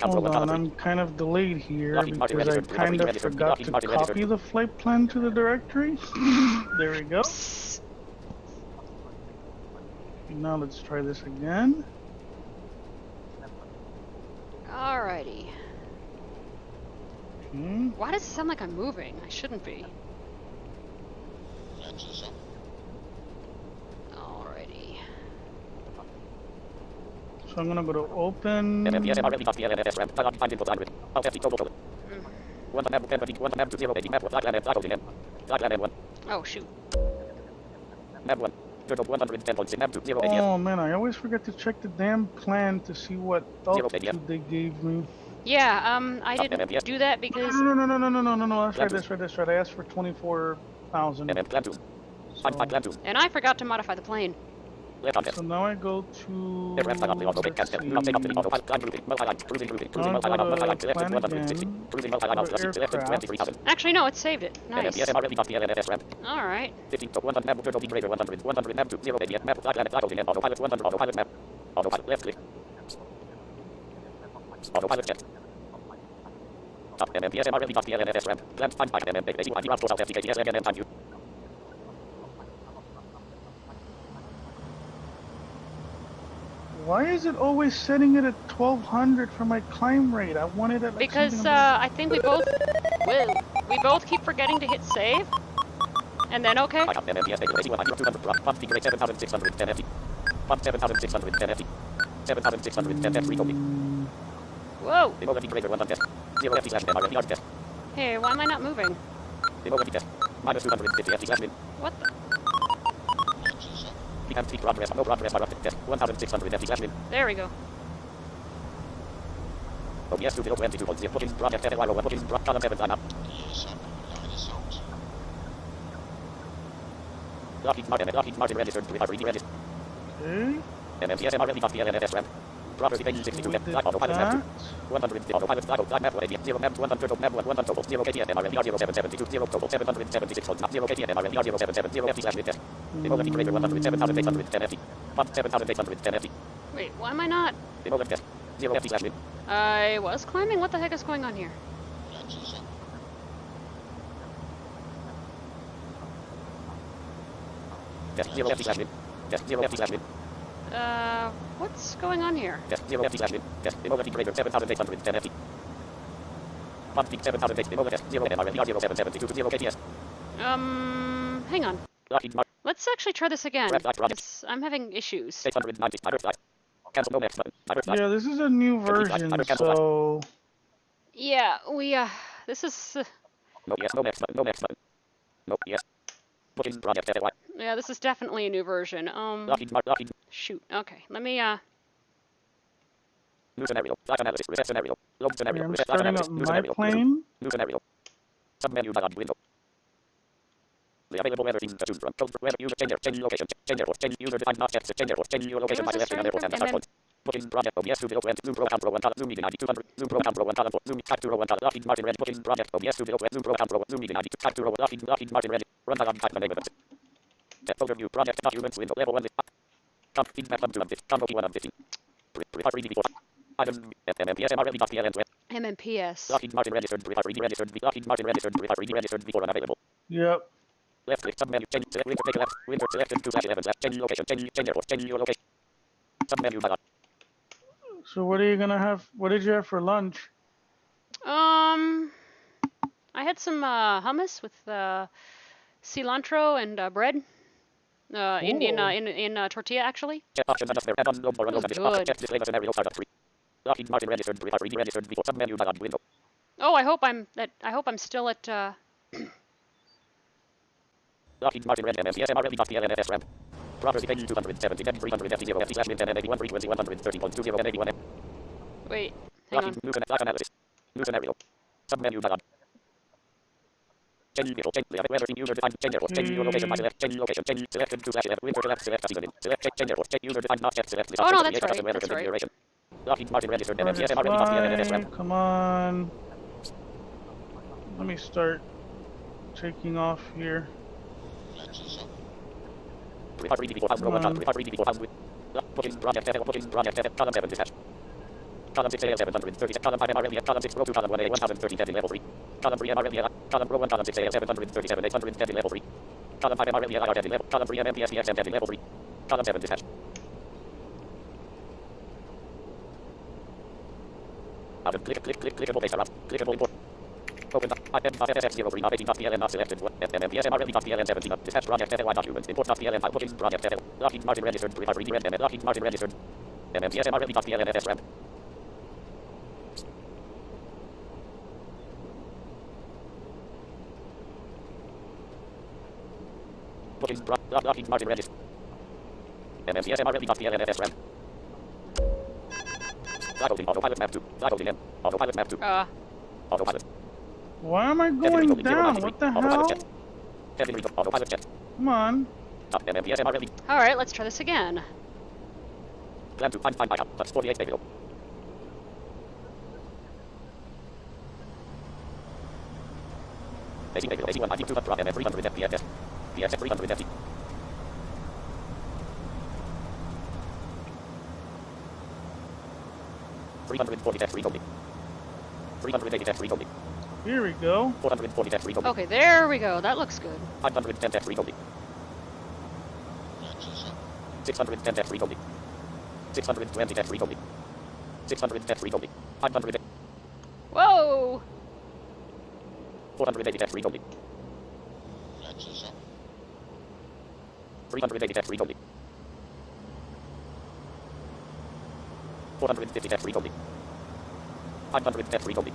Hold on, I'm kind of delayed here because I kind of forgot to copy the flight plan to the directory. There we go. Now let's try this again. Alrighty. Why does it sound like I'm moving? I shouldn't be. Alrighty. So I'm gonna go to open. Oh shoot. Oh man, I always forget to check the damn plan to see what altitude they gave me. Yeah, I didn't do that because... No, that's right. I asked for 24,000. And I forgot to modify the plane. So now I go to... Actually, no, it saved it. Nice. Alright. Why is it always setting it at 1200 for my climb rate? I wanted it like because I think we both keep forgetting to hit save. And then okay. Whoa. Hey, why am I not moving? What the? There we go. MMPS MRLB PLNFS ramp. Property page 62 left. Autopilot map 100 autopilot map 0 map 100 map 1 total 0 KTM MRLB 0772 0 total 776 0 KTM MRLB 0770 FT slash test. Demographing greater 107,810 FT. 7,810 FT. Wait, why am I not? Demographic test. 0 FT slash I was climbing? What the heck is going on here? Test 0 FT slash test 0 FT slash what's going on here? Test 0 FT slash test demographic greater 7,810 FT. Month peak 7,008 demographic test 0 MRLB 0772 0 KTS. Hang on. Let's actually try this again. I'm having issues. Cancel no next button. Yeah, this is a new version, so... Yeah, this is... No yes, no next button, no next button. No yes. Yeah, this is definitely a new version. Shoot, okay, let me, New scenario, flash analysis, reset scenario, load scenario, reset flash analysis, new scenario, plane. New scenario. Submenu dialog window. The available weather scenes to choose from. Code for weather user change location, change airport, change user defined not text, change airport, change your location by selecting an airport and start point. Booking project OBS 2020 Zoom Pro Cam Pro 1 Zoom meeting ID 200 Zoom Pro Cam Pro 1 Zoom Type 201 Lockheed Martin Red booking project OBS 2020 Zoom Pro Cam Pro Zoom meeting ID Type 201 Lockheed Martin Red run dialog type the name of it. Set overview project documents window level 1 Comp feedback 1 to 1 Combo P1 on 15 Prepare before Item MMPS MRLB.PLN MMPS Lockheed Martin registered registered Lockheed Martin registered registered before unavailable. Yep. Left click submenu change select winter take left winter select 2/11 left change location change airport change your location submenu dialog. So what are you gonna have? What did you have for lunch? I had some hummus with cilantro and bread. In tortilla actually. It was good. Oh, I hope I'm still at. Lockheed Martin Red MMPS MRLB PLNFS ramp. Property page 270 300 FT 0 FT slash min 10 81 frequency 130.20 and 81 Wait, hang on. New analysis. New scenario. Submenu dialog. Change vehicle, change the weather user defined change airport, change your location by select, change location, change selected 2/11 winter select season in select change airport, change user defined not check select list. Oh no, that's right. That's right. Lockheed Martin registered MMPS MRLB PLNFS ramp. Come on. Let me start taking off here. Booking project FL, booking project FL, column 7 dispatch. Column 6 AL 730, column 5 MRLB, column 6 row 2, column 1 A 1030 heading level 3. Column 3 MRLB, column row 1, column 6 AL 737, 800 heading level 3. Column 5 MRLB, IR heading level, column 3 MMPS EXM heading level 3. Column 7 dispatch. Clickable base around, clickable import. Open IM.FSX03 not 18.pln not selected. MMPS MRLB.pln 17 dispatch project FLY documents import.pln file bookings project FL. Lockheed Martin registered recovery DRED Lockheed Martin registered. MMPS MRLB.pln FS ramp. Bookings Lockheed Martin registered. MMPS MRLB.pln FS ramp. Faculty autopilot map 2. Faculty M. Autopilot map 2. Autopilot. Why am I going down? What the hell? Autopilot jet. Come on. Alright, let's try this again. Plan to find backup. That's 48 below. AC 81 92 drop 300 FPS. PS 300 FT. 340 test recoding. 380 test recoding. Here we go. 440 test recoding. Okay, there we go. That looks good. 510 test recoding. 610 test recoding. 620 test recoding. 600 test recoding. 500. Whoa! 480 test recoding. 380 test recoding. 450 test recoding. 500 test recoding.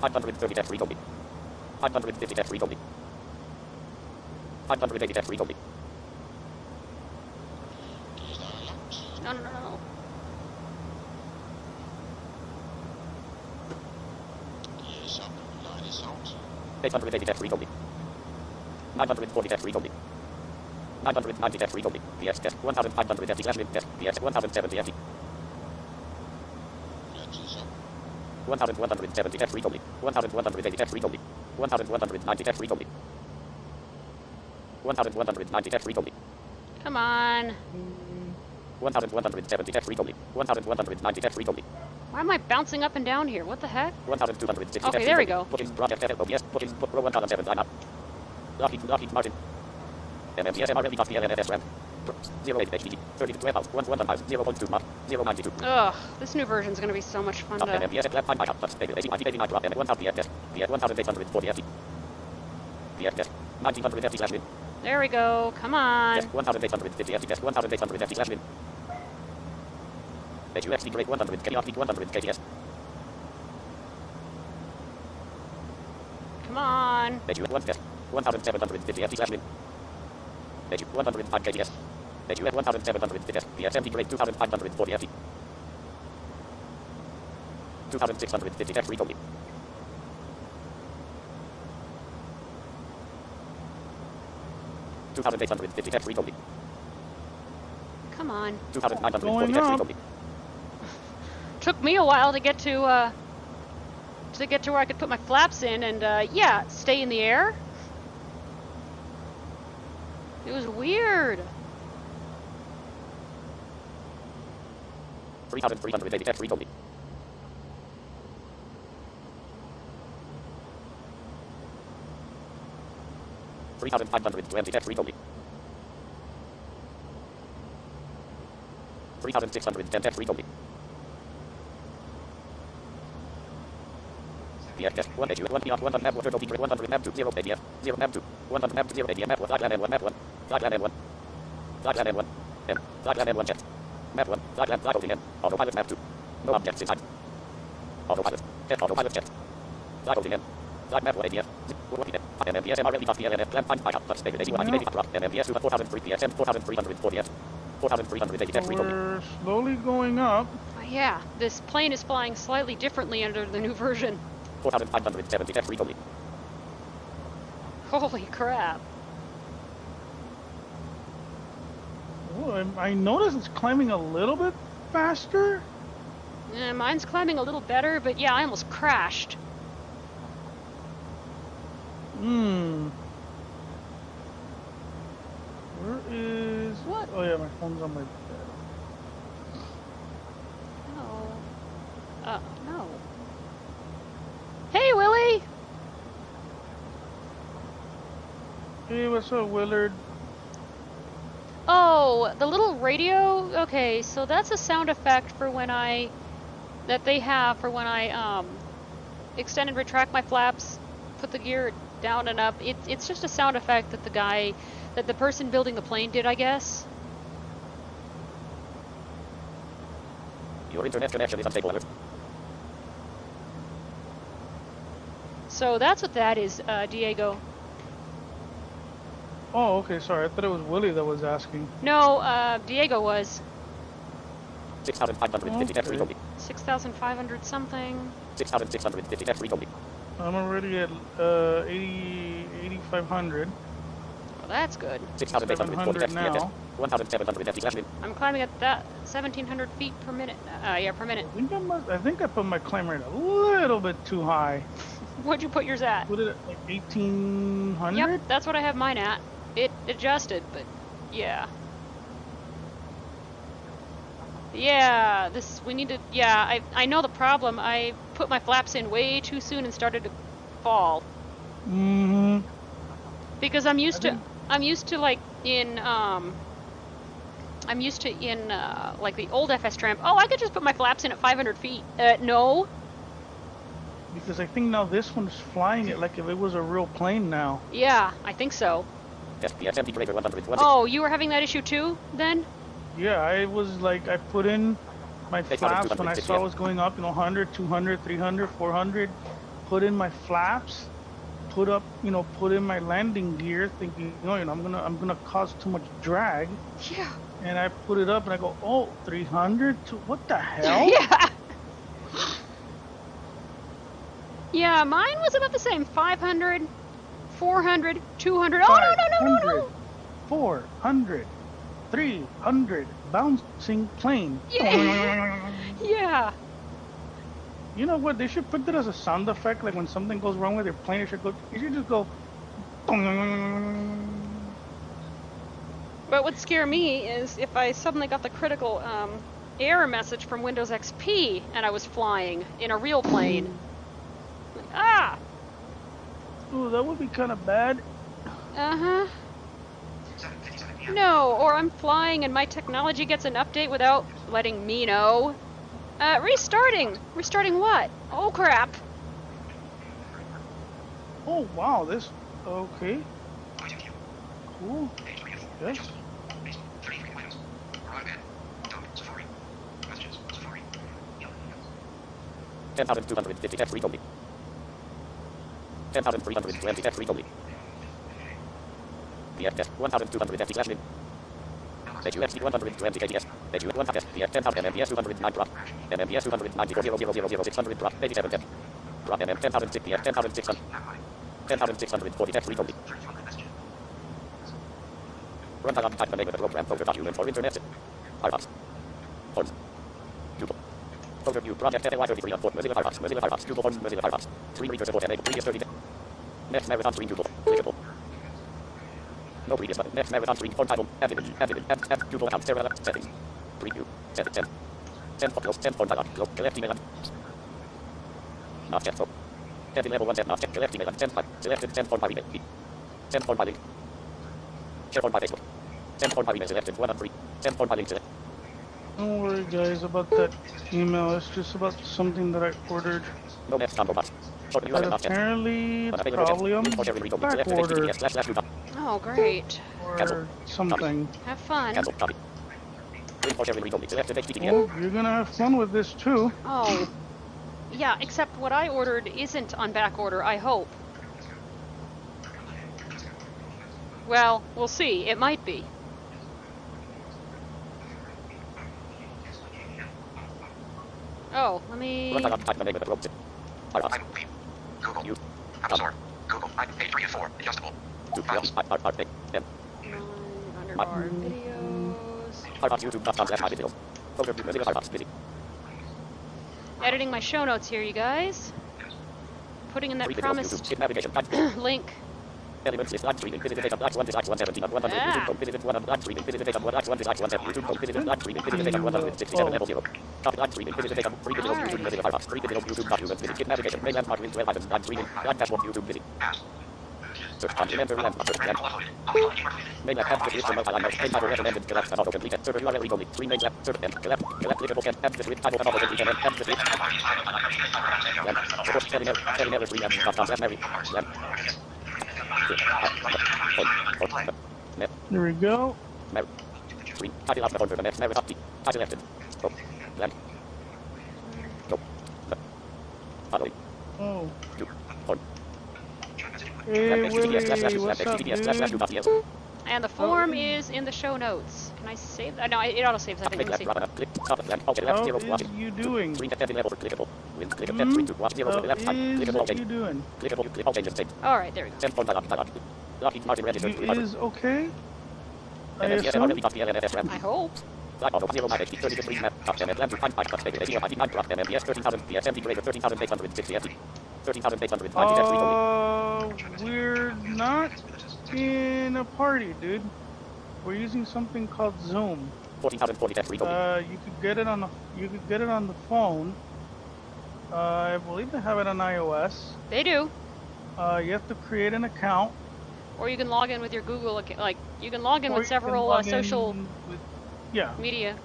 530 test recoding. 550 test recoding. 580 test recoding. No. 880 test recoding. 940 test recoding. 990 test recoding. PS test 1500 FT slash test. PS 1070 FT. 1170 test recoding. 1180 test recoding. 1190 test recoding. 1190 test recoding. Come on. 1170 test recoding. 1190 test recoding. Why am I bouncing up and down here? What the heck? 1260 okay, there we go. Bookings project FLOPS. Bookings book row 1 column 7 line up. Lockheed Martin. MMPS MRLB.pln FS ramp. 08 HDD. 30 to 12 110 0.2 mark. 092. Ugh, this new version is going to be so much fun to... MMPS flat find backup. That's 89 drop. 1000 PS test. PS 1840 FT. PS test. 1900 FT slash min. There we go. Come on. Test 1850 FT test. 1800 FT slash min. HUXD grade 100 KRT 100 KTS. Come on. HUX test. 1750 FT slash min. HU 105 KTS. HUX 1750 test. PSMT grade 2540 FT. 2650 test recoding. 2850 test recoding. Come on. 2940 test recoding. Took me a while to get to where I could put my flaps in and yeah, stay in the air. It was weird. 3380 test recoding. 3520 test recoding. 3610 test recoding. PS test 1 HU 1 PR 100 map 1 turtle 100 map 2 0 ADF 0 map 2 100 map 0 ADF map 1 flag land 1 map 1 flag land 1 flag land 1 M flag land 1 jet map 1 flag land flag M autopilot map 2 no objects inside autopilot jet autopilot jet flag M flag map 1 ADF MMPS MRLB.pln plan find backup plus stable 81 MMPS 4003 PSM 4340 F 4380 test recoding. We're slowly going up. Yeah, this plane is flying slightly differently under the new version. 4570 test recoding. Holy crap. Oh, I noticed it's climbing a little bit faster. Yeah, mine's climbing a little better, but yeah, I almost crashed. Where is... What? Oh yeah, my phone's on my bed. No. Hey, Willie! Hey, what's up, Willard? Oh, the little radio? Okay, so that's a sound effect for when that they have for when I, extend and retract my flaps, put the gear down and up. It's just a sound effect that the person building the plane did, I guess. Your internet connection is unstable. So that's what that is, Diego. Oh, okay, sorry. I thought it was Willie that was asking. No, Diego was. 6,550 Okay. 6,500 something. 6,650 I'm already at 8,500. Well, that's good. 700 now. 1,750 I'm climbing at that 1,700 feet per minute. Yeah, per minute. I think I put my climb rate a little bit too high. What'd you put yours at? Put it at like 1,800? Yep, that's what I have mine at. It adjusted, but yeah. Yeah, we need to, yeah, I know the problem. I put my flaps in way too soon and started to fall. Mm-hmm. Because I'm used to like in, like the old FS Tramp. Oh, I could just put my flaps in at 500 feet. No. Because I think now this one's flying it like if it was a real plane now. Yeah, I think so. Oh, you were having that issue too, then? Yeah, I was like, I put in my flaps when I saw it was going up, 100, 200, 300, 400. Put in my flaps, put in my landing gear, thinking, I'm gonna cause too much drag. Yeah. And I put it up, and I go, oh, 300? What the hell? Yeah. Yeah, mine was about the same. 500, 400, 200. Oh, no. 400, 300, bouncing plane. Yeah. Yeah. You know what? They should put that as a sound effect. Like when something goes wrong with your plane, it should just go. But what would scare me is if I suddenly got the critical error message from Windows XP and I was flying in a real plane. Ah! Ooh, that would be kind of bad. Uh-huh. No, or I'm flying and my technology gets an update without letting me know. Restarting! Restarting what? Oh, crap. Oh, wow, this... Okay. Cool. Yes. 10,250 test read-only. 10,320 test read-only. PF test 1,250 slash min. HUFC 120 KTS. HUF 1 test. PF 10,000 MMPS 209 drop. MMPS 290,000,000,600 drop. 87 test. Drop MM 10,006 PF 10,600. 10,640 test read-only. Runtime on type the name of the program folder document for internet. Firefox. Forms. Google. Overview project FY33 on 4 Mozilla Firefox. Google Forms Mozilla Firefox. Screen reader support enable previous 30 minutes. Next marathon screen Google. Clickable. No previous button. Next marathon screen form title. Add Google account. Terra settings. Preview. Set 10. 10 photos. 10 form dialog. Collect email. Not check phone. Edit level 1 set not check. Collect email. 10 5. Selected 10 form by email. 10 form by link. Share form by Facebook. 10 form by email selected. 1 of 3. 10 form by link selected. Don't worry, guys, about that email. It's just about something that I ordered. No next combo box. But apparently, it's probably on back order Oh, great. or something. Have fun. Cancel copy. Well, you're gonna have fun with this too. Oh. Yeah, except what I ordered isn't on back order, I hope. Well, we'll see. It might be. Oh, let me... Google. Apple Google. Page 3 and 4. Adjustable. Files. Underbar videos. Editing my show notes here, you guys. Putting in that promised link. elements list live streaming. Visit data black 1 design 117 of 100. Ah. YouTube visit 1 live streaming. Visit data 1 live 1 design 170. YouTube visit live streaming. Visit data 167 level 0. Top live streaming. Visit data 3 videos Alright. YouTube visit Firefox 3 videos YouTube documents visit kit navigation. Main landmark with 12 items live streaming. Live dashboard YouTube visit. Search content enter landmark search land. Main left tab list from multi-line notes. Main title recommended collapse and auto completed. Server URL read only. 3 main left server and collapse clickable can tab this with title and auto complete and tab this with. Support setting error free and stop time Mary. There we go. Mary. Screen. Title up the phone for the next Mary up. Title left. Oh. Land. No. Following. Oh. On. Hey, Willie, what's up, dude? And the form is in the show notes. Can I save that? No, it auto saves. I think. Let me see. How is you doing? How is you doing? All right, there we go. You is okay? I assume? I hope. We're not in a party, dude. We're using something called Zoom. You could get it on the phone. I believe they have it on iOS. They do. You have to create an account. Or you can log in with your Google account. Like, you can log in or with you can several log in social with, yeah. media.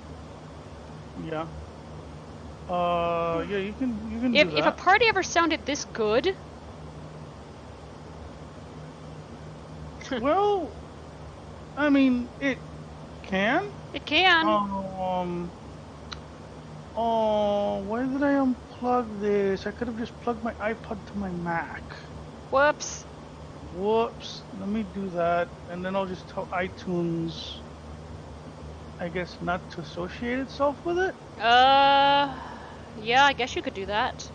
Yeah. Yeah, you can do If that. a party ever sounded this good, Well, I mean, it can. it can. Oh, why did I unplug this? I could have just plugged my iPod to my Mac. Whoops. Whoops. Let me do that, and then I'll just tell iTunes, I guess, not to associate itself with it. Yeah, I guess you could do that.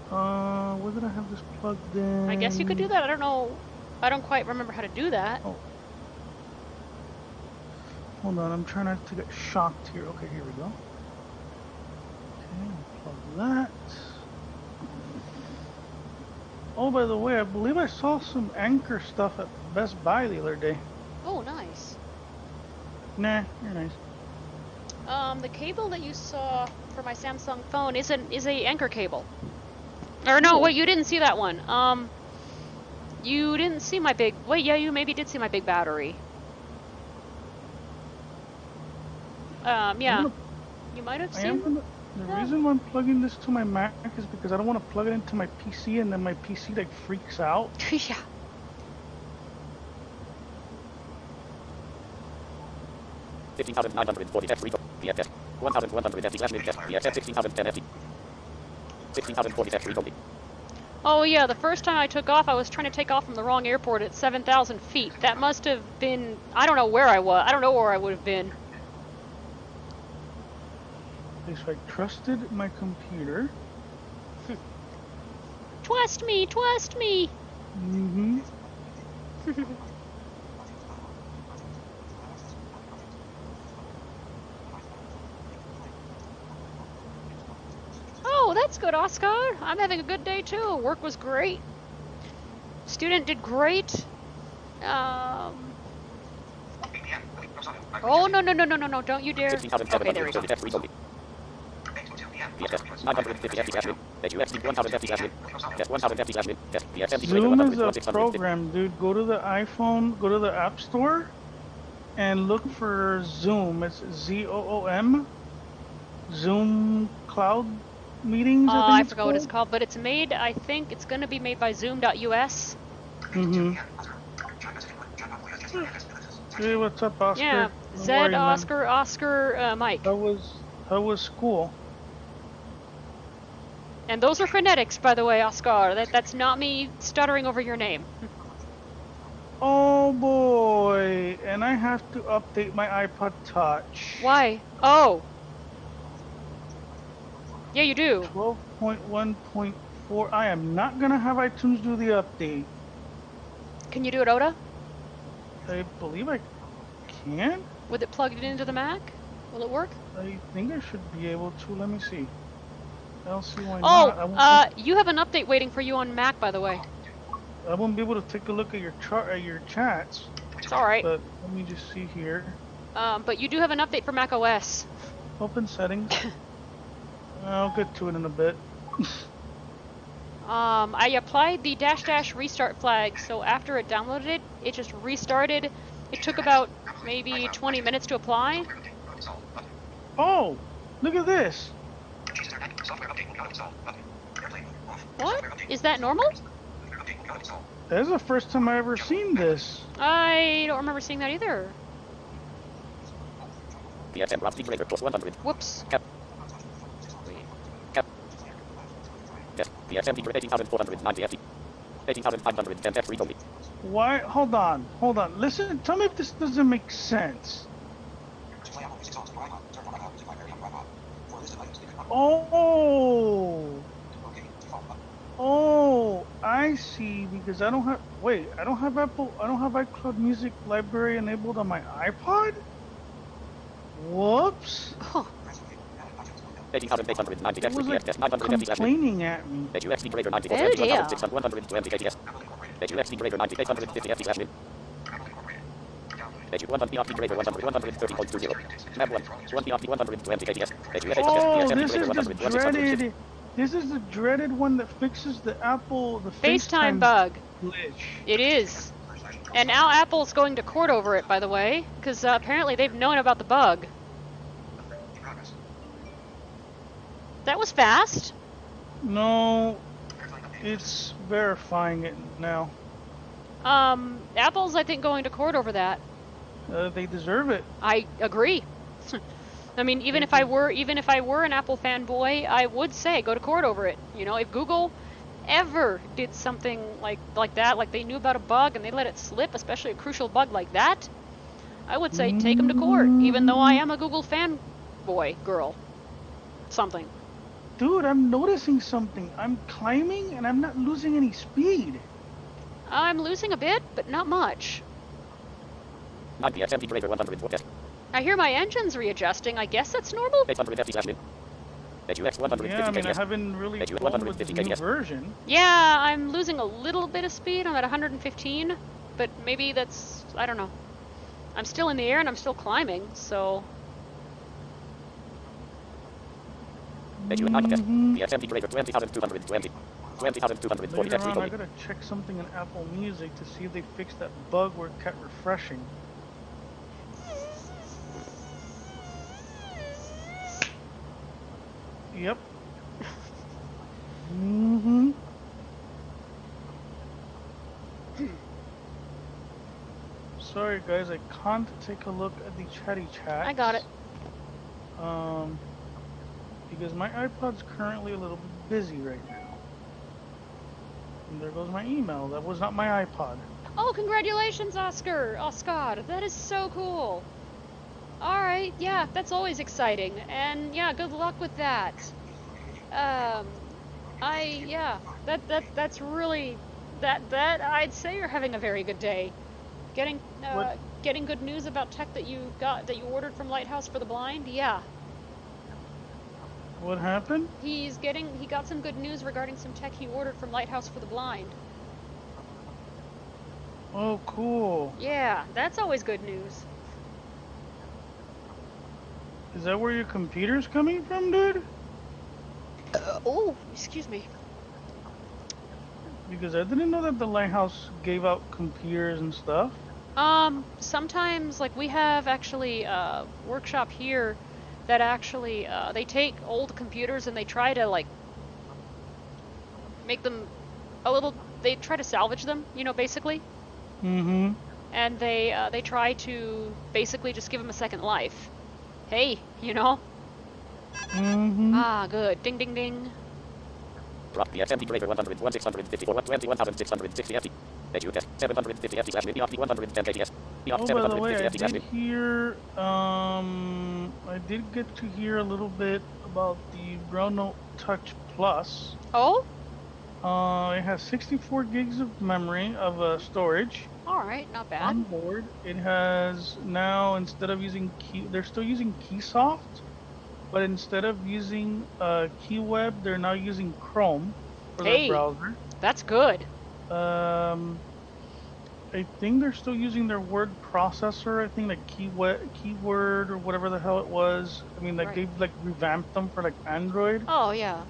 Where did I have this plugged in? I guess you could do that. I don't know. I don't quite remember how to do that. Oh. Hold on, I'm trying not to get shocked here. Okay, here we go. Okay, plug that. Oh, by the way, I believe I saw some Anchor stuff at Best Buy the other day. Oh, nice. Nah, you're nice. The cable that you saw for my Samsung phone is a Anchor cable. Or no, wait, you didn't see that one. You didn't see my big... Wait, yeah, you maybe did see my big battery. Yeah. You might have seen... The reason why I'm plugging this to my Mac is because I don't want to plug it into my PC and then my PC like freaks out. Yeah. Oh yeah, the first time I took off, I was trying to take off from the wrong airport at 7,000 feet. That must have been... I don't know where I was. I don't know where I would have been. Okay, so I trusted my computer. Trust me, trust me. Mm-hmm. Oh, that's good, Oscar. I'm having a good day too. Work was great. Student did great. Oh, no, no, no, no, no, no, don't you dare. Okay, there we go. Zoom is a program, dude. Go to the iPhone, go to the App Store, and look for Zoom. It's ZOOM. Zoom Cloud Meetings. I forgot what it's called, but it's made, I think it's going to be made by Zoom.us. Mm-hmm. Hey, what's up, Oscar? Yeah, Don't Zed, worry, man. Oscar, Mike. How was school? And those are phonetics, by the way, Oscar. That's not me stuttering over your name. Oh boy, and I have to update my iPod Touch. Why? Oh. Yeah, you do. 12.1.4. I am not gonna have iTunes do the update. Can you do it, Oda? I believe I can. With it plugged into the Mac? Will it work? I think I should be able to. Let me see. I don't see why Oh, not. you have an update waiting for you on Mac, by the way. I won't be able to take a look at your chart, at your chats. It's alright. But let me just see here. But you do have an update for Mac OS. Open settings. I'll get to it in a bit. I applied the -- restart flag, so after it downloaded it, it just restarted. It took about maybe 20 minutes to apply. Oh, look at this. What? Is that normal? That is the first time I ever seen this. I don't remember seeing that either. Whoops. Yes, PSM 18,490 FT. 18,510 F read only. Why? Hold on. Listen, tell me if this doesn't make sense. Oh, I see. Because I don't have. Wait, I don't have Apple. I don't have iCloud Music Library enabled on my iPod. Whoops. Oh. 18,890 It was like complaining at me. UXD greater 94 Oh, dear. 120 KTS. UXD greater 9850 FT slash min. 1 PRT greater 130.20. Map 1 PRT 120 KTS. Oh, this is the dreaded. This is the dreaded one that fixes the Apple FaceTime bug. Glitch. It is. And now Apple's going to court over it, by the way, because apparently they've known about the bug. That was fast. No, it's verifying it now. Apple's, I think, going to court over that. They deserve it. I agree. I mean, even if I were an Apple fanboy, I would say go to court over it. You know, if Google ever did something like that, like they knew about a bug and they let it slip, especially a crucial bug like that, I would say take them to court. Even though I am a Google fanboy girl, something. Dude, I'm noticing something. I'm climbing and I'm not losing any speed. I'm losing a bit, but not much. I hear my engine's readjusting. I guess that's normal. 800 FT slash min. Yeah, I mean, I haven't really flown with the new version. Yeah, I'm losing a little bit of speed. I'm at 115, but maybe that's, I don't know. I'm still in the air and I'm still climbing, so... Later on, I 20,220. 20,240 I gotta check something in Apple Music to see if they fixed that bug where it kept refreshing. Yep. Sorry guys, I can't take a look at the chatty chat. I got it. Because my iPod's currently a little bit busy right now. And there goes my email. That was not my iPod. Oh, congratulations, Oscar! That is so cool. Alright, yeah, that's always exciting. And yeah, good luck with that. That's really, that I'd say you're having a very good day. Getting good news about tech that you ordered from Lighthouse for the Blind, yeah. What happened? He got some good news regarding some tech he ordered from Lighthouse for the Blind. Oh, cool. Yeah, that's always good news. Is that where your computer's coming from, dude? Oh, excuse me. Because I didn't know that the Lighthouse gave out computers and stuff. Sometimes, like, we have actually a workshop here that actually, they take old computers and they try to, like, make them they try to salvage them, you know, basically. Mm-hmm. And they try to basically just give them a second life. Hey, you know? Mm-hmm. Ah, good. Ding, ding, ding. Drop the FMT greater 100, 1654, 21,660 FT. 750 FT slash min, 110 KTS. Oh, by the way, I did hear, I did get to hear a little bit about the Brown Note Touch Plus. Oh? It has 64 gigs of memory, of storage. Alright, not bad. On board. It has now, instead of using they're still using Keysoft, but instead of using KeyWeb, they're now using Chrome for their browser. That's good. I think they're still using their word processor. I think like keyword or whatever the hell it was. I mean, like Right. they've like revamped them for like Android. Oh, yeah.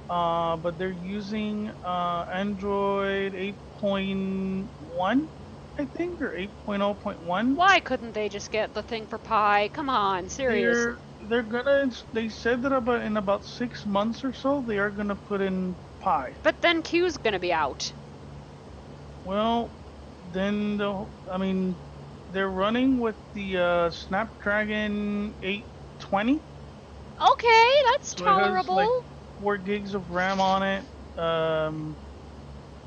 But they're using Android 8.1, I think, or 8.0.1. Why couldn't they just get the thing for Pi? Come on, serious. They said that in about 6 months or so they are gonna put in Pi. But then Q's gonna be out. Well, then they're running with the Snapdragon 820. Okay, that's So it has, tolerable. like, 4 gigs of RAM on it.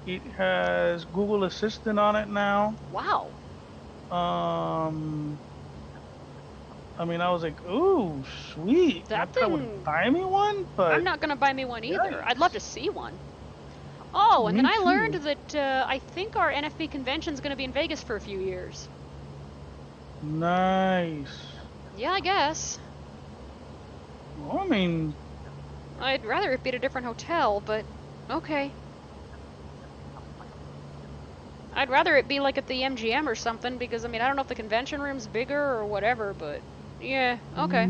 It has Google Assistant on it now. Wow. I mean, I was like, ooh, sweet. That I would thing- buy me one, but I'm not gonna buy me one either. Yikes. I'd love to see one. Oh, and Me then I too. learned that I think our NFB convention's gonna be in Vegas for a few years. nice. Yeah, I guess. Well, I mean, I'd rather it be at a different hotel, but okay. I'd rather it be like at the MGM or something, because I mean, I don't know if the convention room's bigger or whatever, but yeah, okay.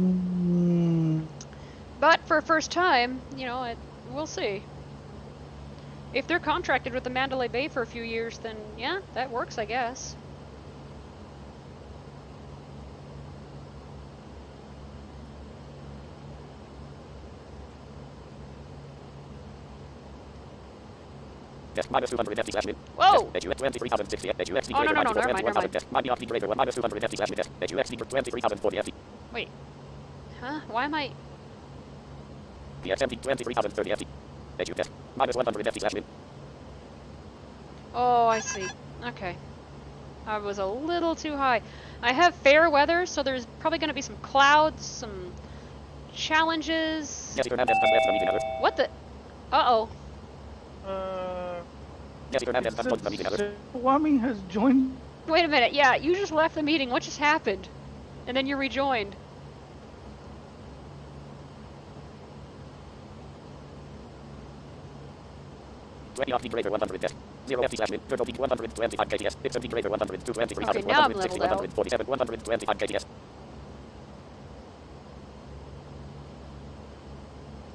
But for a first time, you know, we'll see. If they're contracted with the Mandalay Bay for a few years, then yeah, that works, I guess. Desk minus 200 FT slash min. Whoa! Desk HUX 23,060 HUX Oh, no, never mind. Desk might be off the greater 1 minus 200 FT slash min. Desk HUX 23,040 FT. Wait. Huh? Why am I... PXMT 23,030 FT. HUX minus 100 FT slash min. Oh, I see. Okay. I was a little too high. I have fair weather, so there's probably going to be some clouds, some challenges. Yes, Hernandez has left the meeting. What the... Uh-oh. Yes, Hernandez has left the meeting. Wami has joined. Wait a minute. Yeah, you just left the meeting. What just happened? And then you rejoined. Off the greater 100 desk. 0 FT slash min. Turtle peak 125 KTS. XMT greater 100 to 23,000 Okay, now I'm 160 leveled out. 147 125 KTS.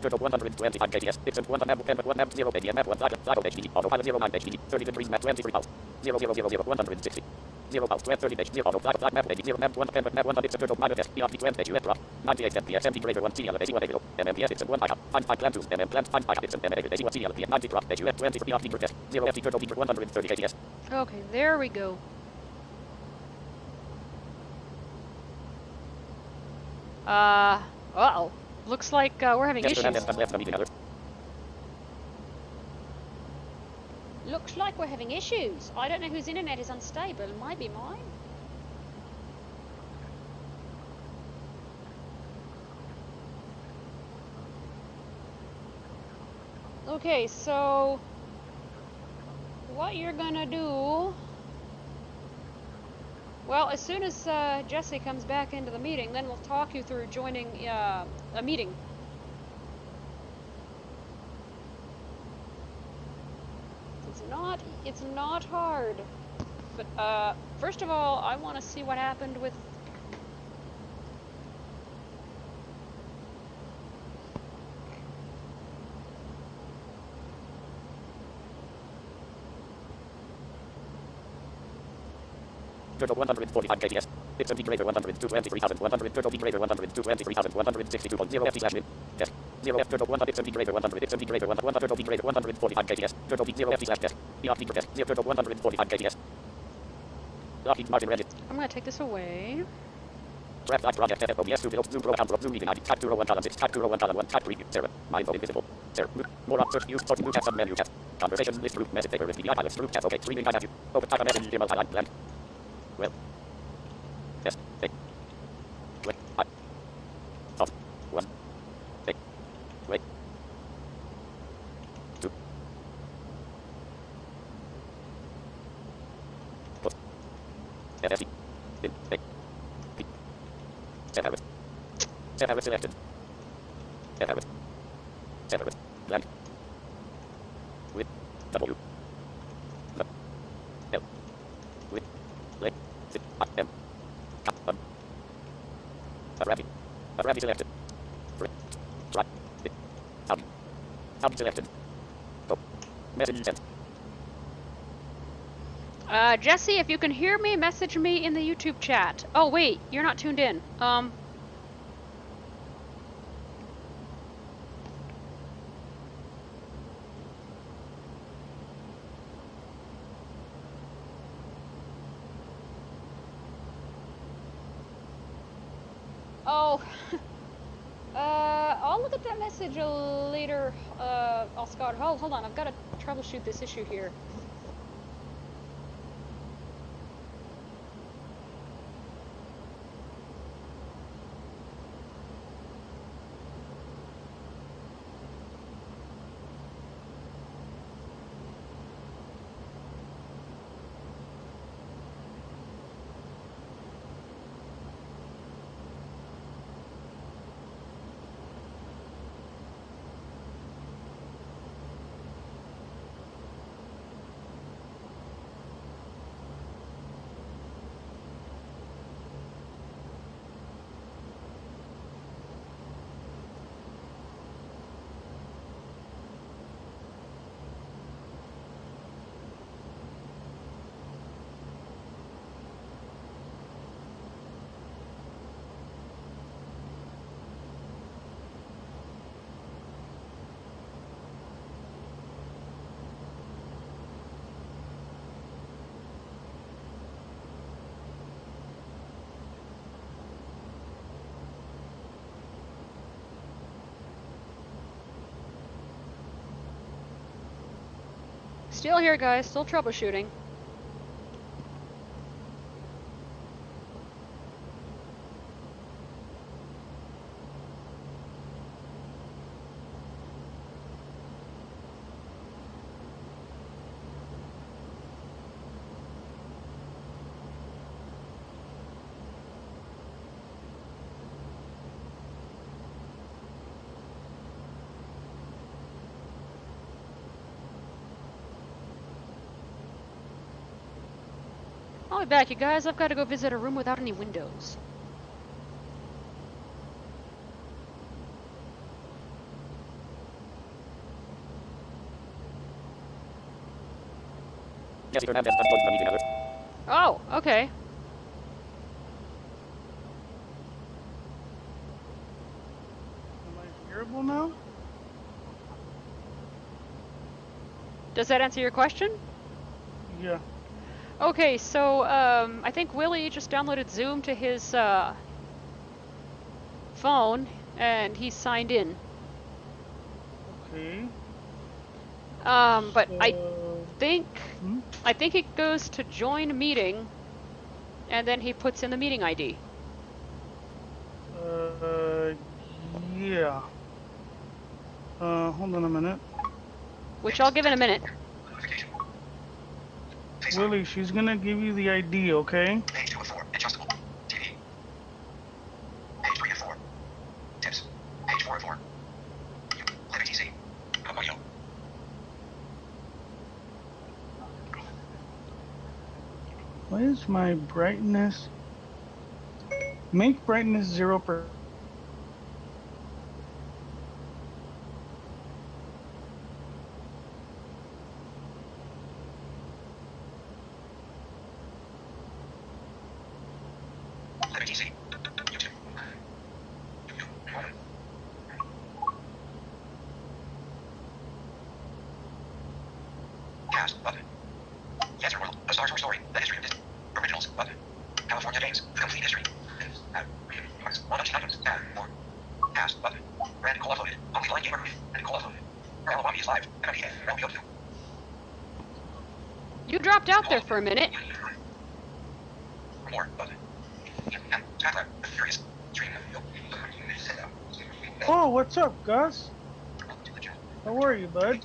Turtle 125 KTS. XMT 1 map 1 map 0 KTS map 1 Zago HDD. Autopilot 0 9 HDD. 30 degrees map 23 pulse. 0 0 0 0 160. 0 pulse 30 H 0 auto flag map 80 0 map 1 map 1 it's a turtle minus desk. EOF 20 US drop. 98 MPS MT greater 1 CL AC 1 AVO. MMPS it's 1 ICAP. Find 5 plan 2 MM plan find 5 it's MM AC 1 CL 90 drop. HUF 20 EOF per desk. 0 FT turtle peak 130 KTS. Okay, there we go. Uh-oh. Looks like we're having Yes, issues. Hernandez has left the meeting. Looks like we're having issues. I don't know whose internet is unstable. It might be mine. Okay, so what you're gonna do... Well, as soon as Jesse comes back into the meeting, then we'll talk you through joining a meeting. It's not hard. But first of all, I want to see what happened with... Turtle 145 KTS. XMT greater 100 to 23,100. Turtle P greater 100 to 23,162.0 FT slash min. Desk. 0 F turtle 100 XMT greater 100 XMT greater 100 turtle P greater 145 KTS. Turtle P 0 FT slash desk. EOF per desk. 0 turtle 145 KTS. Lockheed Martin Reddit. I'm going to take this away. Draft live project FOBS 2 build Zoom Pro account Zoom meeting ID. Type 201 column 6. Type 201 column 1. Type preview. Sarah. My info invisible. Sarah. More on search use sort new chat sub menu chat. Conversations list group message paper with VDI pilots group chat. Okay. Streaming time you. Open type a message email highlight blank. Well. Yes. Hey. Wait. I. Off. 1. Hey. Wait. 2. Put. FSC. In. Hey. P. Set habit. Set habit selected. Set habit. Set habit. Blank. With. W. The. L. Li. Le. Z. I. M. Rapid. Rapid selected. Right. Sound selected. Oh. Message sent. Jesse, if you can hear me, message me in the YouTube chat. Oh, wait, you're not tuned in. Oh, I'll look at that message later, Scott. Hold on, I've got to troubleshoot this issue here. Still here, guys. Still troubleshooting. I'll be back, you guys. I've got to go visit a room without any windows. Yes, you have the meeting other. Oh, okay. Am I hearable now? Does that answer your question? Yeah. Okay, so I think Willie just downloaded Zoom to his phone, and he's signed in. Okay. But I think Hmm? I think it goes to join meeting, and then he puts in the meeting ID. Yeah. Hold on a minute. Which I'll give in a minute. Notification. Willie, she's gonna give you the ID, okay? Page 2 of 4. Adjustable. TV. Page 3 of 4. Tips. Page 4 of 4. Liberty TC. Audio. What is my brightness? Make brightness 0%. Liberty TC. YouTube. Cast button. Yes or World. A Star Wars story. The history of Disney. Originals button. California Games. The complete history. One of 10 items. Add more. Cast button. Brand call uploaded. Only line gamer. And call uploaded. MRLB is live. MMPS. MRLB 2. You dropped out there for a minute. More button. And Tatra. Furious. Stream. Oh, what's up, Gus? How are you, bud?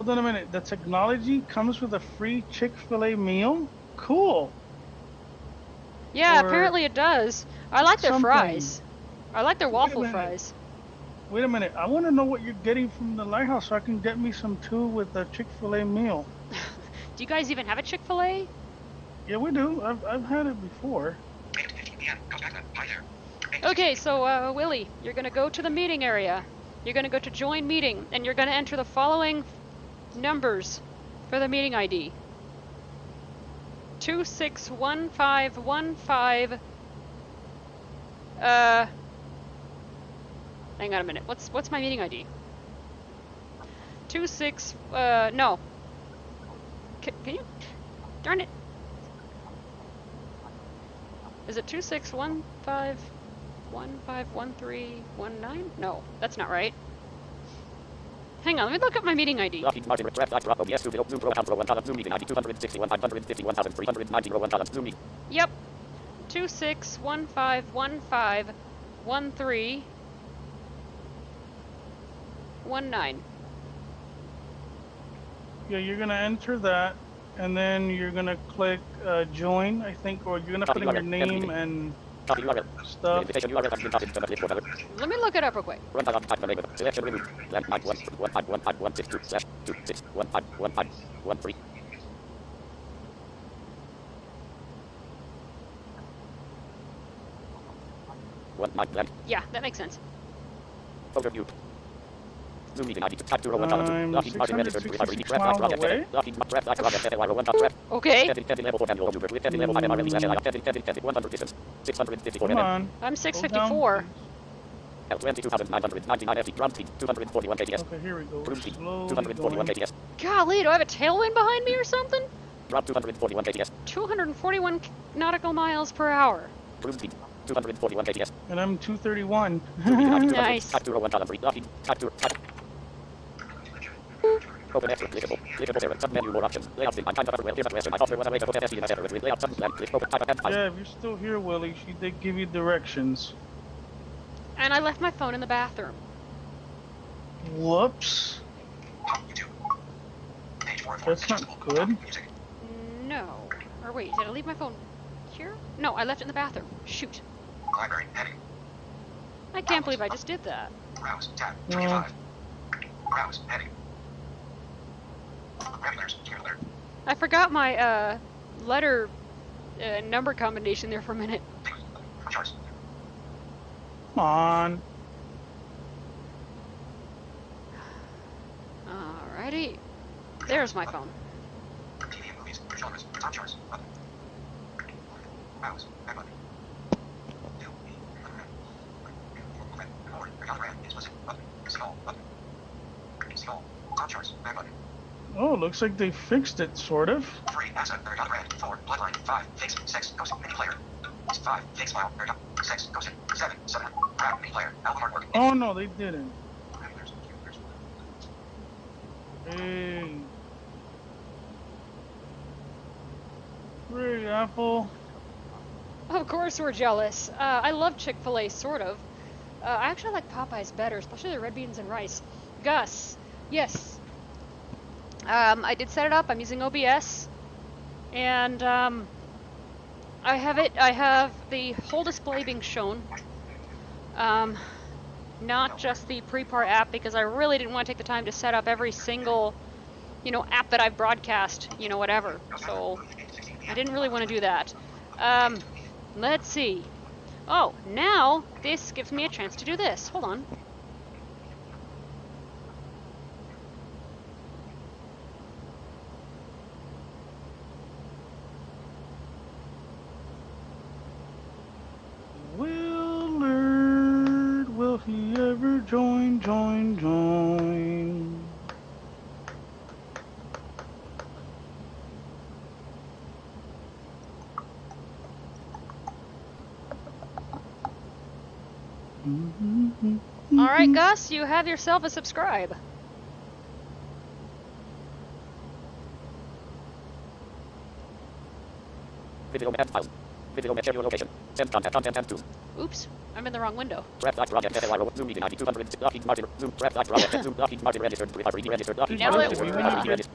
Hold on a minute. The technology comes with a free Chick-fil-A meal? Cool. Yeah, Or apparently it does. I like their something. fries. I like their Wait a waffle minute. fries. Wait a minute. I want to know what you're getting from the lighthouse so I can get me some too with the Chick-fil-A meal. Do you guys even have a Chick-fil-A? Yeah, we do. I've had it before. 8:15 p.m. Goes back then. Hi there. Okay, so Willie, you're gonna go to the meeting area. You're gonna go to join meeting, and you're gonna enter the following numbers for the meeting ID. 261515. Hang on a minute. What's my meeting ID? 26. No. Can you? Darn it. Is it 2615151319? No, that's not right. Hang on, let me look up my meeting ID. Lockheed Martin retract dot Bravo yes to Zoom Pro account 1 column Zoom meeting ID 261,551,390 Zoom meeting. Yep. 2615151319. Yeah, you're gonna enter that, and then you're gonna click join, I think, or you're gonna put in your name and Copy URL. stuff. Invitation URL has been copied from the clipboard. Let me look it up real quick. Run column type the name of it. Selection removed. Landmark 1.15162/26151513. One mic blank. Yeah, that makes sense. Overview. Zoom meeting ID. Type 201 column Zoom. I'm Lockheed Martin registered 666 3 miles project. away. Lockheed Martin project. 1 contract. Okay. 10 level 4 manual maneuver with 10 level 5 MRLB /LI 10 100 distance. 654 Come mm. on. I'm Go down, 654. please. L 22,999 FT. Ground speed 241 kts. Okay, here we go. Cruise speed Slowly 241 going. kts. Golly, do I have a tailwind behind me or something? Drop 241 kts. 241 nautical miles per hour. Cruise speed 241 kts. And I'm 231. Nice. Type 201 column 3. Lockheed. Type. Open extra. Clickable. Clickable error. Submenu more options. Layout thing. I'm kind of well. Here's a question. I thought there was a way to put FSD in a error with layout button. Click open type and Yeah, if you're still here, Willie, she did give you directions. And I left my phone in the bathroom. Whoops. YouTube. Page 4 of 4. That's not good. Music. No. Or wait, did I leave my phone here? No, I left it in the bathroom. Shoot. Library. Heading. I can't believe I just did that. Browse. Tab. No. 25. Browse. Heading. Regulars. Alert. I forgot my letter number combination there for a minute. Charts. Come on. Alrighty. There's my phone. TV and movies. Genres. Top charts. Button. Browse. Back button. New. Movement. More. Calendar. Explicit. Button. See all. Button. See all. Top charts. Back button. Oh, looks like they fixed it, sort of. 3. Asset. Calendar. 4. Bloodline. 5. Fix. 6. Ghost. Mini player. 5. Fix file. 6. Ghost. 7. 7. Grab. Mini player. Album artwork. Oh, no, they didn't. Regulars. Hey. Great, Apple. Of course we're jealous. I love Chick-fil-A, sort of. I actually like Popeyes better, especially the red beans and rice. Gus, yes. I did set it up. I'm using OBS. And, I have the whole display being shown. Not just the Prepar app, because I really didn't want to take the time to set up every single, app that I've broadcast, whatever. So, I didn't really want to do that. Let's see. Oh, now this gives me a chance to do this. Hold on. Willard, will he ever join? Alright, Gus, you have yourself a subscribe. Video and files. Video match your location. Send content and zoom. Oops, I'm in the wrong window. Trap like project SLR. Zoom meeting ID 200. Lockheed Martin. Zoom trap like project. Zoom Lockheed Martin registered. Registered. Lockheed Now Martin that registered.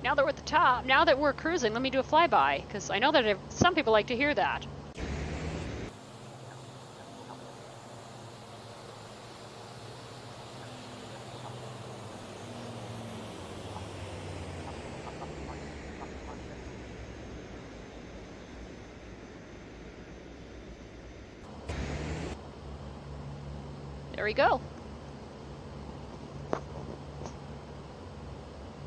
Now that we're at the top, now that we're cruising, let me do a flyby, because I know that some people like to hear that. There we go.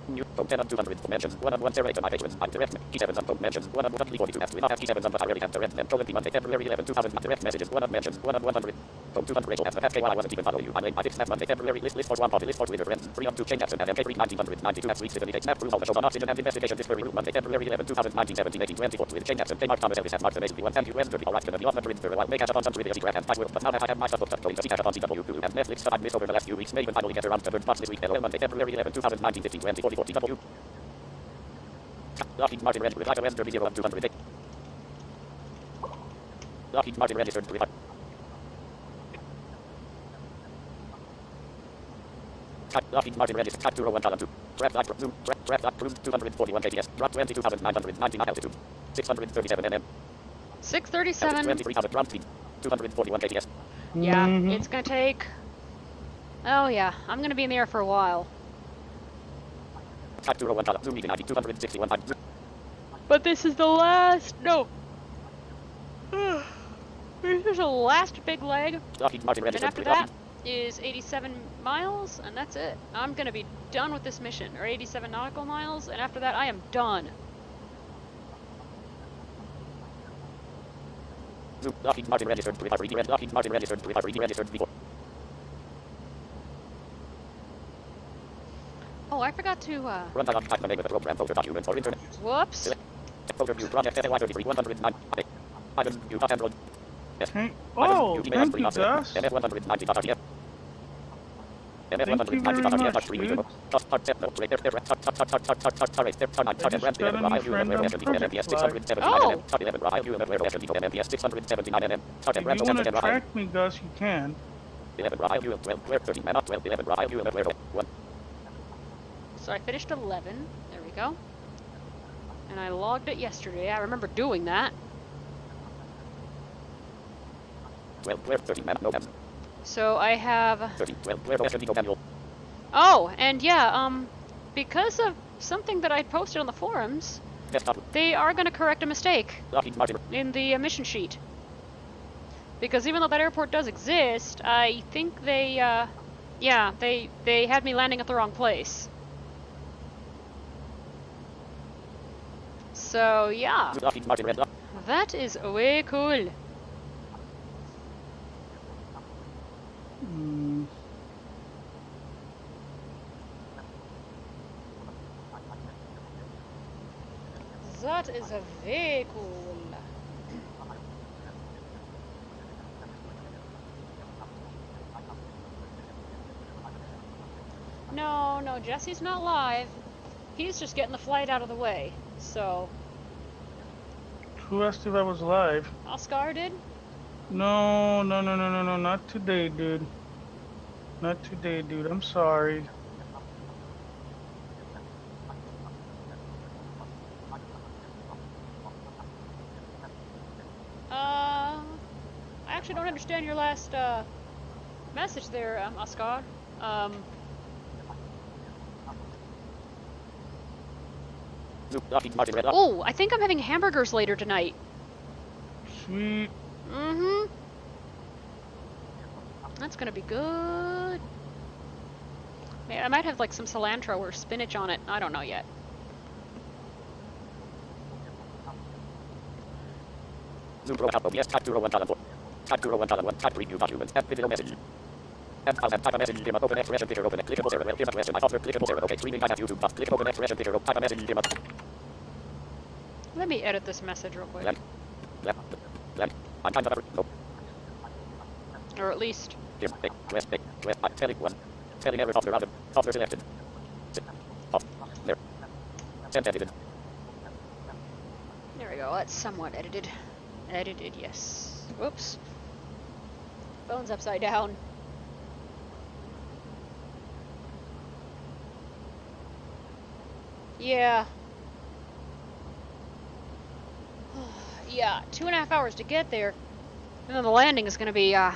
New phone 10 on 200 mentions 1 on 1 to my patrons. I'm direct key 7 on phone mentions 1 on 42 after we have key 7 on but I really have direct them. Colon Monday, February 11, 2000 direct messages 1 on mentions 1 on 100. Phone 200 Rachel has the past while I wasn't even following you. I'm late. I fixed snap Monday, February list for 1 party list for Twitter friends 3 on 2 chain apps and MK 3 1992 apps weeks 78 snap proof on the show on oxygen and investigation discovery room Monday, February 11, 2019 17 18 24 with chain apps and Mark Thomas Elvis has marked amazingly 1 thank you Wednesday all right to the off Madrid for a while make us on some really crap and I will but now that I have my stuff booked up going to see on CW Hulu and Netflix so I've missed over the last few weeks may even finally get around to third spots this week Monday, February 11, 2019 15 20 44 CW Lockheed Martin registered with Western Video on 208. Lockheed Martin registered with Lockheed Martin registered Type 201 column 2. Draft like zoom, draft like room 241 kps, drop 22,990 altitude, 637 nm. 637. 23,000 ground speed, 241 kps. Yeah, it's gonna take... Oh yeah, I'm gonna be in the air for a while. Type 201 column, zoom meeting ID 261 times. But this is the last... No. This is the last big leg. Lockheed Martin And registered after with that Lockheed. is 87 miles, and that's it. I'm gonna be done with this mission. Or 87 nautical miles, and after that I am done. Lockheed Martin registered with Lockheed Martin registered with registered before. Oh, I forgot to, Run time the name of the program folder document for internet. whoops. Folder view project FY33 109. Item view dot Android. Hey, oh, thank you, Guss. MF 190.rtf. MF Thank you very 190.rtf. much, dude. If you want to track me, Guss, you can. So I finished 11. There we go. And I logged it yesterday. I remember doing that. So I have... Oh, and yeah, because of something that I posted on the forums, they are going to correct a mistake in the mission sheet. Because even though that airport does exist, I think they, yeah, they had me landing at the wrong place. So, yeah. That is way cool. That is a very cool. No, Jesse's not live. He's just getting the flight out of the way. So. Who asked if I was live? Oscar did? No, not today, dude. Not today, dude. I'm sorry. I actually don't understand your last message there, Oscar. Oh, I think I'm having hamburgers later tonight. Sweet. Mm-hmm. That's gonna be good. I might have like some cilantro or spinach on it. I don't know yet. Yes, type 01 column 4. Type 01 column 1. Type preview document. Add video message. And type a message. Dim up. Open expression picture. Open. Clickable 0. Dim up question. I author. Clickable 0. Okay. Streaming. I have YouTube. Click open expression picture. Type a message. Dim up. Let me edit this message real quick. Blank. I'm kind of no. Or at least. Dim. West. Telling 1. Telling every author. Author selected. Off. There. Sent edited. There we go. That's somewhat edited. Edited, yes. Whoops. Phone's upside down. Yeah. Yeah, 2.5 hours to get there. And then the landing is gonna be, yeah.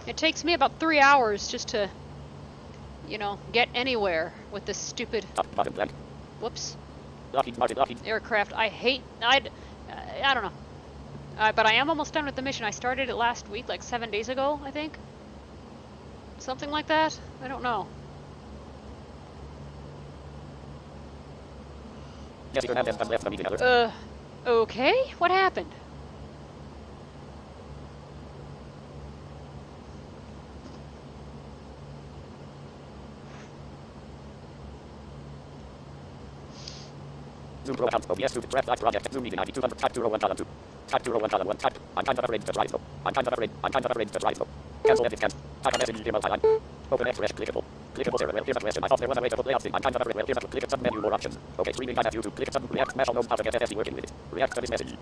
It takes me about 3 hours just to, you know, get anywhere with this stupid, whoops, aircraft. I don't know. But I am almost done with the mission. I started it last week, like 7 days ago, I think. Something like that. I don't know. Okay? What happened? Zoom Pro account. OBS to draft project. Zoom meeting ID 200 type 01 type 01 type. I'm kind of afraid to drive though. I'm kind of afraid to drive though. Cancel edit cancel. Type a message in multi-line. Open express clickable. Clickable server. Well, here's a question. I thought there was a way to put layouts in. I'm kind of afraid. Well, here's a click sub menu more options. Okay, streaming time at YouTube. Click sub react. Mesh know how to get SSC working with it. React to this message.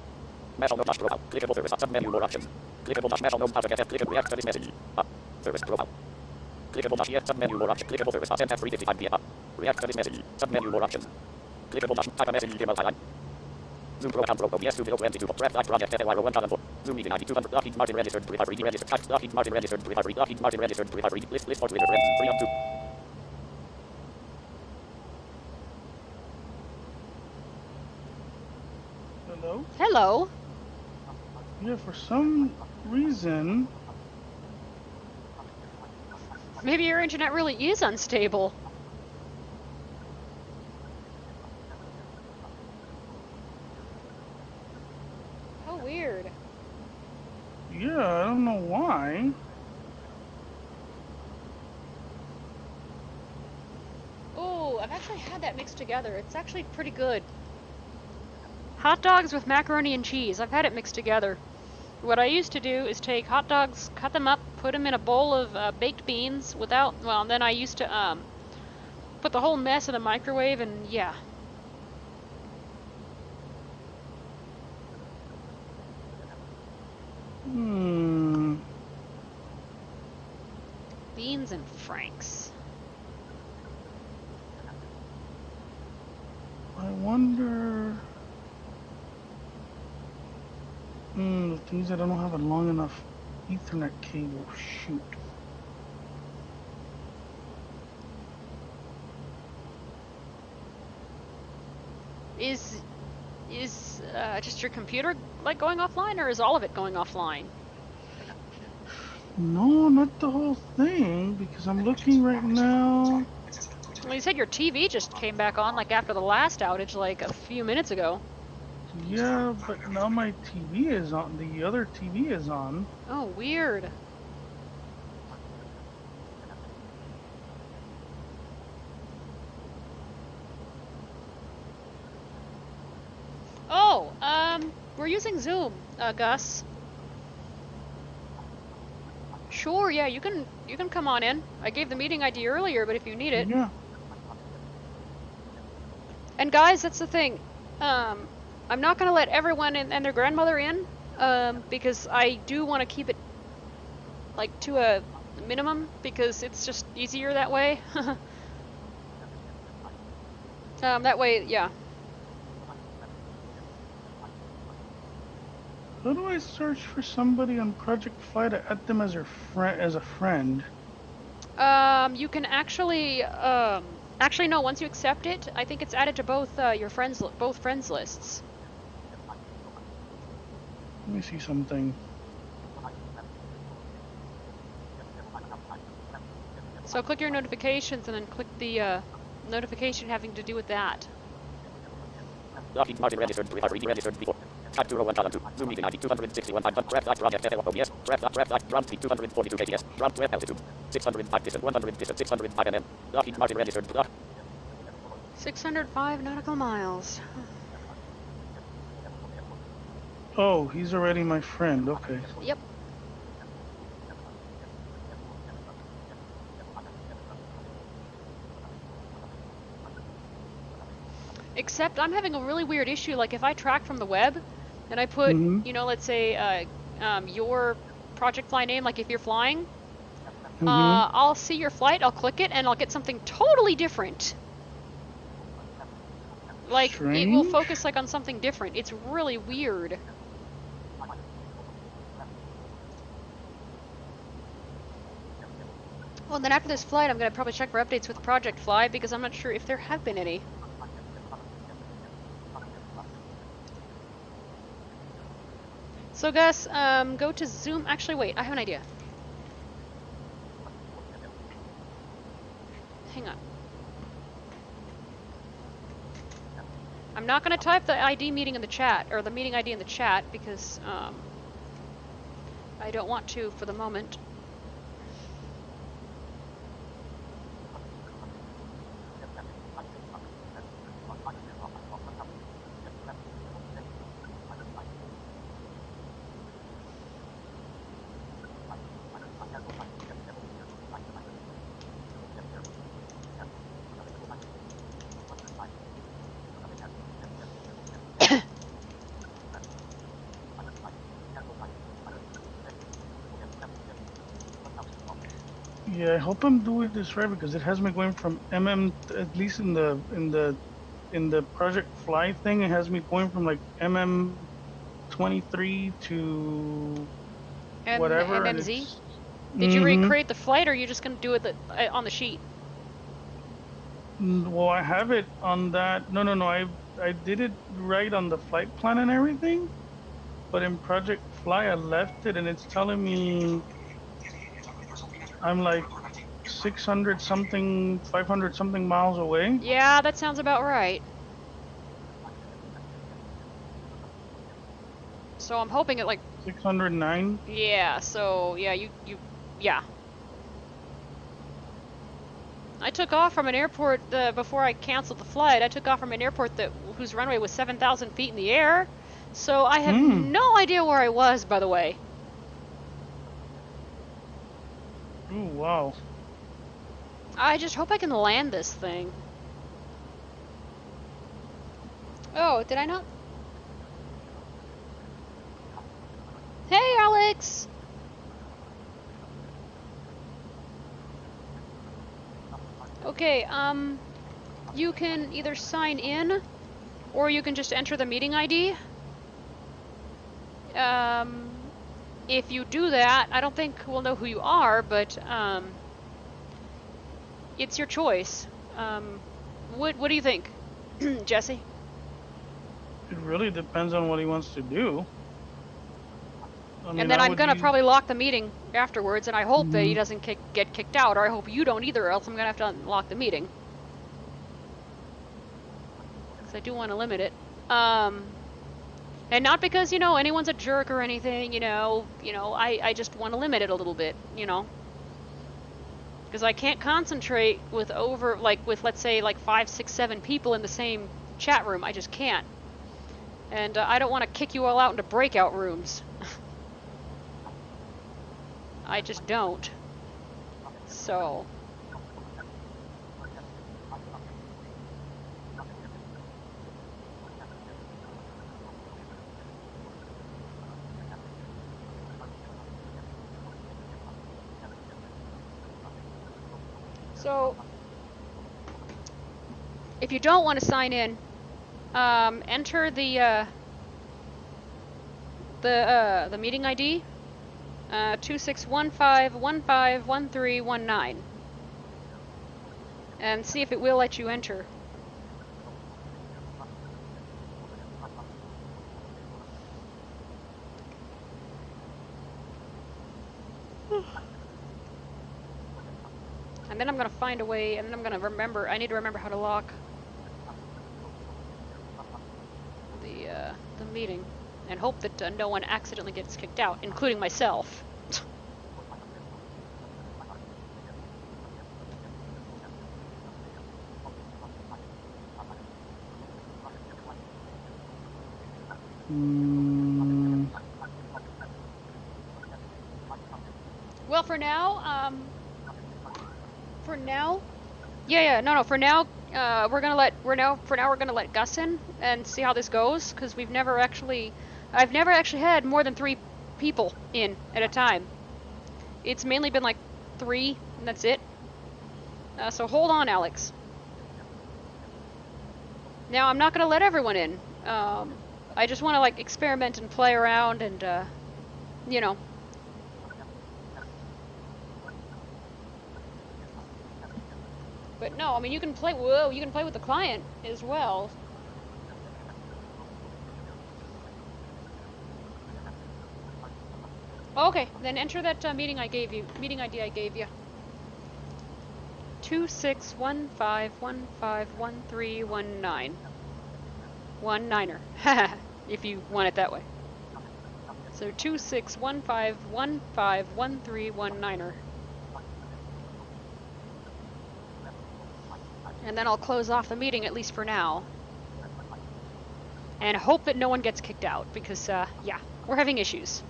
Mesh know dash profile. Clickable service. Sub menu more options. Clickable dash mesh know how to get click react to this message. Service profile. Clickable dash yes sub menu more options. Clickable service. Send F355 PM. React to this message. Sub menu more options. Clickable dash type a message in multi-line. Zoom Pro account Pro OBS 2022 draft project FLY 1004 Zoom meeting ID 200 Lockheed Martin registered to recovery registered type Lockheed Martin registered to recovery Lockheed Martin registered to recovery list for Twitter friends 3 on 2. Hello? Hello? Yeah, for some reason... Maybe your internet really is unstable. How weird. Yeah, I don't know why. Oh, I've actually had that mixed together. It's actually pretty good. Hot dogs with macaroni and cheese. I've had it mixed together. What I used to do is take hot dogs, cut them up, put them in a bowl of baked beans without, well, then I used to put the whole mess in the microwave and yeah. Beans and Franks. I wonder... the thing is I don't have a long enough Ethernet cable. Shoot. Is just your computer like going offline, or is all of it going offline? No, not the whole thing, because I'm looking right now. Well, you said your TV just came back on like after the last outage like a few minutes ago. Yeah, but now my TV is on. The other TV is on. Oh, weird. Oh, we're using Zoom, Gus. Sure, yeah, you can come on in. I gave the meeting ID earlier, but if you need it. Yeah. And guys, that's the thing. I'm not gonna let everyone and their grandmother in, because I do want to keep it like to a minimum because it's just easier that way. That way, yeah. How do I search for somebody on Project Fi to add them as a friend? You can actually, actually no. Once you accept it, I think it's added to both your friends lists. Let me see something. So click your notifications and then click the notification having to do with that. Lockheed Martin registered to recovery registered before. Type 201 Zoom meeting ID 261 draft project FLOBS draft ground speed 242 kts ground to altitude 605 distance 100 distance 605 mm. Lockheed Martin registered to 605 nautical miles. Oh, he's already my friend. Okay. Yep. Except I'm having a really weird issue. Like if I track from the web, and I put, you know, let's say your project fly name, like if you're flying, I'll see your flight, I'll click it, and I'll get something totally different. Like Strange. it will focus like on something different. It's really weird. Well, then after this flight, I'm gonna probably check for updates with Project Fly because I'm not sure if there have been any. So Gus, go to Zoom. Actually, wait, I have an idea. Hang on. I'm not going to type the ID meeting in the chat, or the meeting ID in the chat, because I don't want to for the moment. Yeah, I hope I'm doing this right because it has me going from at least in the Project Fly thing, it has me going from like MM23 to whatever. MMZ? Did you recreate the flight, or are you just going to do it on the sheet? Well, I have it on that. No. I did it right on the flight plan and everything, but in Project Fly, I left it and it's telling me I'm like 600 something, 500 something miles away. Yeah, that sounds about right. So I'm hoping it like 609. Yeah, so yeah, yeah. I took off from an airport before I canceled the flight. I took off from an airport whose runway was 7,000 feet in the air. So I have no idea where I was, by the way. Oh, wow. I just hope I can land this thing. Oh, did I not? Hey, Alex! Okay, you can either sign in, or you can just enter the meeting ID. If you do that, I don't think we'll know who you are, but, it's your choice. What do you think, Jesse? It really depends on what he wants to do. I mean, and then I'm gonna probably lock the meeting afterwards, and I hope that he doesn't get kicked out, or I hope you don't either, or else I'm gonna have to unlock the meeting. Because I do want to limit it. And not because, you know, anyone's a jerk or anything, you know, I just want to limit it a little bit, you know. Because I can't concentrate with let's say, like 5, 6, 7 people in the same chat room. I just can't. And I don't want to kick you all out into breakout rooms. I just don't. So... So, if you don't want to sign in, enter the meeting ID, 2615151319, and see if it will let you enter. And then I'm going to find a way, and then I'm going to remember, I need to remember how to lock the meeting, and hope that no one accidentally gets kicked out, including myself. Well, for now, for now, we're gonna let we're gonna let Guss in and see how this goes, because I've never actually had more than 3 people in at a time. It's mainly been like 3, and that's it. So hold on, Alex. Now I'm not gonna let everyone in. I just want to like experiment and play around and you know. But no, I mean you can play. Whoa, you can play with the client as well. Okay, then enter that meeting ID I gave you. 2615151319. 19er. If you want it that way. So 2615151319er. And then I'll close off the meeting, at least for now. And hope that no one gets kicked out, because, yeah, we're having issues.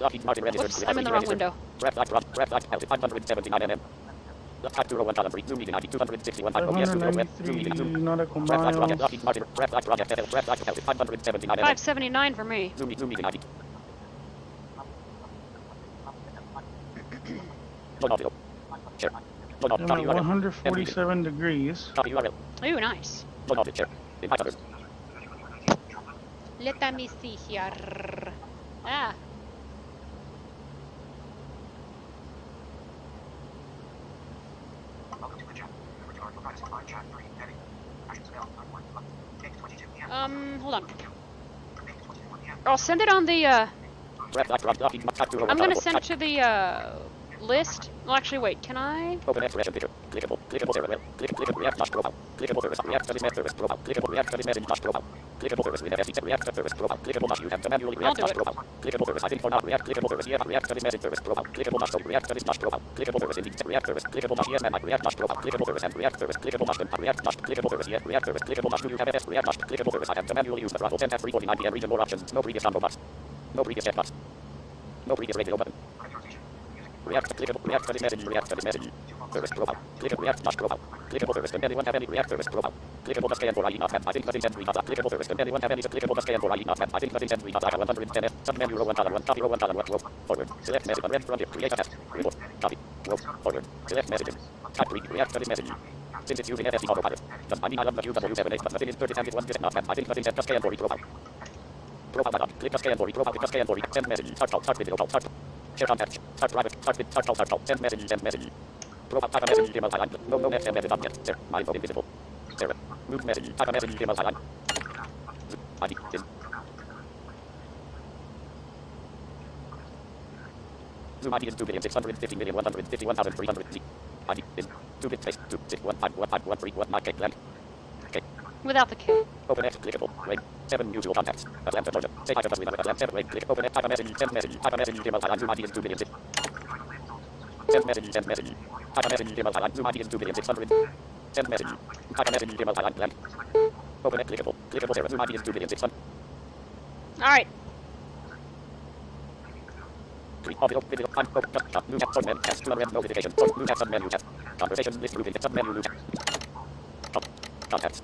Whoops, I'm in the wrong window. Not a combined. 579 for me. I'm at 147 degrees. Ooh, nice. Let me see here. Ah. Hold on. I'll send it on the, I'm gonna send it to the, list. Well, actually, wait, can I? Open expression picture. Clickable. Clickable server. Clickable react dash profile. Clickable service. React service service profile. Clickable react service message dash profile. Clickable service with SE react service profile. Clickable dash you have to manually react dash profile. Clickable service I think for not react. Clickable service yeah react service message service profile. Clickable dash react service dash profile. Clickable service indeed react service. Clickable dash yes man react dash profile. Clickable service and react service. Clickable dash react dash. Clickable service yes react service. Clickable dash do you have S react dash. Clickable service I have to manually use the throttle 10 at 349 PM region more options. No previous combo box. No previous checkbox. No previous radio button. React clickable react service message react service message service profile clickable react dash profile clickable service can anyone have any react service profile clickable the scan for ID not have I think nothing send 3 dot clickable service can anyone have any clickable the scan for ID not have I think nothing send 3 dot 110 sub menu row 1 column 1 copy row 1 column 1 row forward select message red from here create a test report copy row forward select messages type 3 react service message since it's using FFC autopilot does I mean I love the W7 but nothing is 30 and it was not have I think nothing send scan for profile profile button click the scan for profile click the scan for send message start video start share contact, start private, start with, start send message, profile, type a message, email highline, no next message, not yet, there, my phone invisible, there, move message, type a message, email highline, ID, in. Zoom ID is 2,650,151,300, ID, in, 2 bit space, 2, 6, 1, 5, 1, 5, 1, 3, 1, 9, K, blank, K. Without the K. Open X, clickable, wait, 7 mutual contacts, Atlanta, Georgia, say hi to us with Atlanta, 7, wait, click, open X, type a message, send message, type a message, email highline, Zoom ID is 2,000,000, send message, type a message, email highline, Zoom ID is 2,600, send message, type a message, email highline, blank, open X, clickable, server, Zoom ID is 2,600. Alright. Audio, video, time, open, new tab, submenu, test, notification, new tab, submenu, test, conversation, list, moving, submenu, new tab. Contacts,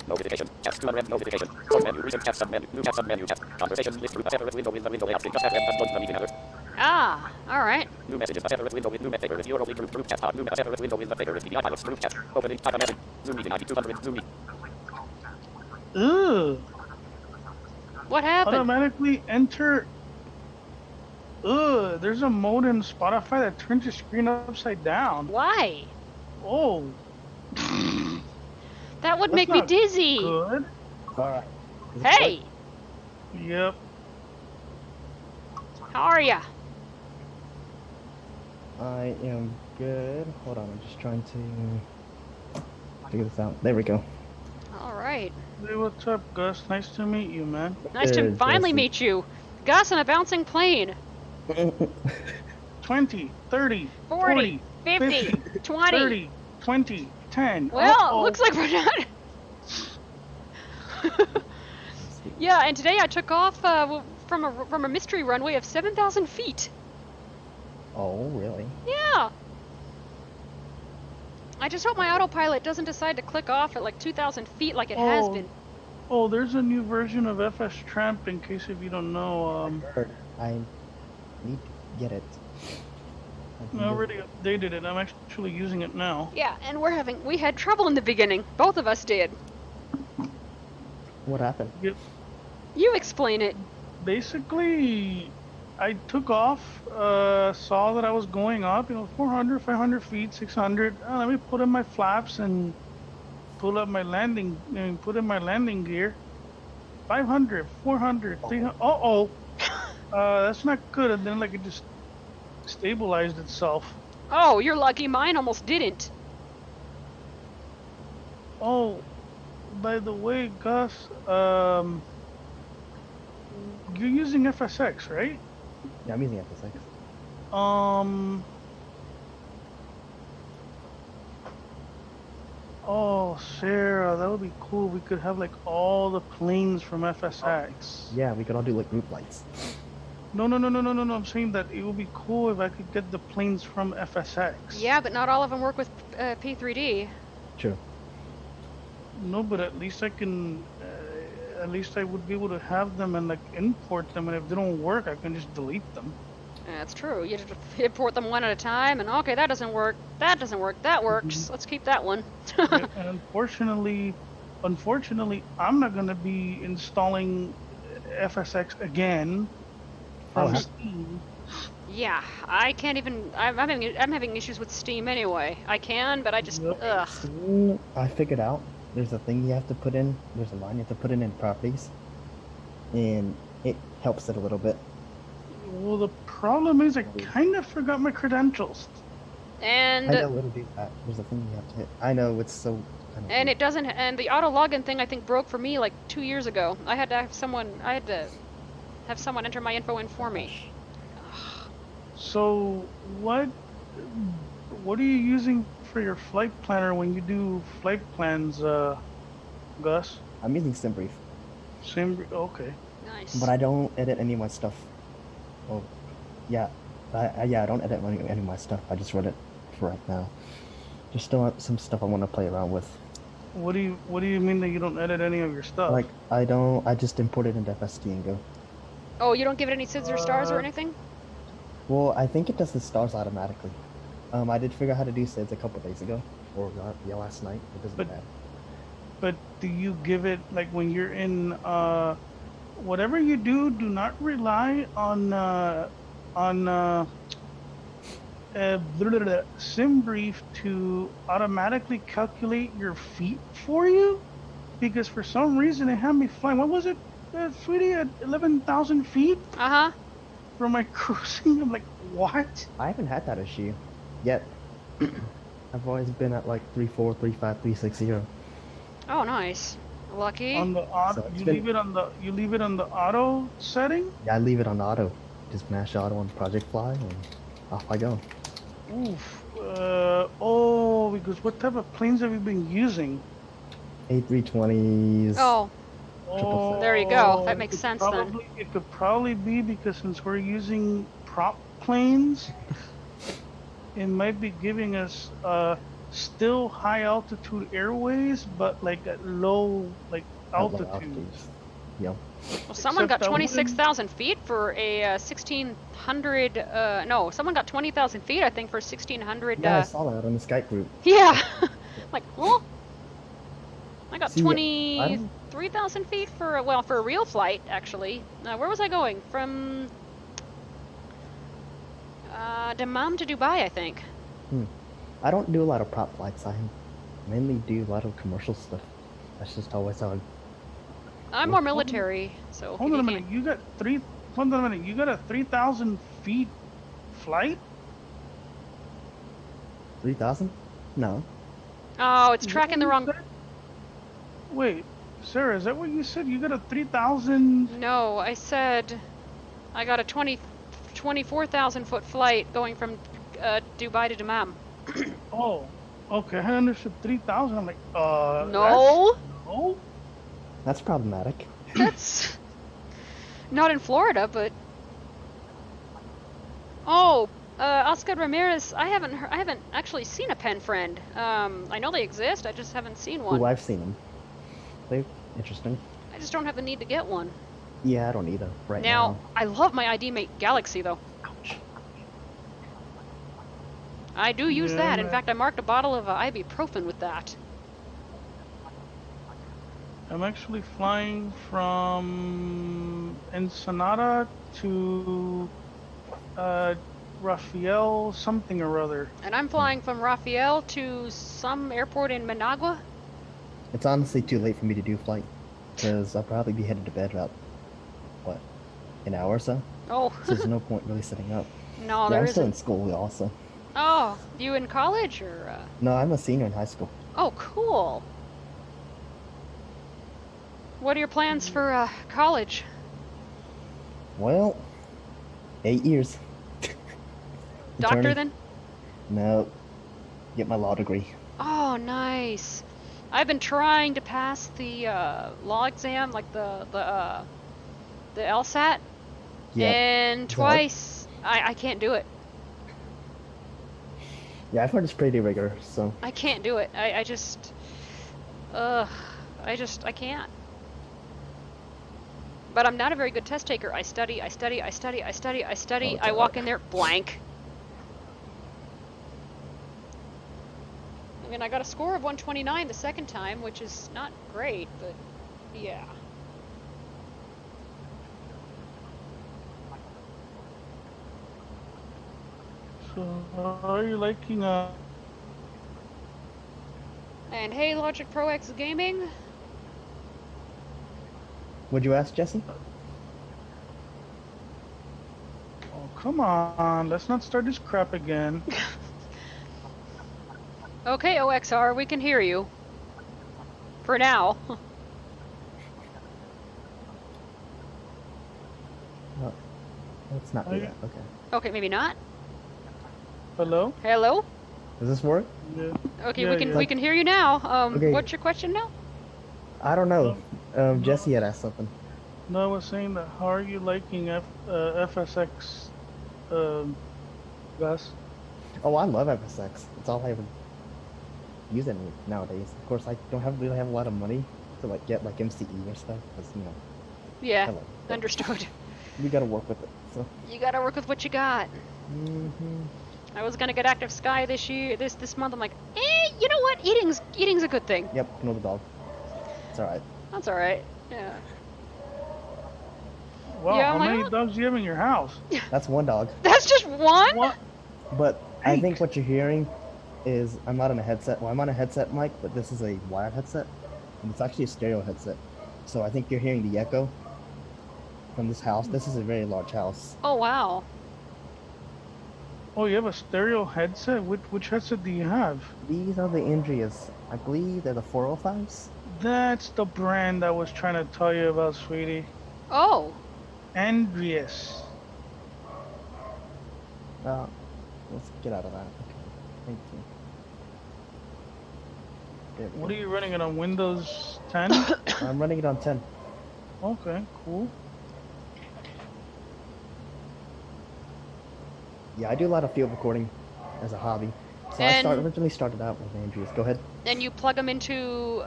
notification, test, notification, submenu, recent test, submenu, new tab, submenu, test, conversation, list, a separate window with the window layout, just have the meeting other. Ah, alright. New messages, a separate window with new message, if you're only group chat, new separate window with the favorite, the iPilot, group chat, opening, type a message, Zoom meeting ID 200, Zoom meeting. Ugh. What happened? Automatically enter. Ugh, there's a mode in Spotify that turns your screen upside down. Why? Oh. That would That's make me not dizzy. Good. Alright. Hey, Yep. how are ya? I am good. Hold on, I'm just trying to figure this out. There we go. Alright. Hey, what's up, Gus? Nice to meet you, man. Nice to Good, finally Jesse. meet you. Gus on a bouncing plane. 20, 30, 40, 50, 20. 30, 20, 10. Well, looks like we're not. Yeah, and today I took off from a mystery runway of 7,000 feet. Oh, really? Yeah. I just hope my autopilot doesn't decide to click off at like 2,000 feet like it has Oh. been. Oh, there's a new version of FS Tramp. In case if you don't know, Heard. I need to get it. I already updated it. I'm actually using it now. Yeah, and we had trouble in the beginning. Both of us did. What happened? You explain it. Basically, I took off, saw that I was going up, 400, 500 feet, 600. Let me put in my flaps and pull up my landing, put in my landing gear. 500, 400, 300. Uh-oh. That's not good. And then, like, it just stabilized itself. Oh, you're lucky. Mine almost didn't. Oh, by the way, Gus, you're using FSX, right? Yeah, I'm using FSX. Oh, Sarah, that would be cool. We could have like all the planes from FSX. Yeah, we could all do like group lights. No. I'm saying that it would be cool if I could get the planes from FSX. Yeah, but not all of them work with P3D. True. No, but at least I can. At least I would be able to have them and like import them, and if they don't work, I can just delete them. That's true. You just import them one at a time, and okay, that doesn't work. That doesn't work. That works. Let's keep that one. And unfortunately, I'm not gonna be installing FSX again from Steam. Yeah, I can't even. I'm having issues with Steam anyway. I can, but I just ugh. Ooh, I figured out. There's a thing you have to put in. There's a line you have to put in properties, and it helps it a little bit. Well, the problem is I kind of forgot my credentials. And I know it'll do that. There's a thing you have to hit. I know it's so. And it doesn't. And the auto login thing I think broke for me like 2 years ago. I had to have someone. Enter my info in for me. So what are you using for your flight planner when you do flight plans, Gus? I'm using SimBrief. Okay. Nice. But I don't edit any of my stuff. Oh, yeah. I don't edit any of my stuff. I just wrote it for right now. Just still have some stuff I want to play around with. What do you mean that you don't edit any of your stuff? Like, I just import it into FST and go. Oh, you don't give it any SIDS or stars or anything? Well, I think it does the stars automatically. I did figure out how to do SIDS a couple days ago. Or, last night. It doesn't matter. But do you give it, like, when you're in, whatever you do not rely on SimBrief to automatically calculate your feet for you, because for some reason it had me flying. What was it, sweetie? At 11,000 feet? From my cruising. I'm like, what? I haven't had that issue yet. I've always been at like 3.4, 3.5, 3.60. Oh, nice. Lucky. On the auto, So you leave it on the auto setting? Yeah, I leave it on auto. Just mash auto on Project Fly and off I go. Oof. Because what type of planes have you been using? A320s. Oh. There you go. That makes sense then. It could probably be because since we're using prop planes, it might be giving us still high altitude airways, but like at low altitudes. Yep. Well, someone got 26,000 feet for a 1,600. No, someone got 20,000 feet, I think, for 1,600. Yeah, I saw that on the Skype group. Yeah. Like, huh? I got See, 23,000 feet for a real flight, actually. Where was I going? From Dammam to Dubai, I think. I don't do a lot of prop flights. I mainly do a lot of commercial stuff. That's just always how I'm more military, so. Hold on a minute. You got 3,000 feet flight? 3,000? No. Oh, it's tracking the wrong. Wait, Sarah, is that what you said? You got a 3,000? No, I said I got a 24,000 foot flight going from Dubai to Dammam. Oh, okay. I understood 3,000. I'm like, No. No. That's problematic. That's not in Florida, but. Oh, Oscar Ramirez, I haven't actually seen a pen friend. I know they exist, I just haven't seen one. Ooh, I've seen them. They're interesting. I just don't have the need to get one. Yeah, I don't either right now. Now, I love my ID Mate Galaxy, though. Ouch. I do use Yeah, that. In man. fact, I marked a bottle of ibuprofen with that. I'm actually flying from Ensenada to Rafael something or other. And I'm flying from Rafael to some airport in Managua. It's honestly too late for me to do flight, because I'll probably be headed to bed about, what, an hour or so? Oh, So there's no point really setting up. no, Yeah, there I'm still in isn't. school also. Oh, you in college or? No, I'm a senior in high school. Oh, cool. What are your plans for college? Well, 8 years. Doctor Attorney? then? No, get my law degree. Oh, nice. I've been trying to pass the law exam, like the LSAT, Yeah. and Is it hard? twice I can't do it. Yeah, I've heard it's pretty rigorous, so. I can't do it. I can't. But I'm not a very good test taker. I study. Oh, it's I walk hard. in there blank. I mean, I got a score of 129 the second time, which is not great, but yeah. So, are you liking And hey, Logic Pro X Gaming. Would you ask, Jesse? Oh, come on, let's not start this crap again. Okay, OXR, we can hear you. For now. No, let's not do Are that. Okay. Okay, maybe not. Hello? Hello? Does this work? Yeah. Okay, Yeah, yeah. we can hear you now. Okay. What's your question now? I don't know. Jesse had asked something. No, I was saying that how are you liking FSX, Guss? Oh, I love FSX. It's all I ever use it nowadays. Of course, I don't really have a lot of money to like get like MCE or stuff, because you know, Yeah, I like it. understood. We gotta work with it. So. You gotta work with what you got. Mm-hmm. I was gonna get Active Sky this month. I'm like, you know what? Eating's a good thing. Yep, ignore the dog. It's alright. That's all right. Yeah. Wow, Yeah, how I'm like, many oh. dogs do you have in your house? That's one dog. That's just one. What? But I Eight. think what you're hearing is I'm not on a headset. Well, I'm on a headset mic, but this is a wired headset, and it's actually a stereo headset. So I think you're hearing the echo from this house. This is a very large house. Oh wow. Oh, you have a stereo headset? Which headset do you have? These are the Andreas. I believe they're the 405s. That's the brand I was trying to tell you about, sweetie. Oh. Andreas. Let's get out of that. Okay. Thank you. There we What go. are you running it on, Windows 10? I'm running it on 10. Okay, cool. Yeah, I do a lot of field recording as a hobby. So And- originally started out with Andreas. Go ahead. And you plug them into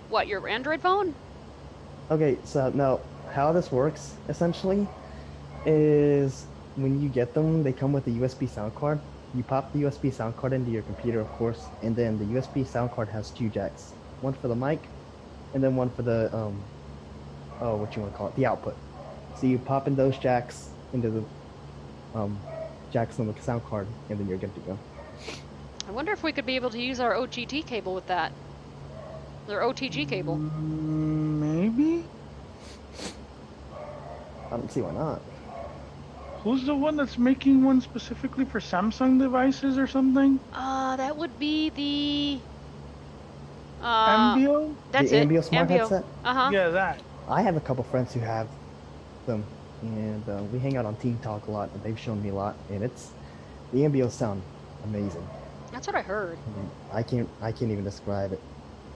what, your Android phone? Okay, so now how this works essentially is when you get them, they come with a USB sound card. You pop the USB sound card into your computer, of course, and then the USB sound card has two jacks, one for the mic, and then one for the what you want to call it, the output. So you pop in those jacks into the jacks on the sound card, and then you're good to go. I wonder if we could be able to use our OGT cable with that. Or OTG cable. Maybe? I don't see why not. Who's the one that's making one specifically for Samsung devices or something? That would be the Ambio? That's The it. Ambio Smart headset? Uh-huh. Yeah, that. I have a couple friends who have them, and we hang out on Team Talk a lot, and they've shown me a lot, and the Ambio sound amazing. That's what I heard. I mean, I can't even describe it.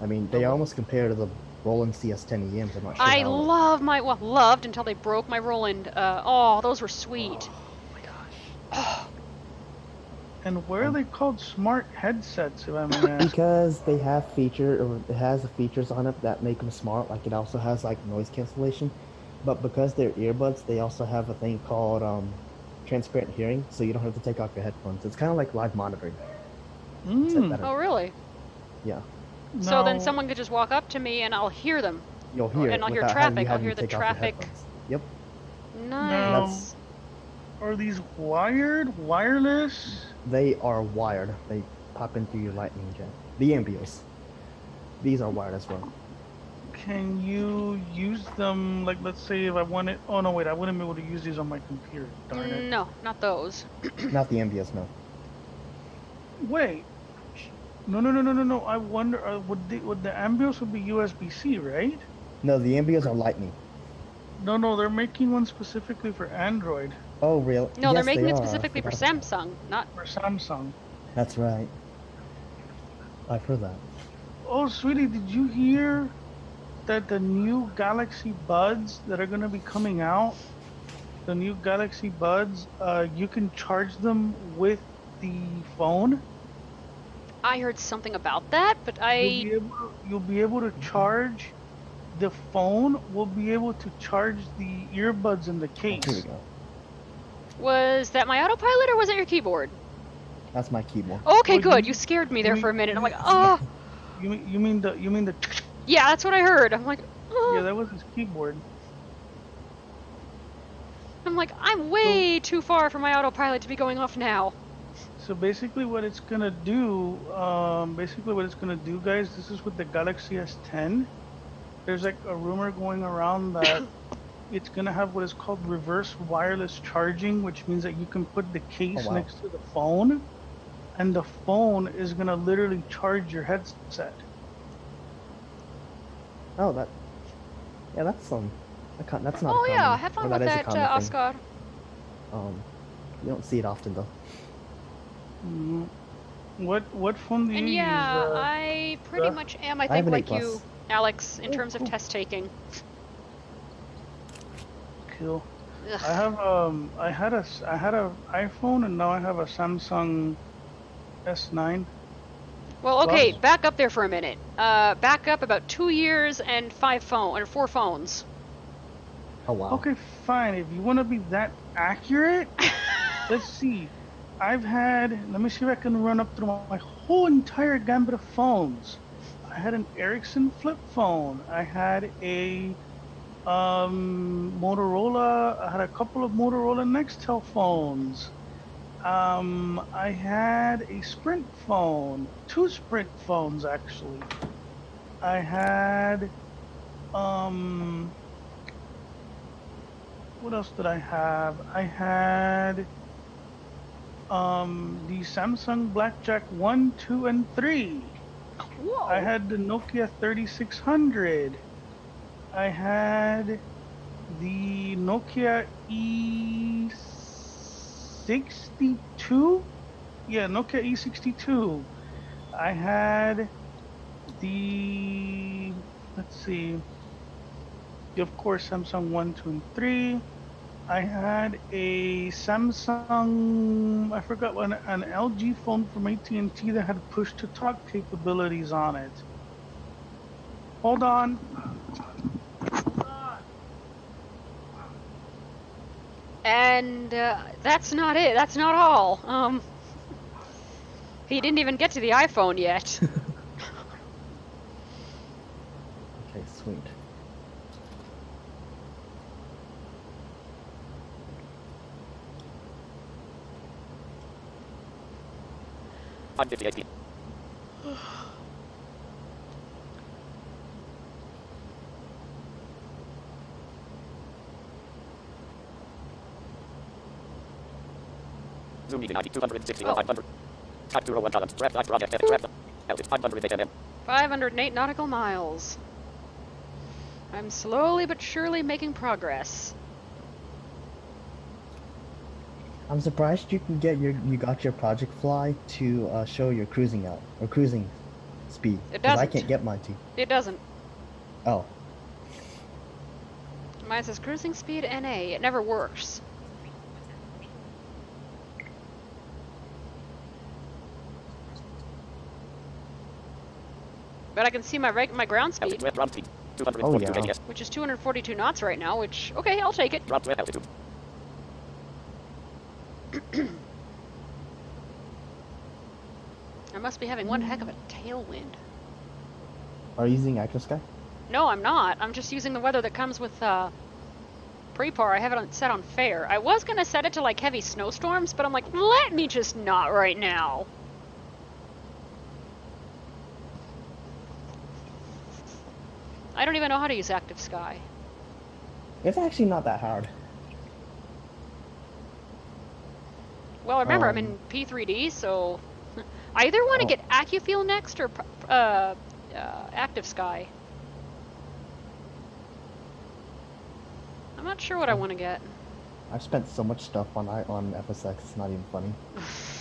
I mean, they almost compare to the Roland CS10 EMs. I'm not sure. I how- love loved until they broke my Roland. Oh, those were sweet. Oh my gosh. Oh, And why are they called smart headsets, if I may ask? Because they have it has the features on it that make them smart. Like it also has like noise cancellation, but because they're earbuds, they also have a thing called transparent hearing, so you don't have to take off your headphones. It's kind of like live monitoring. except better. Oh, really? Yeah. So then No. someone could just walk up to me and I'll hear them. You'll hear And it I'll hear without traffic. I'll having hear to the take off your traffic. headphones. Yep. Nice. Are these wired, wireless? They are wired. They pop into your lightning jack. The ambios. These are wired as well. Can you use them, like, let's say if I wanted... Oh, no, wait, I wouldn't be able to use these on my computer. Darn it. No, not those. Not the ambios, no. Wait. No. I wonder, would the ambios would be USB-C, right? No, the ambios are lightning. No, they're making one specifically for Android. Oh, really? No, they're Yes, making they it are. I specifically for forgot about Samsung, not... For Samsung. that. That's right. I've heard that. Oh, sweetie, did you hear that the new Galaxy Buds that are going to be coming out, the new Galaxy Buds, you can charge them with the phone? I heard something about that, but You'll be able to charge the phone. Will be able to charge the earbuds in the case. Here we go. Was that my autopilot or was it your keyboard? That's my keyboard. Okay, Well, good. you- You scared me there you- for a minute. I'm like, oh, You mean the? yeah, that's what I heard. I'm like, oh. Yeah, that was his keyboard. I'm like, I'm way too far from my autopilot to be going off now. So basically what it's gonna do, guys, this is with the Galaxy S10. There's like a rumor going around that it's gonna have what is called reverse wireless charging, which means that you can put the case Oh, wow. next to the phone, and the phone is gonna literally charge your headset. Oh, that. Yeah, that's that's not. Oh a yeah, common, have fun or with is a that, common thing. Oscar. You don't see it often though. What phone do you And use? yeah, I pretty Gus? much am, I I have think, an like 8 you, plus. Alex, in Oh, terms of cool. test taking. Cool. Ugh. I had a iPhone and now I have a Samsung S9. Well, okay, Plus? back up there for a minute. Back up about 2 years and 4 phones. Oh wow. Okay, fine. If you want to be that accurate, let's see. Let me see if I can run up through my whole entire gambit of phones. I had an Ericsson flip phone. I had a Motorola. I had a couple of Motorola Nextel phones. I had a Sprint phone. 2 Sprint phones, actually. I had, what else did I have? I had the Samsung Blackjack 1, 2, and 3. Whoa. I had the Nokia 3600. I had the Nokia E62. Yeah, Nokia E62. I had the, let's see, of course, Samsung 1, 2, and 3. I had a Samsung, I forgot what, an LG phone from AT&T that had push-to-talk capabilities on it. Hold on. And that's not it. That's not all. He didn't even get to the iPhone yet. Okay, sweet. I'm 58. Zoom meeting ID 260 Oh. 500. Type 201 columns. Draft live project edit draft. L 508 mm. 508 nautical miles. I'm slowly but surely making progress. I'm surprised you can get you got your Project Fly to show your cruising out or cruising speed. It 'Cause I doesn't. can't get mine to. It doesn't. Oh, Mine says cruising speed NA. It never works. But I can see my ground speed, Ground speed. Oh, 242 yeah. kps. which is 242 knots right now, which, okay, I'll take it. Ground to altitude. I must be having one heck of a tailwind. Are you using Active Sky? No, I'm not. I'm just using the weather that comes with pre-par. I have it set on fair. I was going to set it to like heavy snowstorms, but I'm like, let me just not right now. I don't even know how to use Active Sky. It's actually not that hard. Well, remember, I'm in P3D, so I either want to Oh. get AccuFeel next or Active Sky. I'm not sure what I want to get. I've spent so much stuff on FSX, it's not even funny.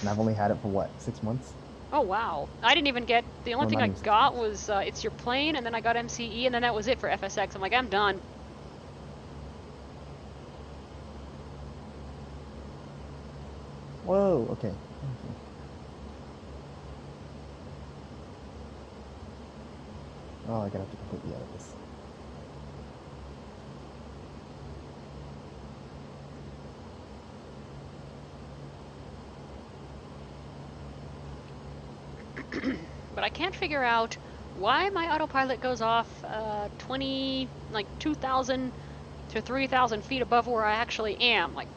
And I've only had it for what, 6 months? Oh wow! I didn't even get. The only Well, thing not I even 6 got months. was It's Your Plane, and then I got MCE, and then that was it for FSX. I'm like, I'm done. Whoa, okay. Oh, I'm gonna have to completely edit this. But I can't figure out why my autopilot goes off 2,000 to 3,000 feet above where I actually am. Like,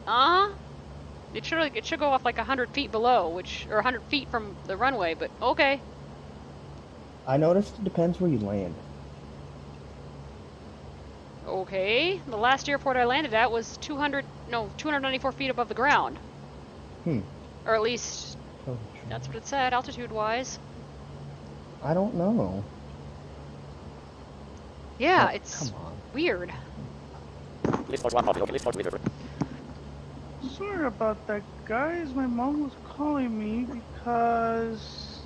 it should go off like 100 feet below, or 100 feet from the runway. But okay. I noticed it depends where you land. Okay. The last airport I landed at was 294 feet above the ground. Or at least Oh, that's what it said, altitude-wise. I don't know. Yeah, Oh, it's come on. weird. List for 1 copy. Okay, list for Twitter. Sorry about that, guys. My mom was calling me because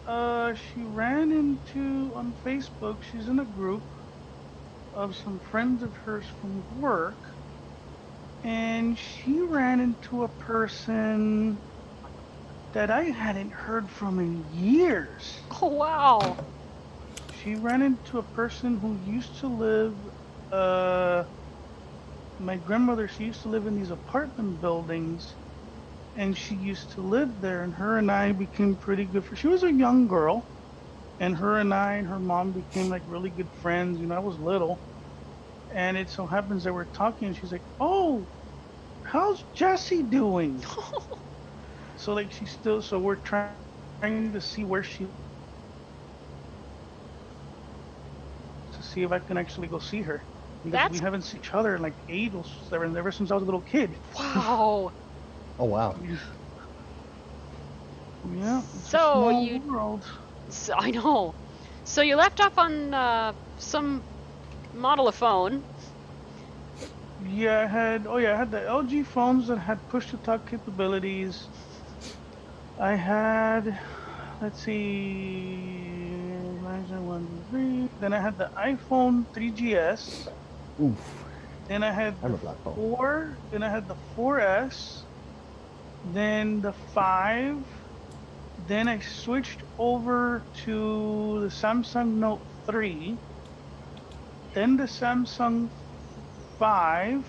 she ran into, on Facebook, she's in a group of some friends of hers from work, and she ran into a person that I hadn't heard from in years. Oh, wow. She ran into a person who used to live, my grandmother, she used to live in these apartment buildings, and she used to live there, and her and I became pretty good friends. She was a young girl, and her and I and her mom became like really good friends. You know, I was little, and it so happens that we're talking, and she's like, "Oh, how's Jessie doing?" So like so we're trying to see where to see if I can actually go see her. Because we haven't seen each other in like 8 or 7 ever since I was a little kid. Wow. Oh, wow. Yeah. It's So a small you- world. So, I know. So you left off on some model of phone. Yeah, I had the LG phones that had push-to-talk capabilities. I had, let's see, 1, 2, 3. Then I had the iPhone 3GS. Oof. Then I had I'm the a black phone. 4. Then I had the 4S. Then the 5. Then I switched over to the Samsung Note 3. Then the Samsung 5,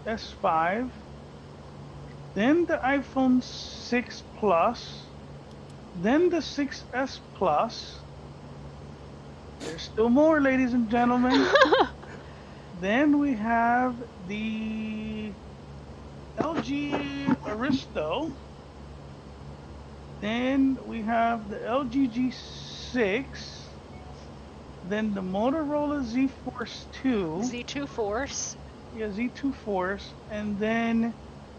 S5. Then the iPhone 6 Plus. Then the 6S Plus. There's still more, ladies and gentlemen. Then we have the LG Aristo. Then we have the LG G6. Then the Motorola Z Force 2. Z2 Force. Yeah, Z2 Force. And then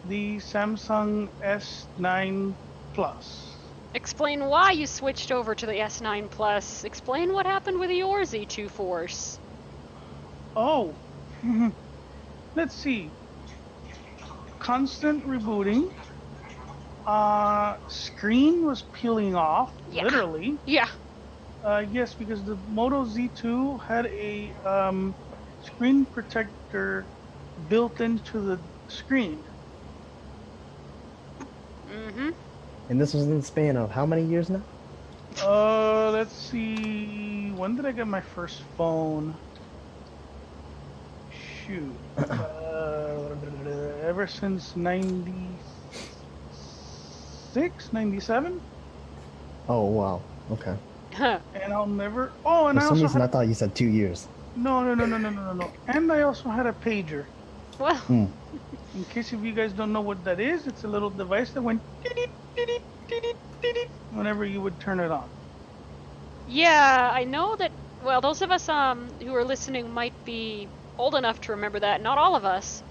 the Samsung S9 Plus. Explain why you switched over to the S9 Plus. Explain what happened with your Z2 Force. Oh, let's see. Constant rebooting. Screen was peeling off, Yeah. literally. Yeah. Yes, because the Moto Z2 had a screen protector built into the screen. Mm-hmm. And this was in the span of how many years now? Let's see. When did I get my first phone? Shoot. Ever since 96, 97? Oh wow. Okay. And I'll never. Oh, and For I some also reason, I had. thought you said 2 years. No. And I also had a pager. Well, Hmm. In case if you guys don't know what that is, it's a little device that went whenever you would turn it on. yeah, I know that. Well, those of us who are listening might be old enough to remember that. Not all of us.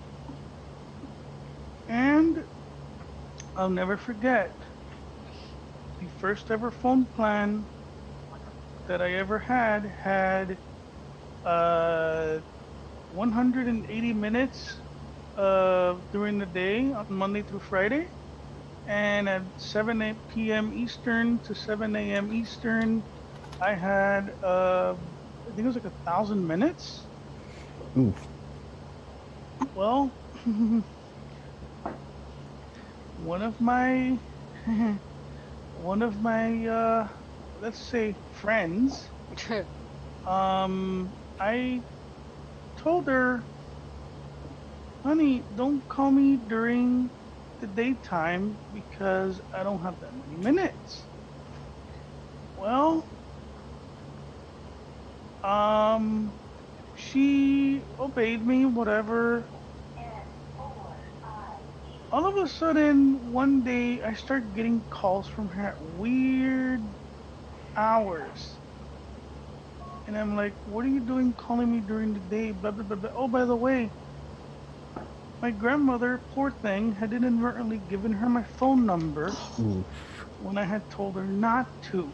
And I'll never forget the first ever phone plan that I ever had 180 minutes during the day on Monday through Friday, and at 7 p.m. Eastern to 7 a.m. Eastern, I had I think it was like 1,000 minutes. Oof. Well, one of my let's say friends, I told her, honey, don't call me during the daytime because I don't have that many minutes. Well, she obeyed me, whatever. All of a sudden, one day, I start getting calls from her at weird hours. And I'm like, what are you doing calling me during the day? Blah, blah, blah, blah. Oh, by the way, my grandmother, poor thing, had inadvertently given her my phone number Oof. when I had told her not to.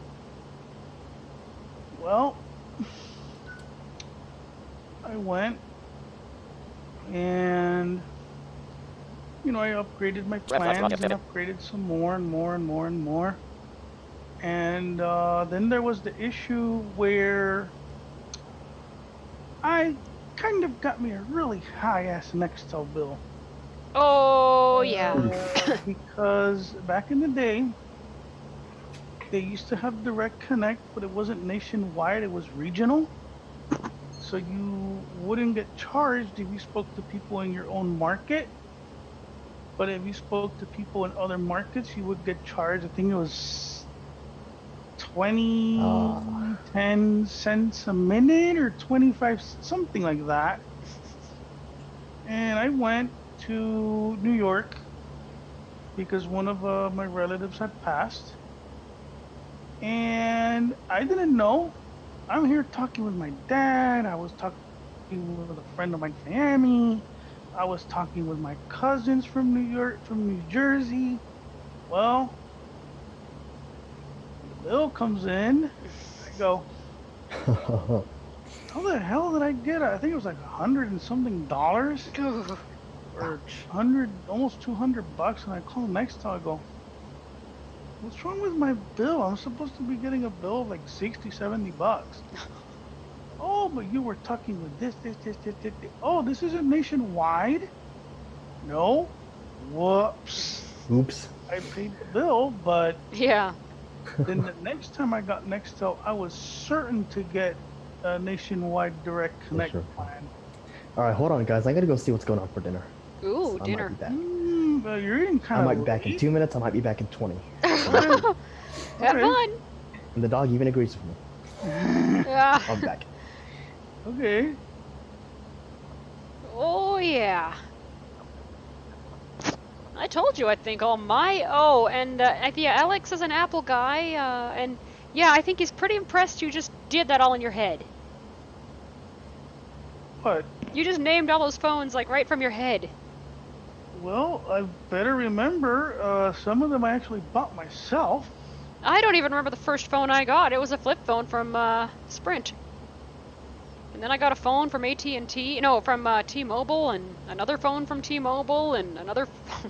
Well, I went and, I upgraded my plans and upgraded some more and more and more and more. And then there was the issue where I kind of got me a really high-ass Nextel bill. Oh, yeah. Because back in the day, they used to have direct connect, but it wasn't nationwide, it was regional. So you wouldn't get charged if you spoke to people in your own market. But if you spoke to people in other markets, you would get charged. I think it was 10 cents a minute or 25, something like that. And I went to New York because one of my relatives had passed. And I didn't know. I'm here talking with my dad. I was talking with a friend of mine from Miami. I was talking with my cousins from New York, from New Jersey. Well, the bill comes in. I go, how the hell did I get it? I think it was like $100 and something, or 100, almost $200. And I call Nextel. I go, what's wrong with my bill? I'm supposed to be getting a bill of like 60, 70 bucks. Oh, but you were talking with this. Oh, this isn't nationwide? No. Whoops. Oops. I paid the bill, but Yeah. then the next time I got Nextel, I was certain to get a nationwide direct connect Sure. plan. All right, hold on, guys. I gotta go see what's going on for dinner. Ooh, I dinner. might be back. You're eating I kind of might be back in 2 minutes. I might be back in 20. Have Okay. fun. And the dog even agrees with me. Yeah. I'll be back. Okay. Oh, yeah. I told you, I think, all my... Oh, and yeah, Alex is an Apple guy, and yeah, I think he's pretty impressed you just did that all in your head. What? You just named all those phones, like, right from your head. Well, I better remember, some of them I actually bought myself. I don't even remember the first phone I got. It was a flip phone from Sprint. And then I got a phone from AT&T, no, from T-Mobile, and another phone from T-Mobile, and another phone.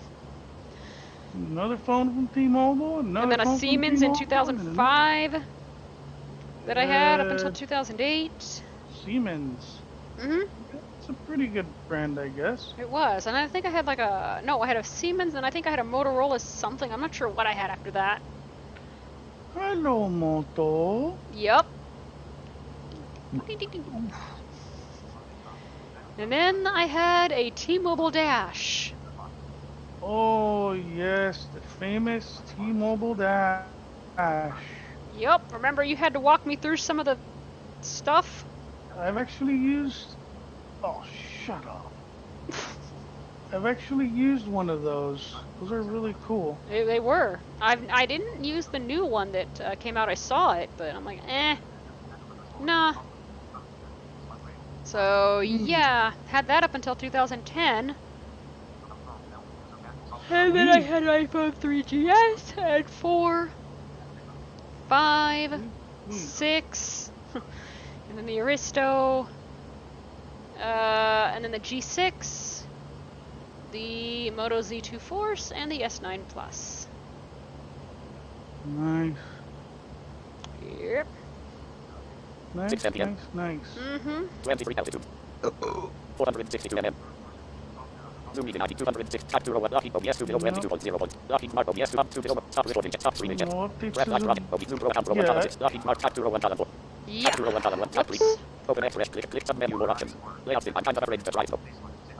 Another phone from T-Mobile, And then a Siemens in 2005 that I had up until 2008. Siemens. Mm-hmm. It's a pretty good brand, I guess. It was, and I think I had like I had a Siemens, and I think I had a Motorola something. I'm not sure what I had after that. All Hello, Moto. Yep. And then I had a T-Mobile Dash. Oh, yes, the famous T-Mobile Dash. Yep, remember you had to walk me through some of the stuff? I've actually used... Oh, shut up. I've actually used one of those. Those are really cool. They were. I didn't use the new one that came out. I saw it, but I'm like, nah. So yeah, had that up until 2010. And then I had an iPhone 3GS and 4, 5, 6, and then the Aristo, and then the G6, the Moto Z2 Force, and the S9 Plus. Nice. Yep. Nice, 6 MPM. nice. 23 altitude. 462 mm. Zoom meeting ID 206. Type 201. Lockheed OBS 2022.0 point. Lockheed Mark OBS 220. Top recording jet. Top screening jet. No updates Grab to live the... rocket. OB Zoom Pro Cam Pro 1006. Lockheed Mark Type 201 column 4. Yeah. Type 201 column 1. Top 3. Whoops. Open X rest. Click sub menu more options. Layout dim. I'm time to upgrade the drive scope.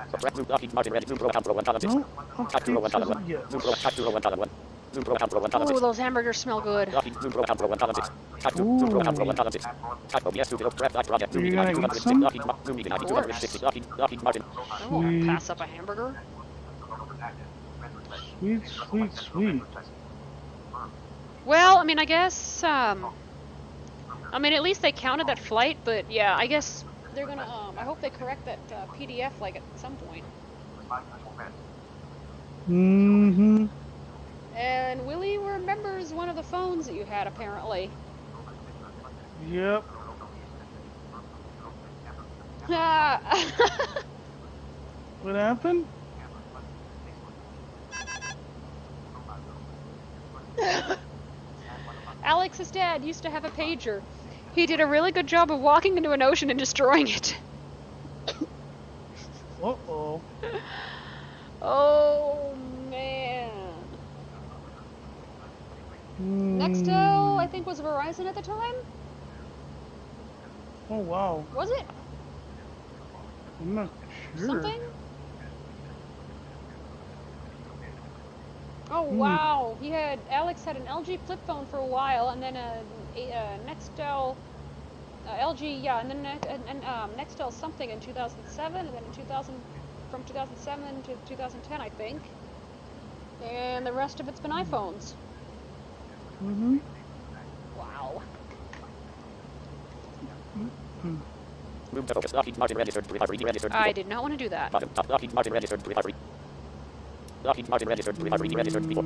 Subtract Zoom Lockheed Martin ready. Zoom Pro Cam Pro 1 column 6. No Type 201 column updates 1. yet. Zoom Pro Type 201 column 1. Zoom Pro Cam Pro 1 column 6. Oh, those hamburgers smell good. Lockheed Zoom Pro Cam Pro 1 column 6. Type 2 Zoom Pro Cam Pro 1 column 6. Type OBS 2 grab live project. Zoom Are you meeting ID gonna eat 206. some? Lockheed Zoom meeting ID 260. Lockheed Martin. I don't want to pass up a hamburger. Sweet, sweet, sweet. Well, I mean, I guess, I mean, at least they counted that flight, but yeah, I guess they're gonna, I hope they correct that PDF, like, at some point. Mm-hmm. And Willie remembers one of the phones that you had, apparently. Yep. What happened? Alex's dad used to have a pager. He did a really good job of walking into an ocean and destroying it. Uh-oh. Oh, man. Nextel, I think, was Verizon at the time? Oh, wow. Was it? I'm not sure. Something? Oh, wow. Alex had an LG flip phone for a while, and then a Nextel, LG, yeah, and then Nextel something in 2007, and then from 2007 to 2010, I think. And the rest of it's been iPhones. Mm-hmm. Wow. Room to focus. Lockheed Martin registered 353. Registered. I did not want to do that. Bottom. Top. Lockheed Martin registered 353. Lockheed Martin registered 353. Registered before.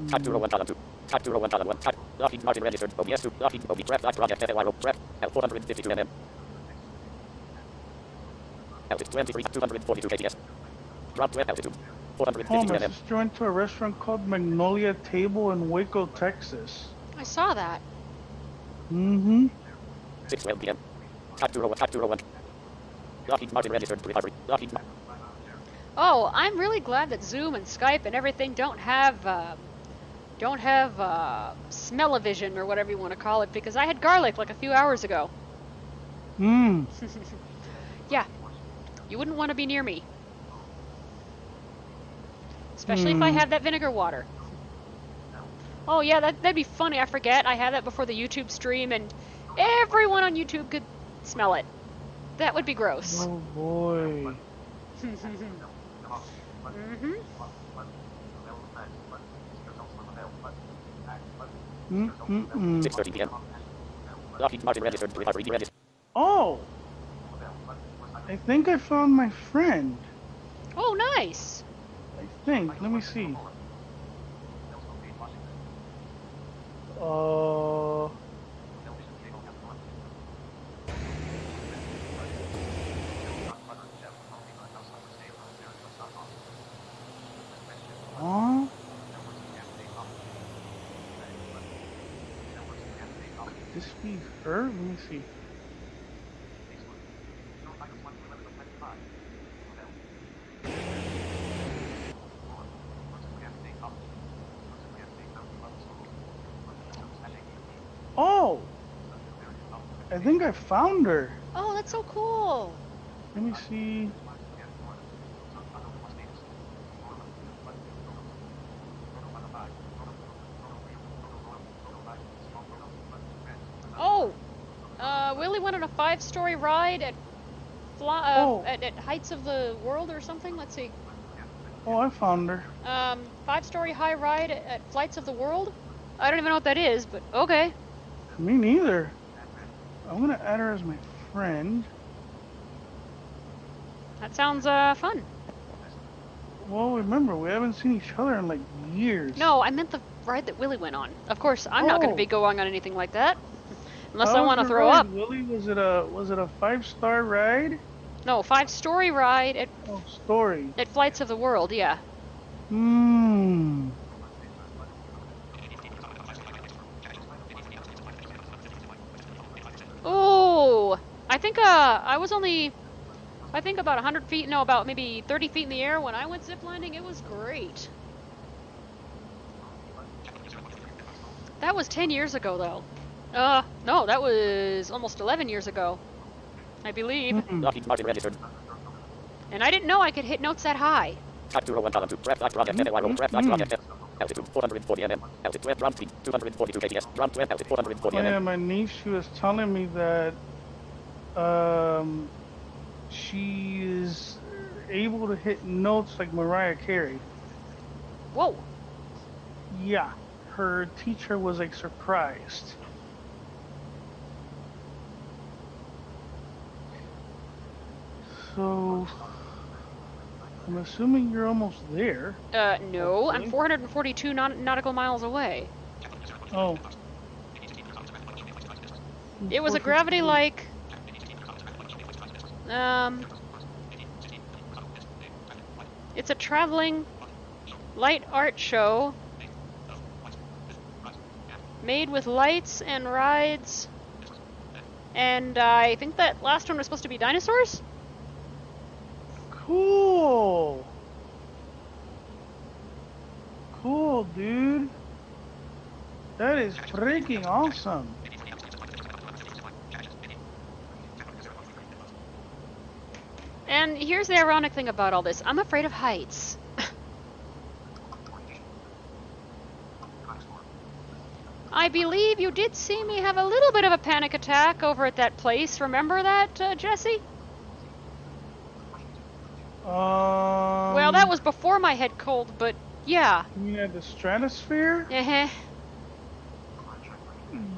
Type 201 column 2. Type 201 column 1. Type. Lockheed Martin registered. OBS 2. Lockheed OB. Prep. Live project. FLIRO. Prep. L452 mm. Altitude 23. 242 kts. Drop to altitude. 452 My mm. sister went to a restaurant called Magnolia Table in Waco, Texas. I saw that. Mm-hmm. 6:12 p.m. Type 201. Type 201. Lockheed Martin registered 353. Lockheed Martin. Oh, I'm really glad that Zoom and Skype and everything don't have smell-o-vision or whatever you want to call it, because I had garlic like a few hours ago. Mm. Yeah, you wouldn't want to be near me. Especially if I have that vinegar water. Oh yeah, that'd be funny, I forget. I had that before the YouTube stream and everyone on YouTube could smell it. That would be gross. Oh boy. Mm-hmm. Mm-mm-mm. 6:30 p.m. Lockheed Martin registered 353. Registered. Oh! I think I found my friend. Oh, nice. I think. Let me see. Huh? this be her? Let me see. Oh! I think I found her. Oh, that's so cool. Let me see. Oh! Willie went on a 5-story ride at at Heights of the World or something. Let's see. Oh, I found her. 5-story high ride at Flights of the World. I don't even know what that is, but okay. Me neither. I'm gonna add her as my friend. That sounds fun. Well, remember, we haven't seen each other in like years. No, I meant the ride that Willie went on. Of course, I'm not going to be going on anything like that. Unless I want to throw up. Willie, was it a 5-star ride? No, 5-story ride at Story. at Flights of the World, yeah. Hmm. Oh, I think I was only, I think about 100 feet, no, about maybe 30 feet in the air when I went ziplining. It was great. That was 10 years ago, though. No, that was almost 11 years ago, I believe. Lockheed Martin registered. And I didn't know I could hit notes that high. Type 201 column 2. Prep flight project NYO. Prep flight project. Altitude 440 nm. Altitude 12 ground speed 242 kps. Ground 12 altitude 440 Yeah, nm. my niece, she was telling me that she is able to hit notes like Mariah Carey. Whoa. Yeah, her teacher was like surprised. So, I'm assuming you're almost there. No, I'm Okay. 442 nautical miles away. Oh. It was a gravity-like, it's a traveling light art show made with lights and rides, and I think that last one was supposed to be dinosaurs? Cool. Cool, dude. That is freaking awesome. And here's the ironic thing about all this. I'm afraid of heights. I believe you did see me have a little bit of a panic attack over at that place. Remember that, Jesse? Well, that was before my head cold, but yeah. You mean at the stratosphere? Uh-huh.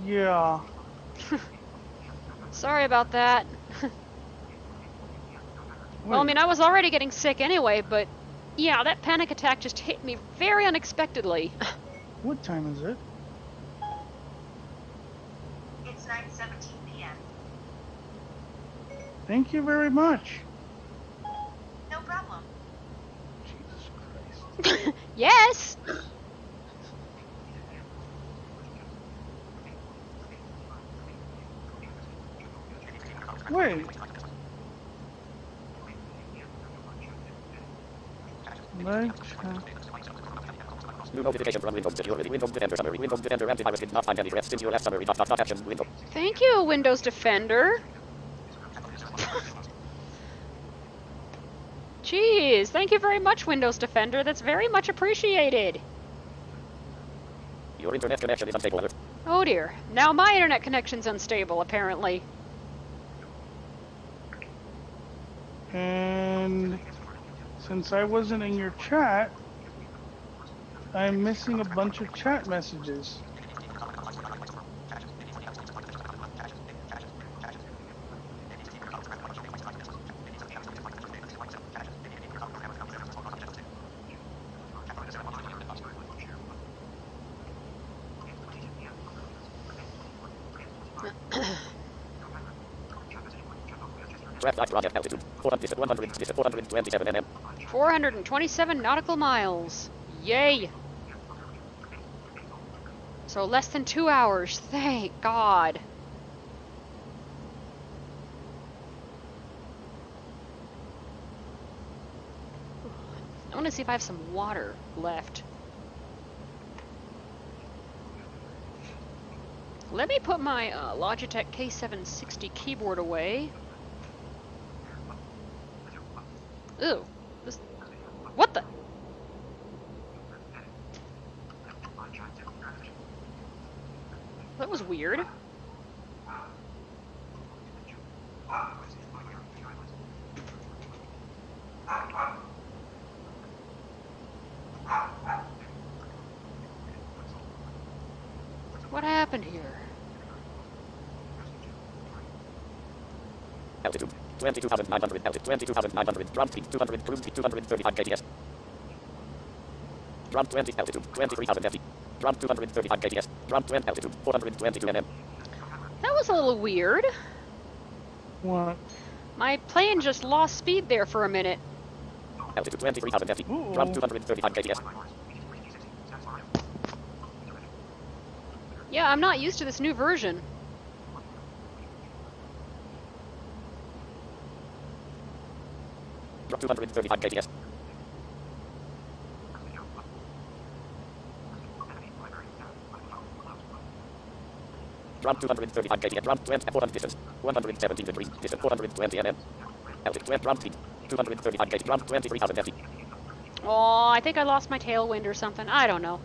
Yeah. Sorry about that. Well, I mean, I was already getting sick anyway, but yeah, that panic attack just hit me very unexpectedly. What time is it? It's 9:17 p.m. Thank you very much. No problem. Jesus Christ. Yes! Wait. Like, New notification from Windows Security. Windows Defender summary. Windows Defender antivirus did not find any threats since your last summary. Action window. Thank you, Windows Defender. Jeez, thank you very much, Windows Defender. That's very much appreciated. Your internet connection is unstable. Alert. Oh dear. Now my internet connection's unstable, apparently. and since I wasn't in your chat, I'm missing a bunch of chat messages. Project altitude 427 nm. 427 nautical miles. Yay! So less than 2 hours. Thank God. I want to see if I have some water left. Let me put my Logitech K760 keyboard away. Ew. This... What the? That was weird. What happened here? Altitude 22,900. Altitude 22,900. Drum speed 200. Cruise speed 235 kts. Drum 20. Altitude 23,000 ft. Drum 235 kts. Drum 20. Altitude 422 mm. That was a little weird. What? My plane just lost speed there for a minute. Altitude 23,000 ft. Drum 235 kts. Yeah, I'm not used to this new version. Drum 235 kts. Drum 235 kts. Drum 20. 400 distance 117 degrees. Distance 420 mm. Altitude 20. Drum speed 235 kts. Drum 23,000 ft. Oh, I think I lost my tailwind or something. I don't know.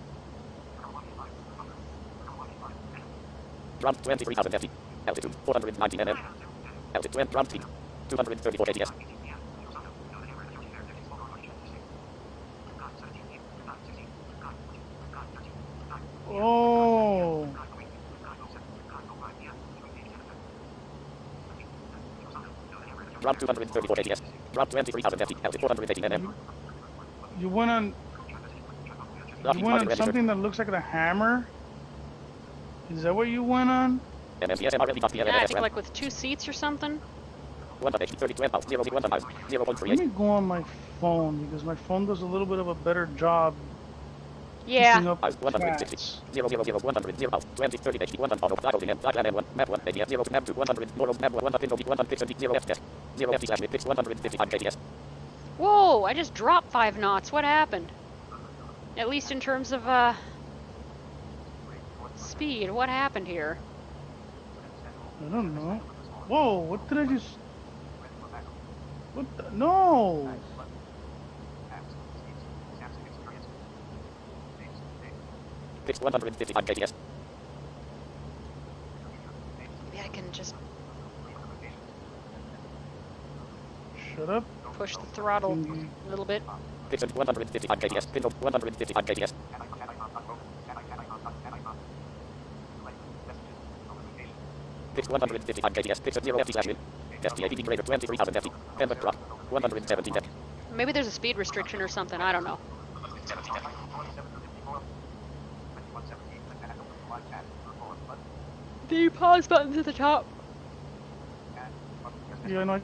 Drum 23,000 ft. Altitude 490 mm. Altitude 20. Drum speed 234 kts. Oh. Drum 234 kts. Drum 23,000 ft. Altitude 480 mm. You went on. You went on something that looks like a hammer. Is that what you went on? MMPS MRLB cost Yeah, I think like with 2 seats or something. 0.38. Let me go on my phone because my phone does a little bit of a better job keeping Yeah. up with 160. stats. 0, 100, 0, 20, 30, 80, 1, auto, flag, holding, flag, and 1, map 1, ADS, 0, map 2, 100, moral, map 1, 150, 0, FTS, 0, FT slash mid, 155 KTS. Whoa, I just dropped 5 knots. What happened? At least in terms of, speed. What happened here? I don't know. Whoa, what did I just... What the... No! Fixed 155 KTS. Maybe I can just Shut up. push the throttle a little bit. Fixed 155 KTS. Pin 155 KTS. Fixed 155 KTS. Fixed 0 FT slash mid. STAPD greater 23,000 FT. Pembroke drop. 117 depth. Maybe there's a speed restriction or something. I don't know. The pause button's at the top. Yeah, I know.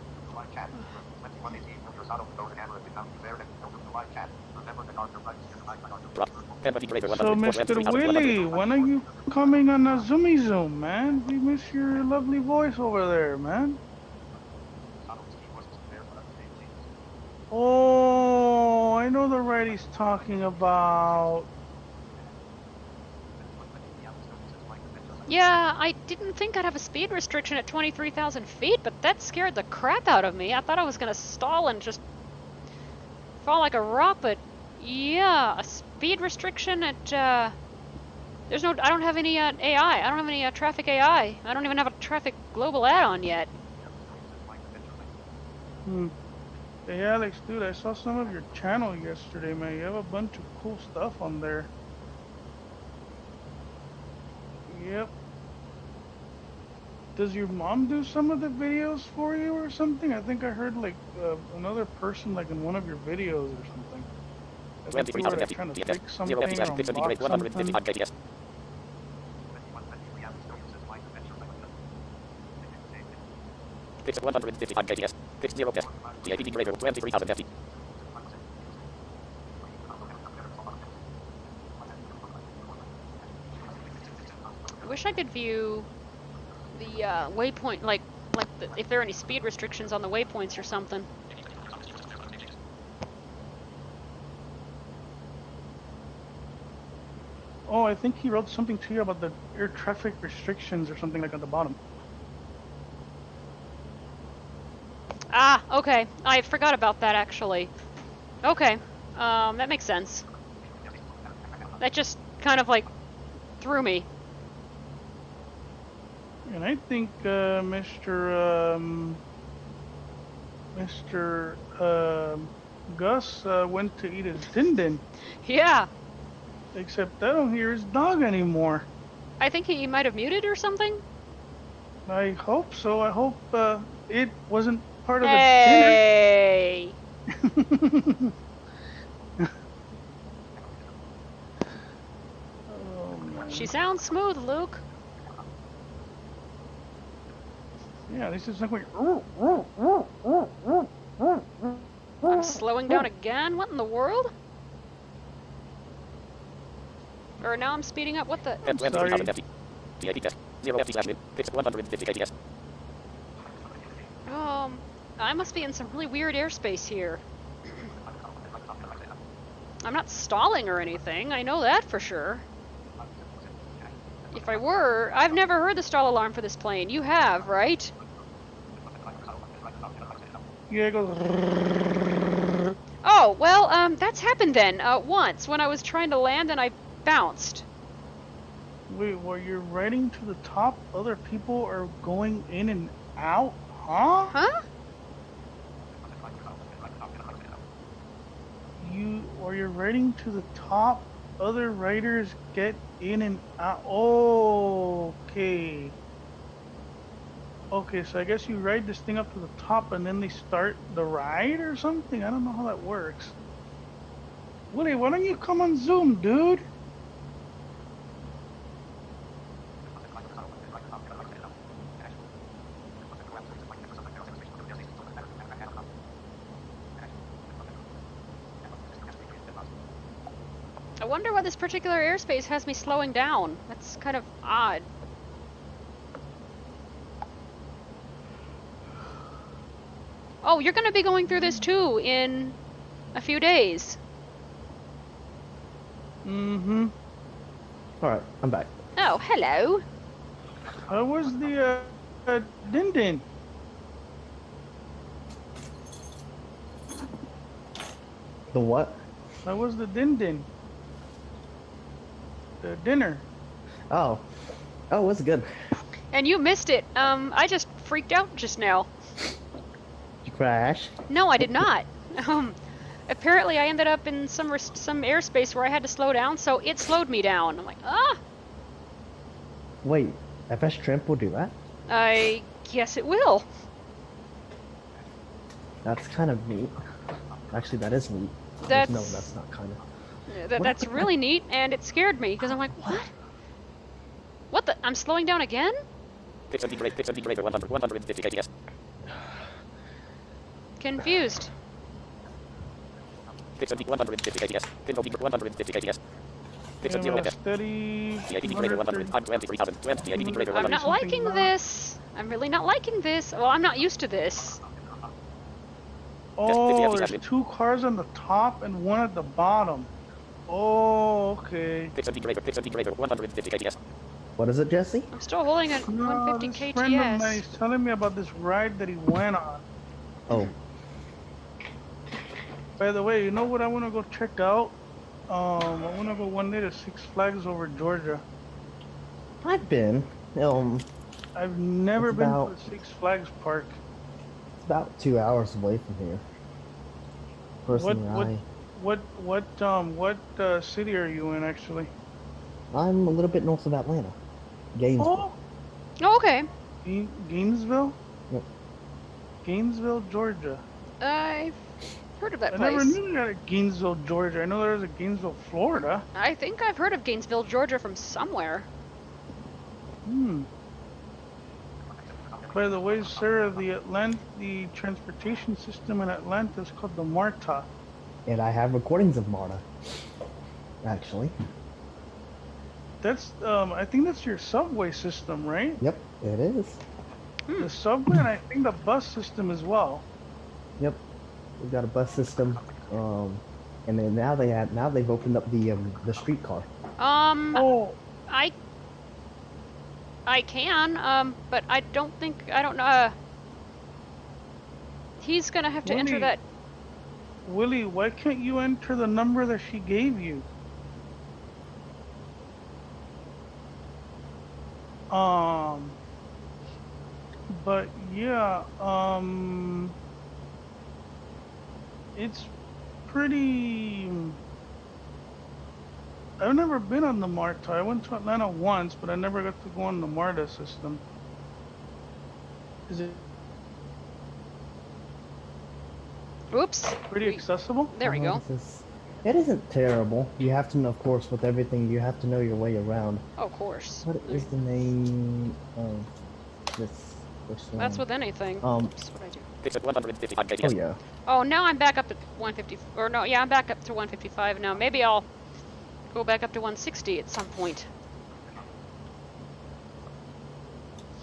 Drop. Pembroke greater So, Mr. Willie, when are you coming on a Zoomy Zoom, man? We miss your lovely voice over there, man. Oh, I know the ride he's talking about. Yeah, I didn't think I'd have a speed restriction at 23,000 feet, but that scared the crap out of me. I thought I was gonna stall and just fall like a rock, but yeah, a speed restriction at, there's no, I don't have any AI. I don't have any traffic AI. I don't even have a traffic global add-on yet. Hey Alex, dude, I saw some of your channel yesterday, man. You have a bunch of cool stuff on there. Yep. Does your mom do some of the videos for you or something? I think I heard like another person like in one of your videos or something. I think you were like, trying to fix something or unbox something. Fixed 155 KTS. Fixed 0 test. TAPD greater 23,000 FT. I wish I could view the waypoint, like if there are any speed restrictions on the waypoints or something. Oh, I think he wrote something to you about the air traffic restrictions or something like at the bottom. Ah, okay. I forgot about that actually. Okay, that makes sense. That just kind of like threw me. And I think Mr. Guss went to eat his din-din. Yeah. Except I don't hear his dog anymore. I think he might have muted or something. I hope so. I hope it wasn't part of Hey. the dinner. Oh, man. She sounds smooth, Luke. Yeah, this is like going. I'm slowing down again? What in the world? Or now I'm speeding up, what the? Sorry. I must be in some really weird airspace here. I'm not stalling or anything, I know that for sure. If I were, I've never heard the stall alarm for this plane. You have, right? Yeah, it goes. Oh, well, that's happened then, once, when I was trying to land and I bounced. Wait, while you're riding to the top, other people are going in and out? Huh? Huh? While you're riding to the top, other riders get in and out. Oh, okay. Okay, so I guess you ride this thing up to the top and then they start the ride or something? I don't know how that works. Willie, why don't you come on Zoom, dude? I wonder why this particular airspace has me slowing down. That's kind of odd. Oh, you're gonna be going through this too in a few days. Mm-hmm. Alright, I'm back. Oh, hello. How was the din-din? The what? How was the din-din? The dinner. Oh. Oh, it was good. And you missed it. I just freaked out just now. Did you crash? No, I did not. Apparently I ended up in some airspace where I had to slow down, so it slowed me down. I'm like, ah! Wait, FS Trimp will do that? I guess it will. That's kind of neat. Actually, that is neat. That's... No, that's not kind of. That's really neat, and it scared me, because I'm like, what? What the? I'm slowing down again? Confused. Steady. I'm not liking this. I'm really not liking this. Well, I'm not used to this. Oh, there's two cars on the top and one at the bottom. Oh, okay. What is it, Jesse? I'm still holding at No, 150 this friend of mine kts. is telling me about this ride that he went on. Oh. By the way, you know what I want to go check out? I want to go one day to Six Flags over Georgia. I've been. I've never It's been about- to a Six Flags park. It's about 2 hours away from here. Personally, What city are you in actually? I'm a little bit north of Atlanta. Gainesville. Oh, okay. Gainesville? Yep. Gainesville, Georgia. I've heard of that I place. never knew you had a Gainesville, Georgia. I know there was a Gainesville, Florida. I think I've heard of Gainesville, Georgia from somewhere. By the way, Sarah, the transportation system in Atlanta is called the MARTA. And I have recordings of Marta. Actually. That's I think that's your subway system, right? Yep, it is. The subway and I think the bus system as well. Yep, we've got a bus system. And then now they've opened up the streetcar. Oh, I can, but I don't know. He's gonna have to enter Willie. that. Willie, why can't you enter the number that she gave you? But yeah, it's pretty. I've never been on the MARTA. I went to Atlanta once, but I never got to go on the MARTA system. Is it Oops. pretty accessible? There we go. It isn't terrible. You have to know, of course, with everything, you have to know your way around. Oh, of course. What is the name of this one? That's with anything. Oops, what'd I do? Fix at 155 Oh kbs. yeah. Oh, now I'm back up to 150. Or no, yeah, I'm back up to 155 now. Maybe I'll go back up to 160 at some point.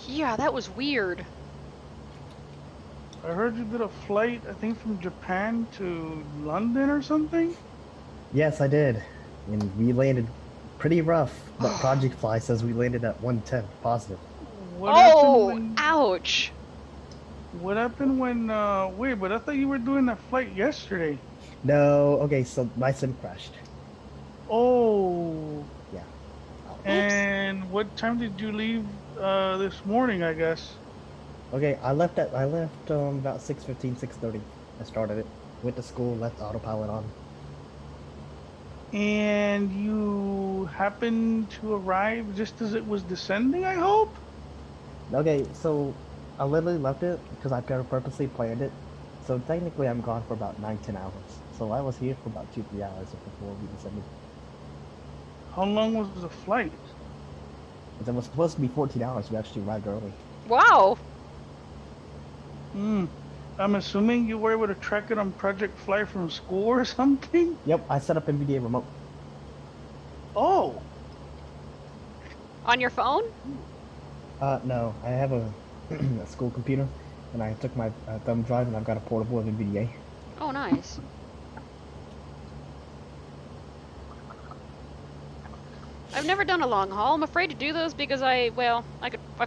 Yeah, that was weird. I heard you did a flight, I think from Japan to London or something? Yes, I did. And we landed pretty rough, but Project Fly says we landed at 110 positive. What happened Oh, when, ouch. what happened when, wait, but I thought you were doing that flight yesterday. No, okay, so my sim crashed. Oh. Yeah. And what time did you leave this morning, I guess? Okay, I left about 6:15, 6:30. I started it. Went to school, left autopilot on. And you happened to arrive just as it was descending, I hope? Okay, so I literally left it because I purposely planned it. So technically I'm gone for about 9-10 hours. So I was here for about 2-3 hours before we descended. How long was the flight? It was supposed to be 14 hours. We actually arrived early. Wow. I'm assuming you were able to track it on Project Fly from school or something? Yep, I set up NVDA remote. Oh. On your phone? No, I have a, a school computer, and I took my thumb drive, and I've got a portable of NVDA. Oh, nice. I've never done a long haul. I'm afraid to do those because I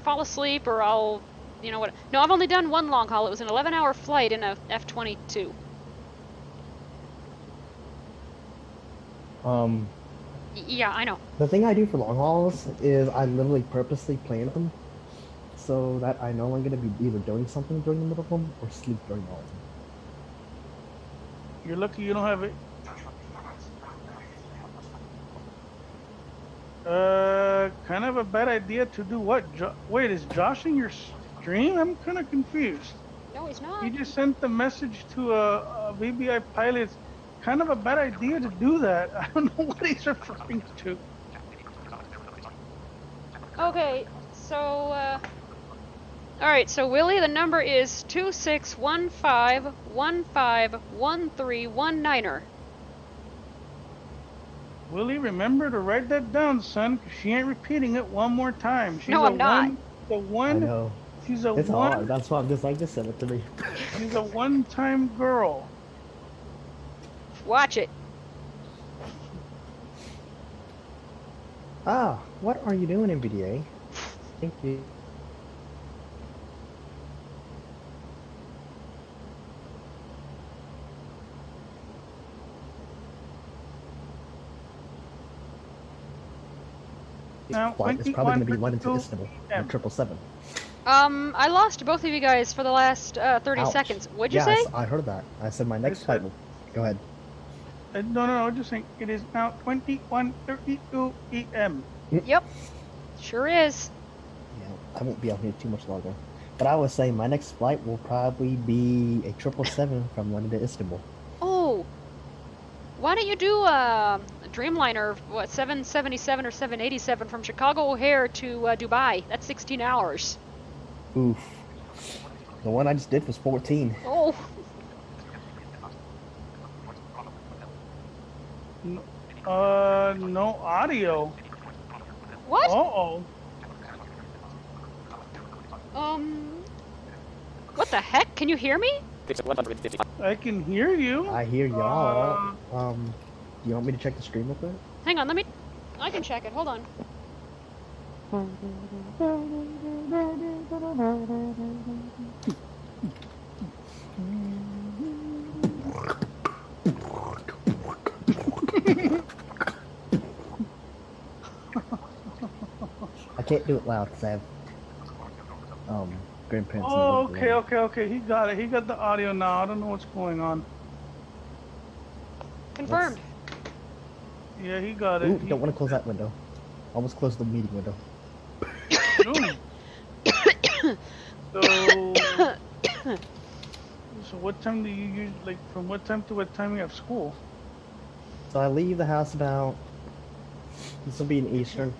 fall asleep or I'll, you know what? No, I've only done one long haul. It was an 11-hour flight in a F-22. Yeah, I know. The thing I do for long hauls is I literally purposely plan them so that I know I'm going to be either doing something during the middle of them or sleep during all of them. You're lucky you don't have it. Kind of a bad idea to do what? Wait, is Josh in your stream? I'm kind of confused. No, he's not. He just sent the message to a VBI pilot. It's kind of a bad idea to do that. I don't know what he's referring to. Okay, so, alright, so Willie, the number is 2615151319er. Willie, remember to write that down, son, 'cause she ain't repeating it one more time. She's No, I'm not. I know. She's a It's one. hard. That's why I'm just like, just send it to me. She's a one-time girl. Watch it. Ah, what are you doing, NVDA? Thank you. Now, Flight is probably going to be 21:52 London to Istanbul, PM. 777. I lost both of you guys for the last 30 Ouch. seconds. What'd you Yes, say? I heard that. I said my next I flight said- will... Go ahead. No, I'm just saying it is now 21:32 PM. Yep. Sure is. Yeah, I won't be out here too much longer. But I was saying my next flight will probably be a 777 from London to Istanbul. Oh. Why don't you do a Dreamliner, what, 777 or 787 from Chicago O'Hare to Dubai? That's 16 hours. Oof. The one I just did was 14. Oh. No audio. What? Uh-oh. What the heck? Can you hear me? I can hear you. I hear y'all. Do you want me to check the screen real quick? Hang on, I can check it. Hold on. I can't do it loud because I have grandparents. Oh, okay. He got it. He got the audio now. I don't know what's going on. Confirmed. Yeah, he got it. Ooh, don't want to close that window. Almost closed the meeting window. So what time do you use, like, from what time to what time you have school? So I leave the house about, this will be in Eastern.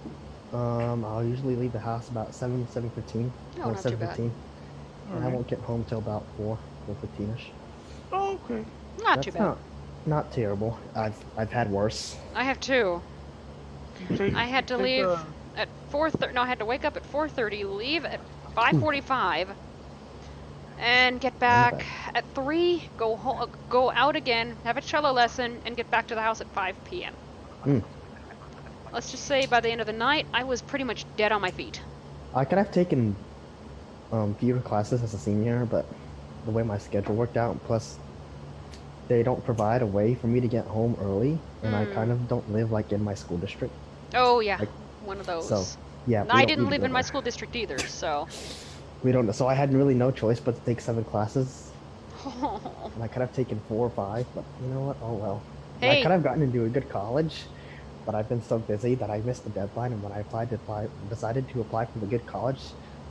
I'll usually leave the house about 7:15, Oh, or not too bad. 7:15. And I won't get home till about 4:15ish. Oh, okay. Not too bad. Not terrible. I've had worse. I have two. I had to leave a- at 4:30. No, I had to wake up at 4:30, leave at 5:45, and get back at 3. Go out again, have a cello lesson, and get back to the house at 5 p.m. Mm. Let's just say by the end of the night, I was pretty much dead on my feet. I could have taken fewer classes as a senior, but the way my schedule worked out, plus they don't provide a way for me to get home early, and I kind of don't live like in my school district. Oh yeah, Like, one of those. So yeah, And we I don't didn't need to live go in my there. school district either, so. We don't. So I had really no choice but to take 7 classes. And I could have taken 4 or 5, but you know what? Oh well. Hey. I could have gotten into a good college, but I've been so busy that I missed the deadline. And when I decided to apply for the good college,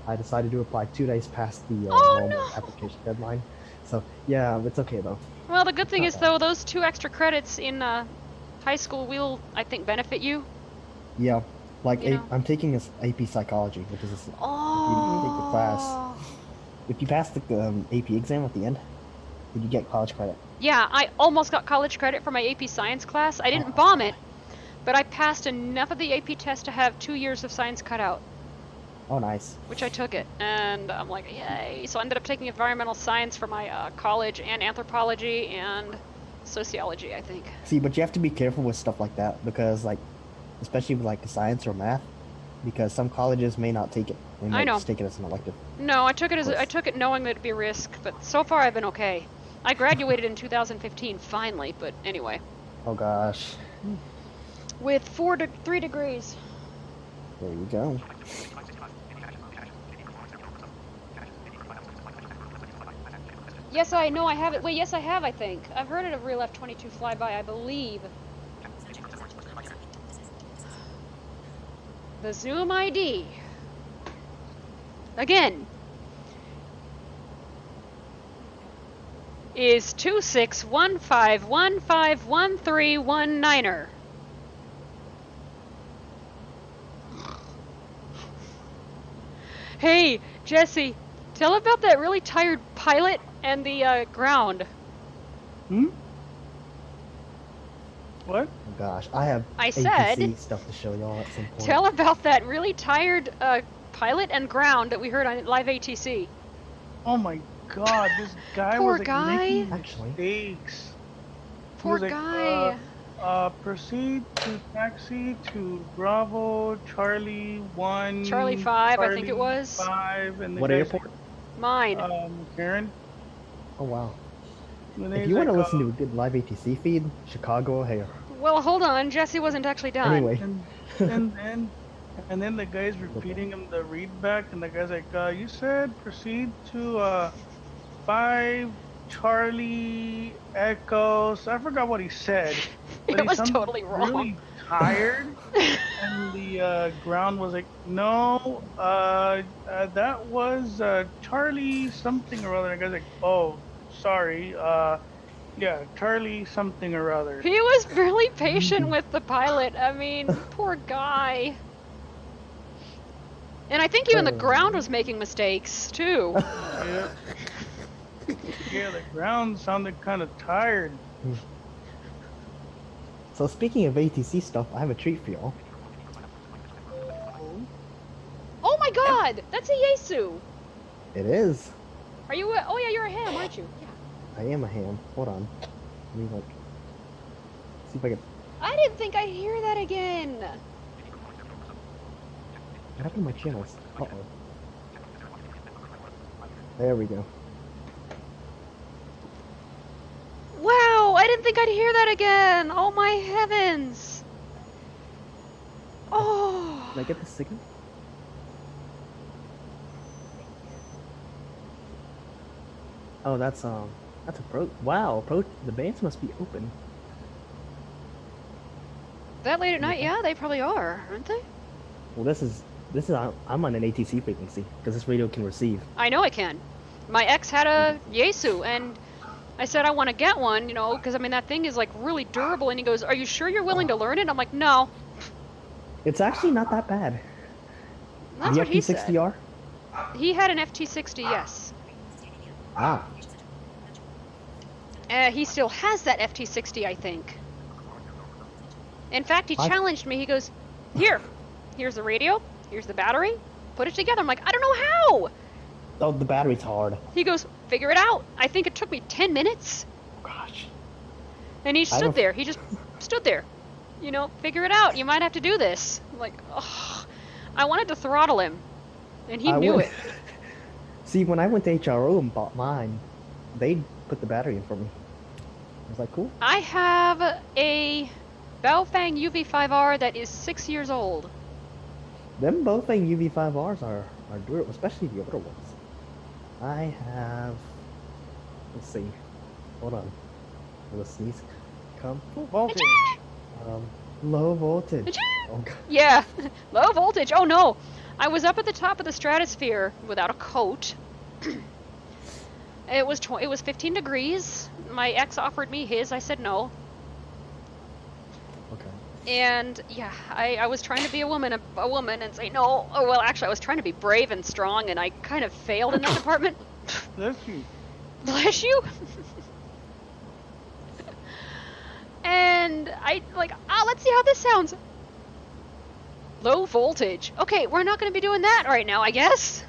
I decided to apply 2 days past the normal application deadline. So yeah, it's okay though. Well, the good thing Not is bad. though, those 2 extra credits in high school will, I think, benefit you. Yeah, like You know? I'm taking this AP psychology, which is if you take the class, if you pass the AP exam at the end, then you get college credit. Yeah, I almost got college credit for my AP science class. I didn't bomb it, but I passed enough of the AP test to have 2 years of science cut out, Oh, nice. which I took it. And I'm like, yay. So I ended up taking environmental science for my college, and anthropology and sociology, I think. See, but you have to be careful with stuff like that because, like, especially with like science or math, because some colleges may not take it. They might I know. just take it as an elective. No, I took it knowing that it'd be a risk, but so far I've been okay. I graduated in 2015 finally, but anyway, Oh gosh, with 3 degrees. there you go. Yes, I know I have it. Wait, yes, I have, I think. I've heard it of Real F-22 flyby, I believe. The Zoom ID. Again. Is 2615151319er. Hey, Jesse, tell about that really tired pilot and the ground. Hmm? What? Oh gosh, I have I APC said- stuff to show y'all at some point. Tell about that really tired pilot and ground that we heard on live ATC. Oh my god, this guy Poor was like guy. making Actually. mistakes. He Poor was like, guy. Proceed to taxi to Bravo, Charlie 1. Charlie 5, I think it Charlie was. 5, and the What guy's airport? Mine. Karen. Oh wow. And If he's you want to like, listen to a good live ATC feed, Chicago O'Hare. Well, hold on. Jesse wasn't actually done. Anyway, and then the guy's repeating him the read back, and the guy's like, you said proceed to 5 Charlie Echo. So I forgot what he said. But It he was sounded totally wrong. Really tired, and the ground was like, no, that was Charlie something or other. And the guy's like, oh, sorry, yeah, Charlie something or other. He was really patient with the pilot. I mean, poor guy. And I think even the ground was making mistakes, too. Yeah. Yeah, the ground sounded kind of tired. so speaking of ATC stuff, I have a treat for y'all. my god! That's a Yesu! It is. Are you oh yeah, you're a ham, aren't you? Yeah. I am a ham. Hold on. Let me look. See if I can. I didn't think I'd hear that again! What happened to my channels? Uh-oh. There we go. Wow, I didn't think I'd hear that again! Oh my heavens! Oh! Can I get the signal? Oh, that's a pro. Wow, the bands must be open. That late at night, yeah, they probably are, aren't they? Well, this is I'm on an ATC frequency because this radio can receive. I know I can. My ex had a Yesu, and I said I want to get one, you know, because I mean that thing is like really durable. And he goes, "Are you sure you're willing to learn it?" I'm like, "No." It's actually not that bad. That's the what he said. FT60R? He had an FT60, yes. Ah. He still has that FT60, I think. In fact, he challenged me. He goes, here's the radio, here's the battery, put it together. I'm like, I don't know how. Oh, the battery's hard. He goes, figure it out. I think it took me 10 minutes. Gosh. And he stood there. He just stood there. You know, figure it out. You might have to do this. I'm like, oh, I wanted to throttle him. And he knew it. See, when I went to HRO and bought mine, they put the battery in for me. Was that cool? I have a Baofeng UV5R that is 6 years old. Them Baofeng UV5Rs are durable, especially the older ones. I have... Let's see. Hold on. Will the sneeze come? Full voltage. Low voltage. Oh, God. Yeah, low voltage. Oh no, I was up at the top of the stratosphere without a coat. It was 15 degrees. My ex offered me his. I said no. Okay. And yeah, I was trying to be a woman and say no. Oh well, actually, I was trying to be brave and strong, and I kind of failed in that department. Bless you. Bless you. And I like, let's see how this sounds. Low voltage. Okay, we're not going to be doing that right now, I guess.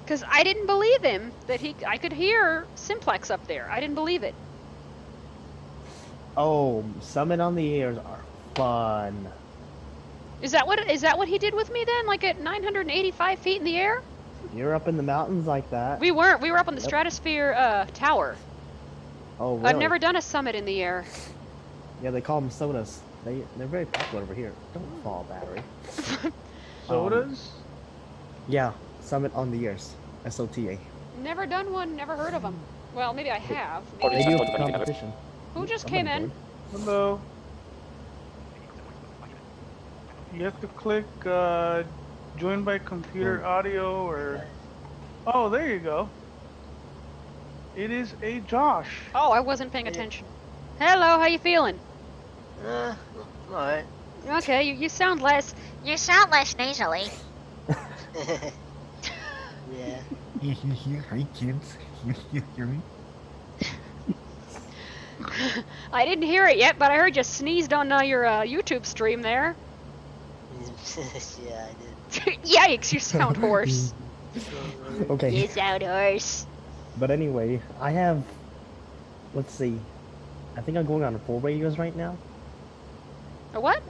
Because I didn't believe him that I could hear Simplex up there. I didn't believe it. Oh, Summit on the Airs are fun. Is that what he did with me then? Like at 985 feet in the air? You're up in the mountains like that. We weren't. We were up on the stratosphere tower. Oh, really? I've never done a summit in the air. Yeah, they call them sodas. They're very popular over here. Don't fall, battery. Sodas? Yeah, Summit on the Airs. SOTA. Never done one. Never heard of them. Well, maybe I have. They Maybe. do have a competition. Who just came in? Hello. You have to click join by computer audio or... Oh, there you go. It is a Josh. Oh, I wasn't paying attention. Hello, how you feeling? Alright. Okay, you sound less... You sound less nasally. Yeah. Hi, kids. You hear me? I didn't hear it yet, but I heard you sneezed on your YouTube stream there. Yeah, I did. Yikes, you sound hoarse. Okay. You sound hoarse. But anyway, I have... Let's see. I think I'm going on 4 radios right now. A what?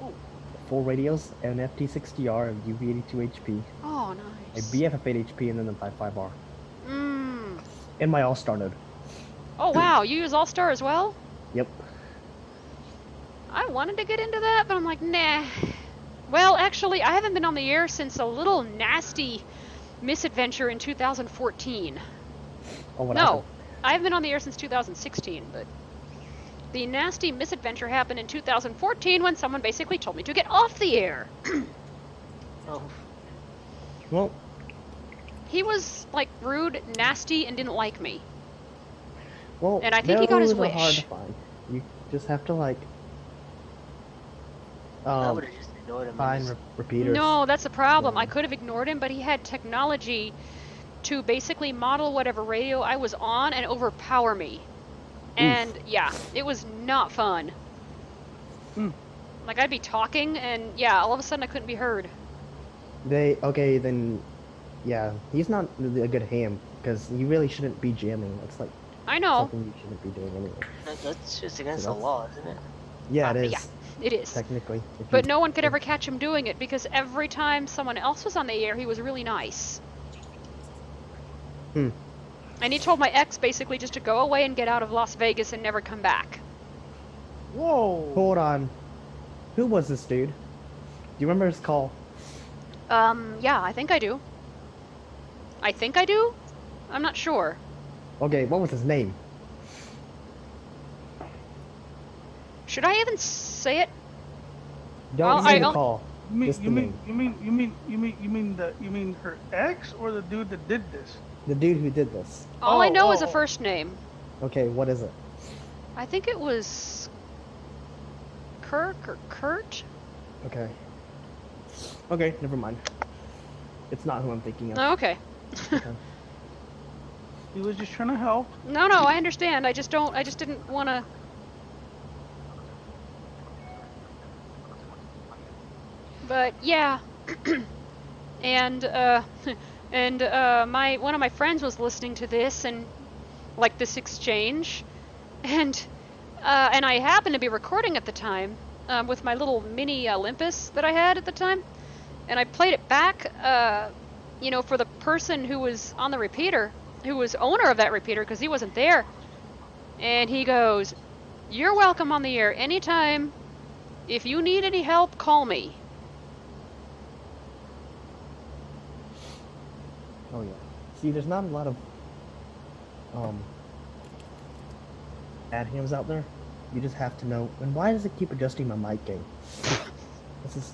4 radios, an FT60R, a UV82 HP, Oh, a nice. BFF8 HP, and then the 55R. Mmm. And my All-Star node. Oh, wow, you use All-Star as well? Yep. I wanted to get into that, but I'm like, nah. Well, actually, I haven't been on the air since a little nasty misadventure in 2014. Oh, what No, happened? I haven't been on the air since 2016, but the nasty misadventure happened in 2014 when someone basically told me to get off the air. Oh. Well, He was, like, rude, nasty, and didn't like me. well, And I think he got his those are hard wish. to find. You just have to, like... I would have just ignored him. find repeaters. No, that's the problem. Yeah. I could have ignored him, but he had technology to basically model whatever radio I was on and overpower me. And yeah, it was not fun. Like, I'd be talking, and yeah, all of a sudden I couldn't be heard. Okay, then, yeah, he's not really a good ham, because you really shouldn't be jamming. That's like I know. something you shouldn't be doing anyway. That's just against So the law, isn't it? Yeah, it is. Yeah, it is. Technically. if But you- no one could ever catch him doing it, because every time someone else was on the air, he was really nice. Hmm. And he told my ex basically just to go away and get out of Las Vegas and never come back. Whoa. Hold on. Who was this dude? Do you remember his call? Yeah, I think I do. I think I do? I'm not sure. Okay, what was his name? Should I even say it? Don't Well, say the I'll- call. Just the name. You mean her ex or the dude that did this? The dude who did this. All I know is a oh. first name. Okay, what is it? I think it was Kirk or Kurt. Okay. Okay, never mind. It's not who I'm thinking of. Oh, okay. Okay. He was just trying to help. No, I understand. I just didn't want to. But yeah, and one of my friends was listening to this and like this exchange, and I happened to be recording at the time with my little mini Olympus that I had at the time, and I played it back, for the person who was on the repeater, who was owner of that repeater, because he wasn't there, and he goes, "You're welcome on the air anytime. If you need any help, call me." Oh yeah. See, there's not a lot of ad hams out there. You just have to know. And why does it keep adjusting my mic gain? This is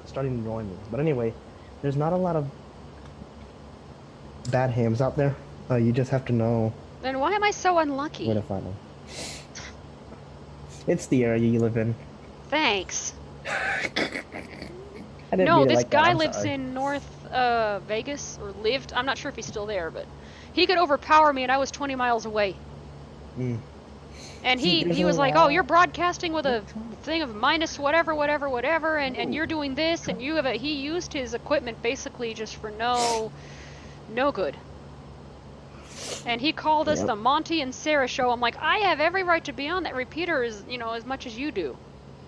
starting to annoy me. But anyway, there's not a lot of bad hams out there. You just have to know Then why am I so unlucky? where to find them. It's the area you live in. Thanks. I didn't No, mean it this like that, guy I'm lives sorry. in North Vegas, or lived. I'm not sure if he's still there, but he could overpower me, and I was 20 miles away. Mm. And See, there's he a was like, "Oh, lot- you're broadcasting with a thing of minus whatever, and you're doing this, and you have a." He used his equipment basically just for no good. And he called us Yep. the Monty and Sarah show. I'm like, I have every right to be on that repeater as much as you do.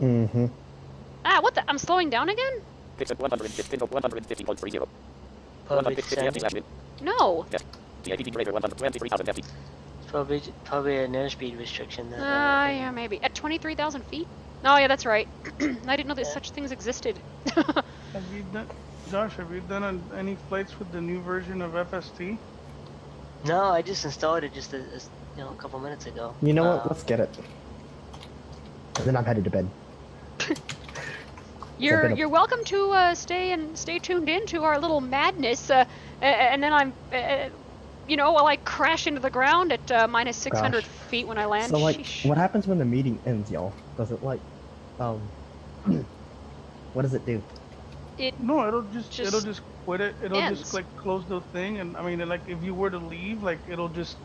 Mm-hmm. Ah, what the? I'm slowing down again? Fix it 150.30. Probably 150 No. DAPT greater 123,000 FT. probably an airspeed restriction. That, Yeah, maybe. At 23,000 feet? Oh, yeah, that's right. I didn't know that such things existed. Have you done, Josh? Have you done any flights with the new version of FST? No, I just installed it just a couple minutes ago. You know what? Let's get it. And then I'm headed to bed. You're welcome to stay tuned in to our little madness, and then I'm, while I crash into the ground at minus 600 Gosh. feet when I land. So, like, Sheesh. what happens when the meeting ends, y'all? Does it, like, what does it do? No, it'll Just just quit it. It'll ends. just like close the thing, and I mean, like if you were to leave, like it'll just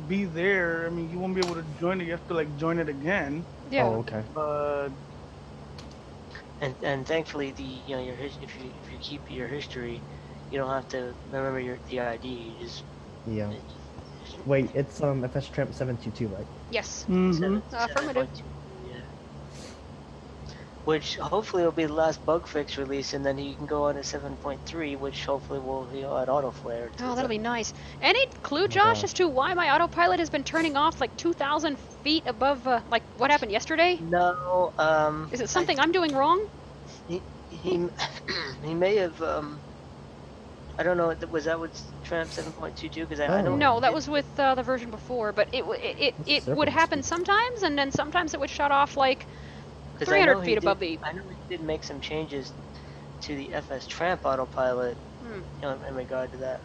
be there. I mean, you won't be able to join it. You have to like join it again. Yeah. Oh, okay. But And thankfully if you keep your history, you don't have to remember the ID. You just Yeah. Wait, it's FS Tramp 722, right? Yes. mhm. Affirmative. 7.2, yeah. Which hopefully will be the last bug fix release, and then you can go on to 7.3, which hopefully will add auto flare. Oh, that'll be nice. Any clue, Josh, God. as to why my autopilot has been turning off like 2,000 feet above, like what happened yesterday? No, Is it something I'm doing wrong? He he may have I don't know. Was that with Tramp 7.22? Because I don't. No, that was with the version before. But it would happen sometimes, and then sometimes it would shut off like 300 feet above the. I know he did make some changes to the FS Tramp autopilot Hmm. in regard to that.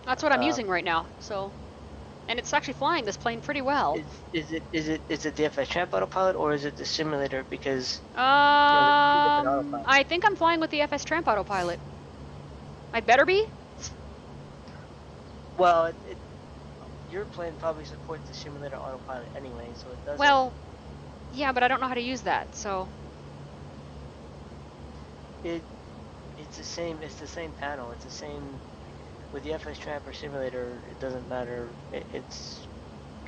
That's what I'm using right now. So, and it's actually flying this plane pretty well. Is it the FS Tramp autopilot or is it the simulator? Because I think I'm flying with the FS Tramp autopilot. I better be. well, your plane probably supports the simulator autopilot anyway, so it doesn't. Well, Yeah, but I don't know how to use that, so. It's the same. It's the same panel. It's the same with the FS Tramp or simulator. It doesn't matter. It's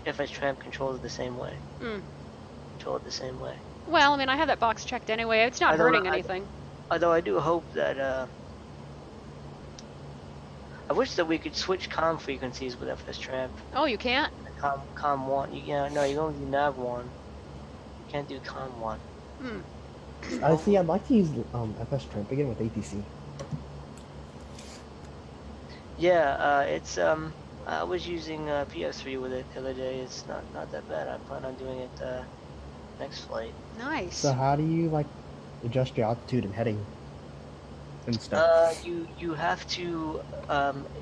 FS Tramp controls it the same way. Control it the same way. Well, I mean, I have that box checked anyway. It's not hurting anything. Although I do hope that I wish that we could switch comm frequencies with FS Tramp. Oh, you can't? Comm 1. You can no, you can only do nav 1. You can't do comm 1. See, I'd like to use FS Tramp again with ATC. Yeah, it's I was using PS3 with it the other day. It's not that bad. I plan on doing it next flight. Nice. So how do you like adjust your altitude and heading and stuff? You have to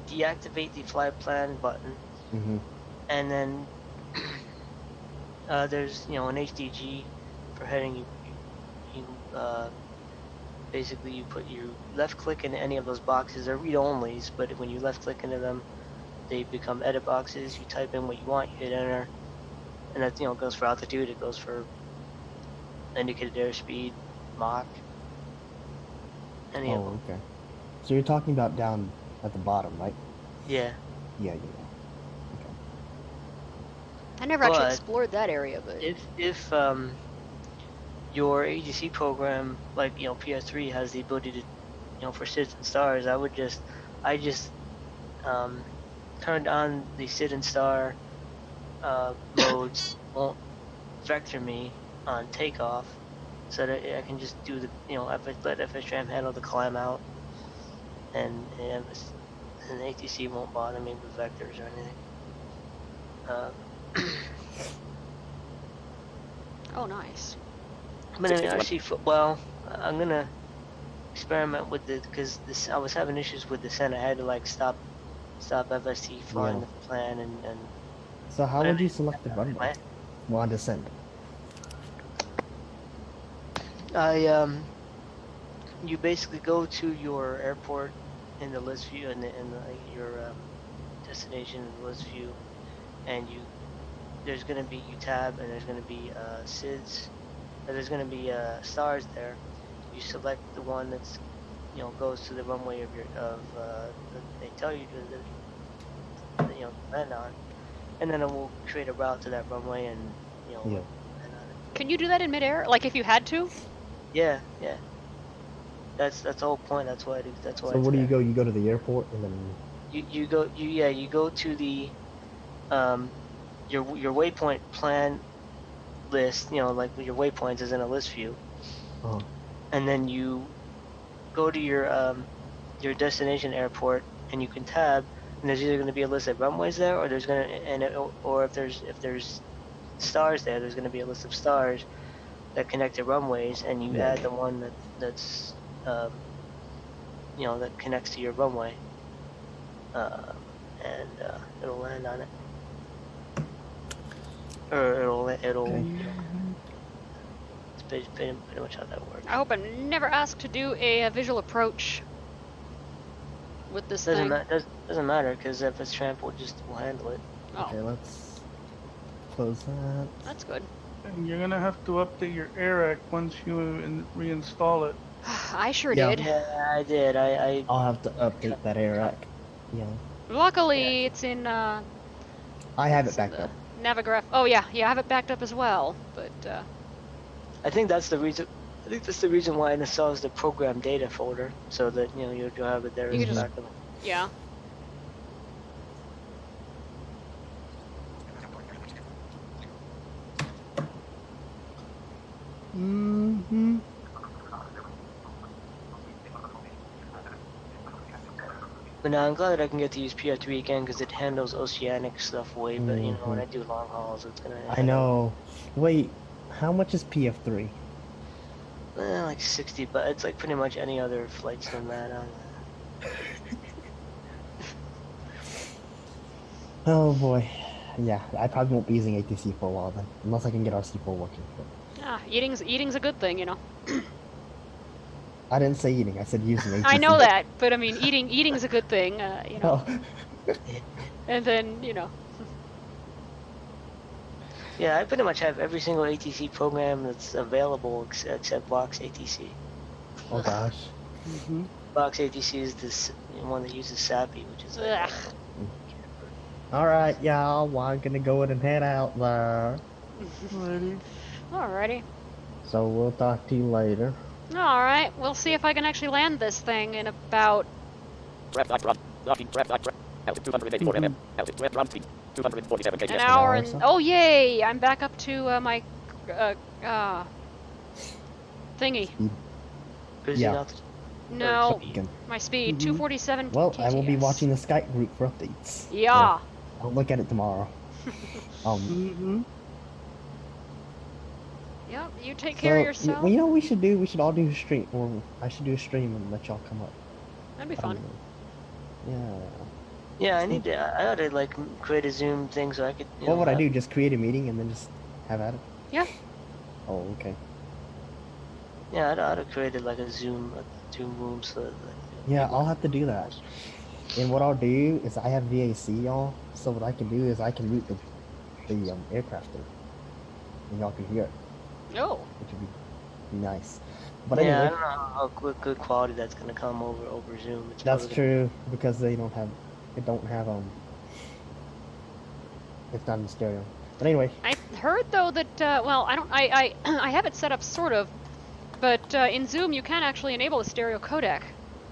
deactivate the flight plan button, and then there's an HDG for heading. You basically you put your left click into any of those boxes. They're read-onlys, but when you left click into them, they become edit boxes. You type in what you want, you hit enter, and that goes for altitude. It goes for indicated airspeed, Mach. Any of them. Okay. So you're talking about down at the bottom, right? Yeah. Yeah. Okay. I never actually explored that area, but if your AGC program, like PS3, has the ability to, for SIDS and stars, I just turned on the SID and star modes, won't vector me on takeoff, so that I can just do the let FS Tramp handle the climb out, and ATC won't bother me with vectors or anything. Oh, nice. But actually, I'm gonna experiment with it because I was having issues with descent. I had to like stop FST flying the plan and. So how would you select the runway while descent? You basically go to your airport in the list view and your destination in the list view, and there's gonna be tab and there's gonna be SIDS. There's going to be stars there. You select the one that's goes to the runway that they tell you to land on, and then it will create a route to that runway and land on it. Can you do that in midair? Like if you had to? Yeah. That's the whole point. That's why. So where do you go? You go to the airport and then. You go to the your waypoint plan list, like your waypoints is in a list view, and then you go to your destination airport, and you can tab, and there's either going to be a list of runways there, or there's going to or if there's stars there, there's going to be a list of stars that connect to runways, and you add the one that's that connects to your runway, and it'll land on it. Or it'll it's pretty much how that works. I hope I'm never asked to do a visual approach with this thing. Doesn't matter, because FS Tramp will handle it. Oh. Okay, let's close that. That's good. And you're gonna have to update your ARAC once you reinstall it. I sure did. Yeah, I did. I'll have to update that ARAC. Yeah. Luckily, it's in. I have it backed up. Navigraph. Oh yeah, I have it backed up as well. But I think that's the reason. I think that's the reason why it installs the program data folder, so that you'll have it there. You can just, yeah. But now I'm glad that I can get to use PR3 again because it handles oceanic stuff way, but when I do long hauls, it's gonna. I know. Wait, how much is PF3? Like 60, but it's like pretty much any other flights than that. Oh boy. Yeah, I probably won't be using ATC for a while then, unless I can get RC4 working. Ah, eating's a good thing, I didn't say eating. I said using ATC. I know that, but I mean, eating's a good thing, Oh. And then, Yeah, I pretty much have every single ATC program that's available except Box ATC. Oh gosh. Mm-hmm. Box ATC is this one that uses SAPI, which is like, Ugh. All right, y'all. Well, I'm gonna go ahead and head out there. Ready? Alrighty. So we'll talk to you later. Alright, we'll see if I can actually land this thing in about... Altitude 284 mm. Altitude ground speed 247 km. an hour or and... so? Oh, yay! I'm back up to my... thingy. cruising Yeah. altitude. No, Again. my speed, Mhm. 247 Well, kts. I will be watching the Skype group for updates. Yeah. So I'll look at it tomorrow. Mm-hmm. Yep, you take care of yourself. Well, you know what we should do? We should all do a stream, or I should do a stream and let y'all come up. That'd be I don't fun. know. Yeah. Yeah, I ought to like create a Zoom thing so I could. What would I do? Just create a meeting and then just have at it? Yeah. Oh, okay. Yeah, I ought to create like a Zoom room so that. Yeah, I'll have to do that. And what I'll do is I have VAC, y'all. So what I can do is I can route the aircraft through, and y'all can hear it, Oh. which would be nice. But Yeah, I anyway, don't know how good quality that's gonna come over Zoom. It's that's probably true because they don't have, it's not in stereo. But anyway, I heard though that well, I I have it set up sort of, but in Zoom you can actually enable a stereo codec.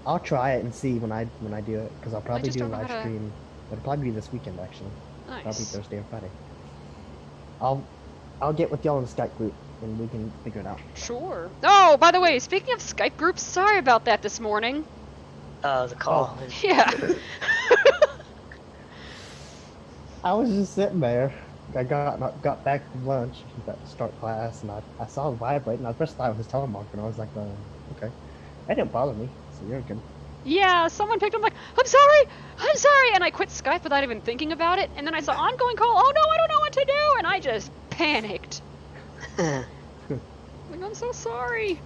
I'll try it and see when I do it because I'll probably just do a don't know live how to- stream. It'll probably be this weekend actually. Probably Nice. Thursday or Friday. I'll get with y'all in the Skype group and we can figure it out. Sure. Oh, by the way, speaking of Skype groups, sorry about that this morning. the call. Yeah. I was just sitting there. I got back from lunch, got to start class, and I saw it vibrate, and I pressed that with his telemarketer, and I was like, okay. That didn't bother me, so you're good. Yeah, someone picked up like, I'm sorry, and I quit Skype without even thinking about it, and then I saw ongoing call, oh no, I don't know what to do, and I just panicked. Like, I'm so sorry.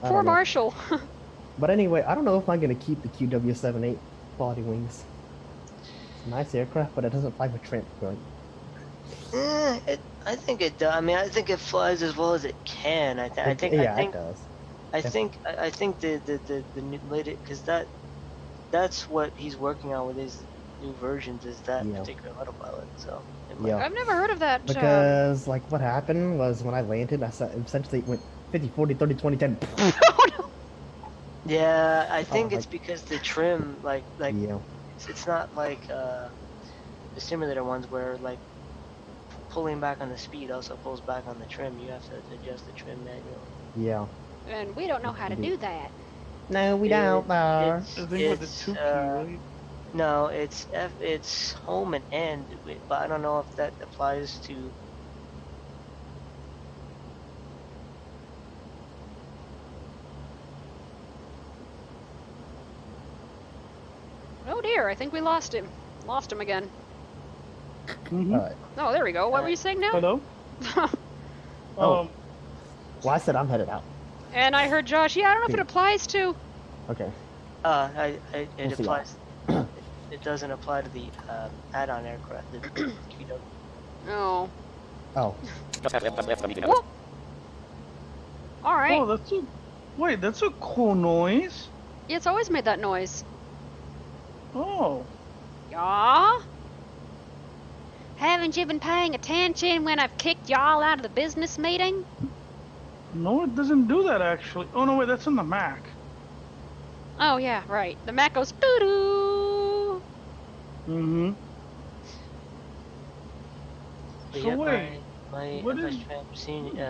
I Poor don't know. Marshall. But anyway, I don't know if I'm gonna keep the QW78 quality wings. It's a nice aircraft, but it doesn't fly with trim, right? I think it does. I mean, I think it flies as well as it can. I think it does. I think the new latest, because that's what he's working on with his new versions, is that Yeah. particular autopilot. So Yeah. I've never heard of that. Because like what happened was when I landed, I saw essentially it went 50, 40, 30, 20, 10. Oh no. yeah, I think Oh, it's because the trim, like Yeah. it's not like the simulator ones where like pulling back on the speed also pulls back on the trim. You have to adjust the trim manually. Yeah. And we don't know how to do that. No, we don't. I think with the 2 key, right? No, it's home and end, but I don't know if that applies to. Oh dear, I think we lost him. Lost him again. Mm-hmm. Alright. Oh, there we go. What were you saying now? Hello? Oh. Well, I said I'm headed out. And I heard Josh, yeah, I don't know if it applies to... Okay. It We'll see applies. It doesn't apply to the add-on aircraft. The QW. Oh. Oh. Just have left the meeting. Whoop. Alright. Oh, that's a cool noise. Yeah, it's always made that noise. Oh. Yeah? Haven't you been paying attention when I've kicked y'all out of the business meeting? No, it doesn't do that actually. Oh no, wait, that's on the Mac. Oh, yeah, right. The Mac goes doo-doo. Mm-hmm. But So yeah, wait, my what FS is- Tram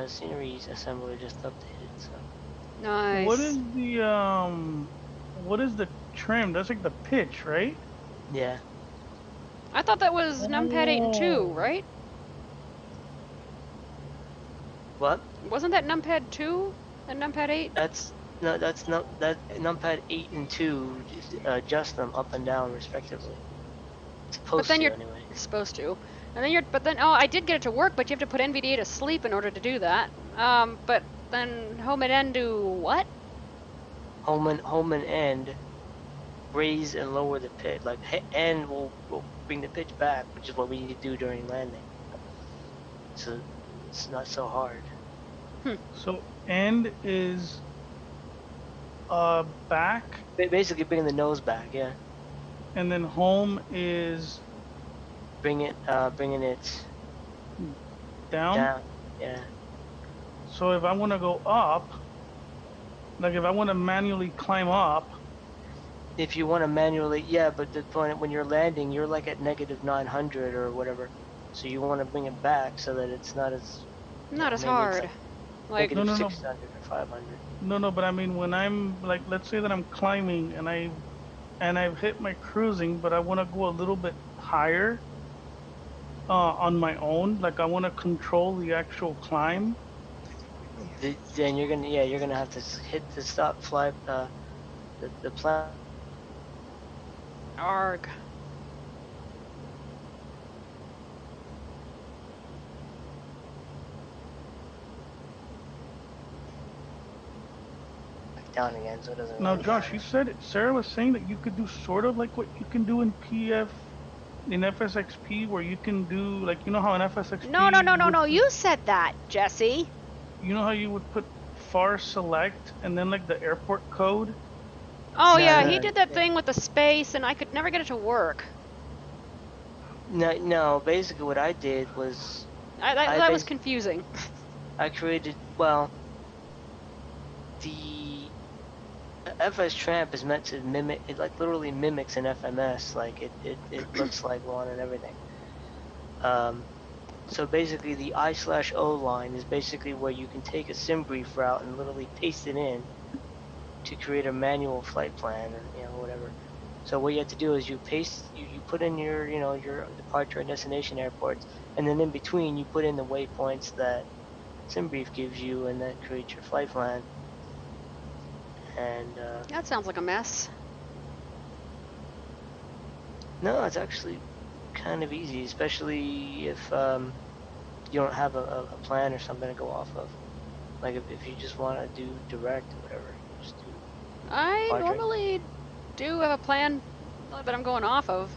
sceneries assembler just updated. So Nice. What is the trim? That's like the pitch, right? yeah, I thought that was numpad 8 and 2, Oh. right? what? Wasn't that numpad 2 and numpad 8? That's numpad 8 and 2 adjust them up and down respectively. It's supposed then to you're- anyway. You're supposed to. And then oh, I did get it to work, but you have to put NVDA to sleep in order to do that. But then home and end do what? Home and end raise and lower the pitch. Like end will bring the pitch back, which is what we need to do during landing. so it's not so hard. So end is back, Basically, bringing the nose back, yeah. and then home is Bringing it down. down, yeah. So if I want to go up, like if I want to manually climb up, If you want to manually, yeah, but the point when you're landing, you're like at -900 or whatever. So you want to bring it back so that it's not as Not as maybe it's hard. Like, No, no, no. -600 or 500. no, but I mean when I'm like, let's say that I'm climbing and I've hit my cruising, but I want to go a little bit higher on my own. Like I want to control the actual climb. Then you're gonna have to hit the stop fly the plan. arg. Down again, so it doesn't. Now, really Josh, matter. you said Sarah was saying that you could do sort of like what you can do in FSXP, where you can do like, you know how in FSXP. No. You said that, Jesse. You know how you would put far select and then like the airport code. Oh No, yeah, no, he no, did that yeah. thing with the space, and I could never get it to work. No. Basically, what I did was That was confusing. I created the FS Tramp is meant to mimic it, like literally mimics an FMS, like it looks like one and everything. So basically the I/O line is basically where you can take a sim brief route and literally paste it in to create a manual flight plan or whatever. So what you have to do is you put in your your departure and destination airports, and then in between you put in the waypoints that SimBrief gives you, and that creates your flight plan. And That sounds like a mess. no, it's actually kind of easy, especially if you don't have a plan or something to go off of. Like if you just want to do direct or whatever, you just do. I Quadrant. normally do have a plan that I'm going off of.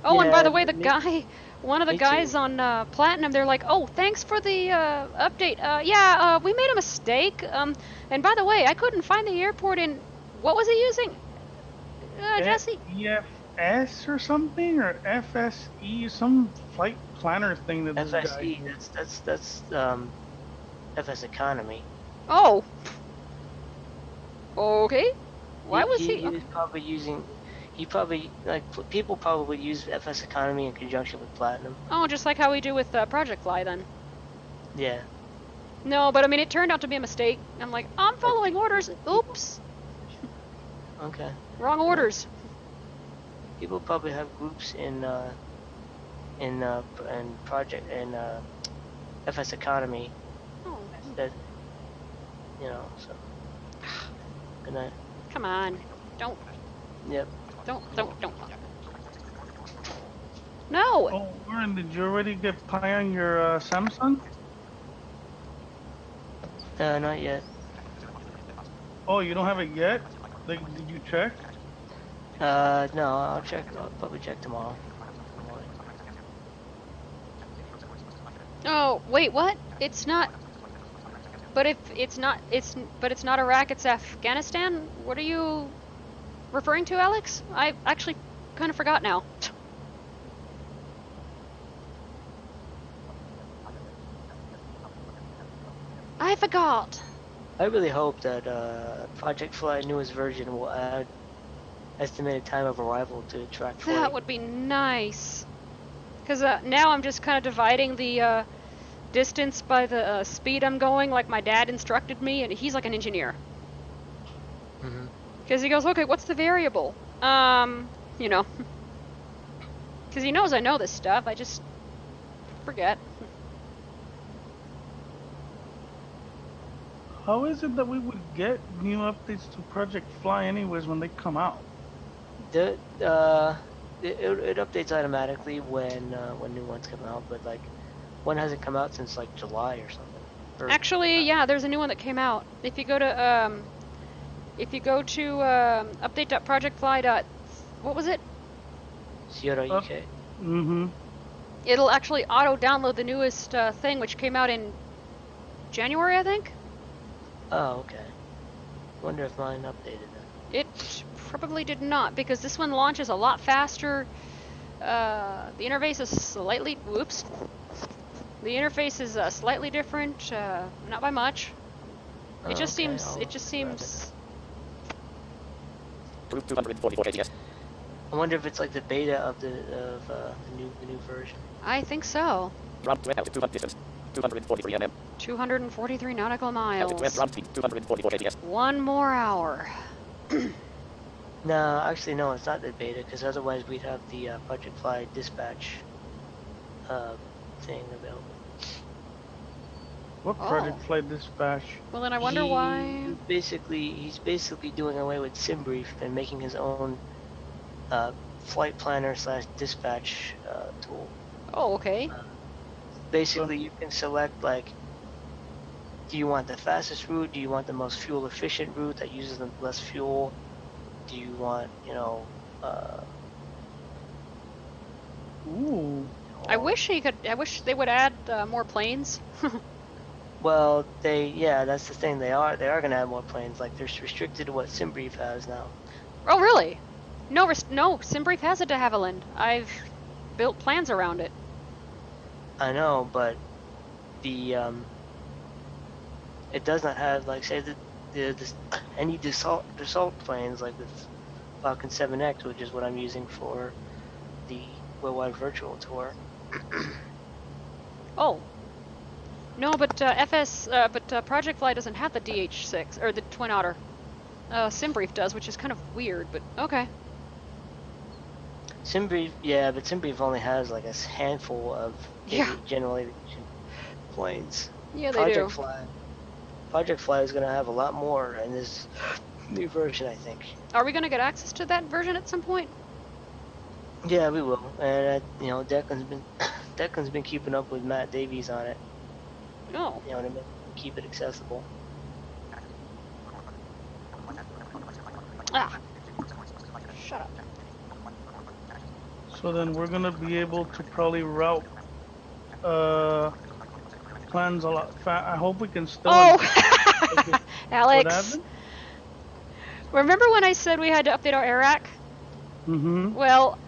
Oh, and by Yeah, the way, the me- guy, one of the me guys too. on Platinum, they're like, "Oh, thanks for the update. We made a mistake. And by the way, I couldn't find the airport in. What was he using? Jesse? EFS or something, or FSE, some flight planner thing that this FSE, guy. that's FS Economy. Oh. Okay. Why was he? was probably using. He probably people probably use FS Economy in conjunction with Platinum. Oh, just like how we do with Project Fly then. Yeah. No, but I mean, it turned out to be a mistake. I'm like, I'm following orders. Oops. Okay. Wrong orders. People probably have groups in project in FS Economy Oh, that so. Good night. come on. Don't. Yep. Don't. No! Oh, Warren, did you already get Pi on your Samsung? Not yet. Oh, you don't have it yet? Like, did you check? No, I'll check. I'll probably check tomorrow. Oh, wait, what? It's not. But if it's not, but it's not Iraq, it's Afghanistan? What are you referring to, Alex? I actually kind of forgot now. I forgot. I really hope that Project Fly newest version will add estimated time of arrival to track 40. That would be nice. Because now I'm just kind of dividing the distance by the speed I'm going, like my dad instructed me, and he's like an engineer. Mhm. Because he goes, okay, what's the variable? You know. Because he knows I know this stuff, I just forget. How is it that we would get new updates to Project Fly anyways when they come out? It updates automatically when new ones come out, but like one hasn't come out since like July or something. Or, Actually, yeah, there's a new one that came out. If you go to update.projectfly. What was it? CO.uk. Mm-hmm. it'll actually auto-download the newest thing, which came out in January, I think. Oh, okay. Wonder if mine updated that. It probably did not, because this one launches a lot faster. The interface is slightly, whoops. The interface is slightly different, not by much. Oh, It just okay, seems, I'll it just grab seems, Group 244 KGS. I wonder if it's like the beta of the new version. I think so. Ground to altitude 200 distance. 243 mm. 243 nautical Altitude miles. ground speed 244 KGS. 1 more hour. No, actually no, it's not the beta, because otherwise we'd have the Project Fly dispatch thing available. What Oh. Project Flight Dispatch? Well, then I wonder why. He's basically doing away with SimBrief and making his own flight planner / dispatch tool. Oh, okay. Basically, you can select like, do you want the fastest route? Do you want the most fuel efficient route that uses the less fuel? Do you want, Ooh. I wish I wish they would add more planes. Well, that's the thing. They are gonna add more planes. Like they're restricted to what SimBrief has now. Oh, really? No, no. SimBrief has a de Havilland. I've built plans around it. I know, but the it does not have, like, say any Dassault planes like this Falcon 7X, which is what I'm using for the Worldwide Virtual Tour. Oh. No, but Project Fly doesn't have the DH6 or the Twin Otter. SimBrief does, which is kind of weird, but okay. SimBrief, yeah, but SimBrief only has like a handful of general aviation planes. Yeah, they do. Project Fly is going to have a lot more in this new version, I think. Are we going to get access to that version at some point? Yeah, we will. And Declan's been keeping up with Matt Davies on it. Oh. You know what I mean? Keep it accessible. Ah. Shut up. So then we're gonna be able to probably route plans a lot I hope we can still. Oh! Alex. What happened? Remember when I said we had to update our AirRack? Mm-hmm. Well,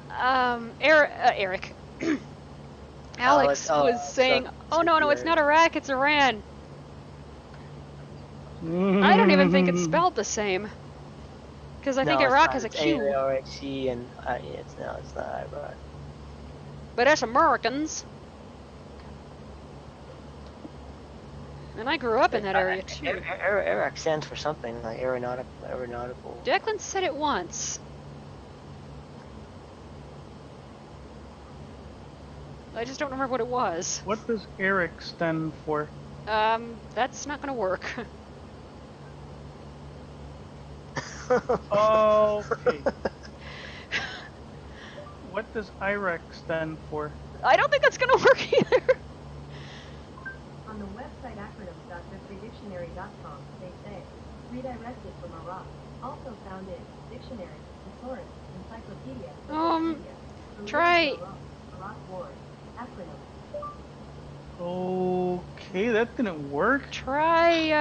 Eric. Alex was saying, "Oh no, it's not a rack, it's a RAN." I don't even think it's spelled the same. Because I think Iraq has a Q. A-R-A-C and it's not Iraq. But that's Americans. And I grew up in that area too. Iraq stands for something like aeronautical. Declan said it once. I just don't remember what it was. What does Eric stand for? That's not gonna work. Okay. What does IRAC stand for? I don't think that's gonna work either. On the website acronyms.dictionary.com, they say, redirected from Iraq, also found in dictionary, thesaurus, encyclopedia, try. Iraq War, acronym. Okay, that didn't work. Try,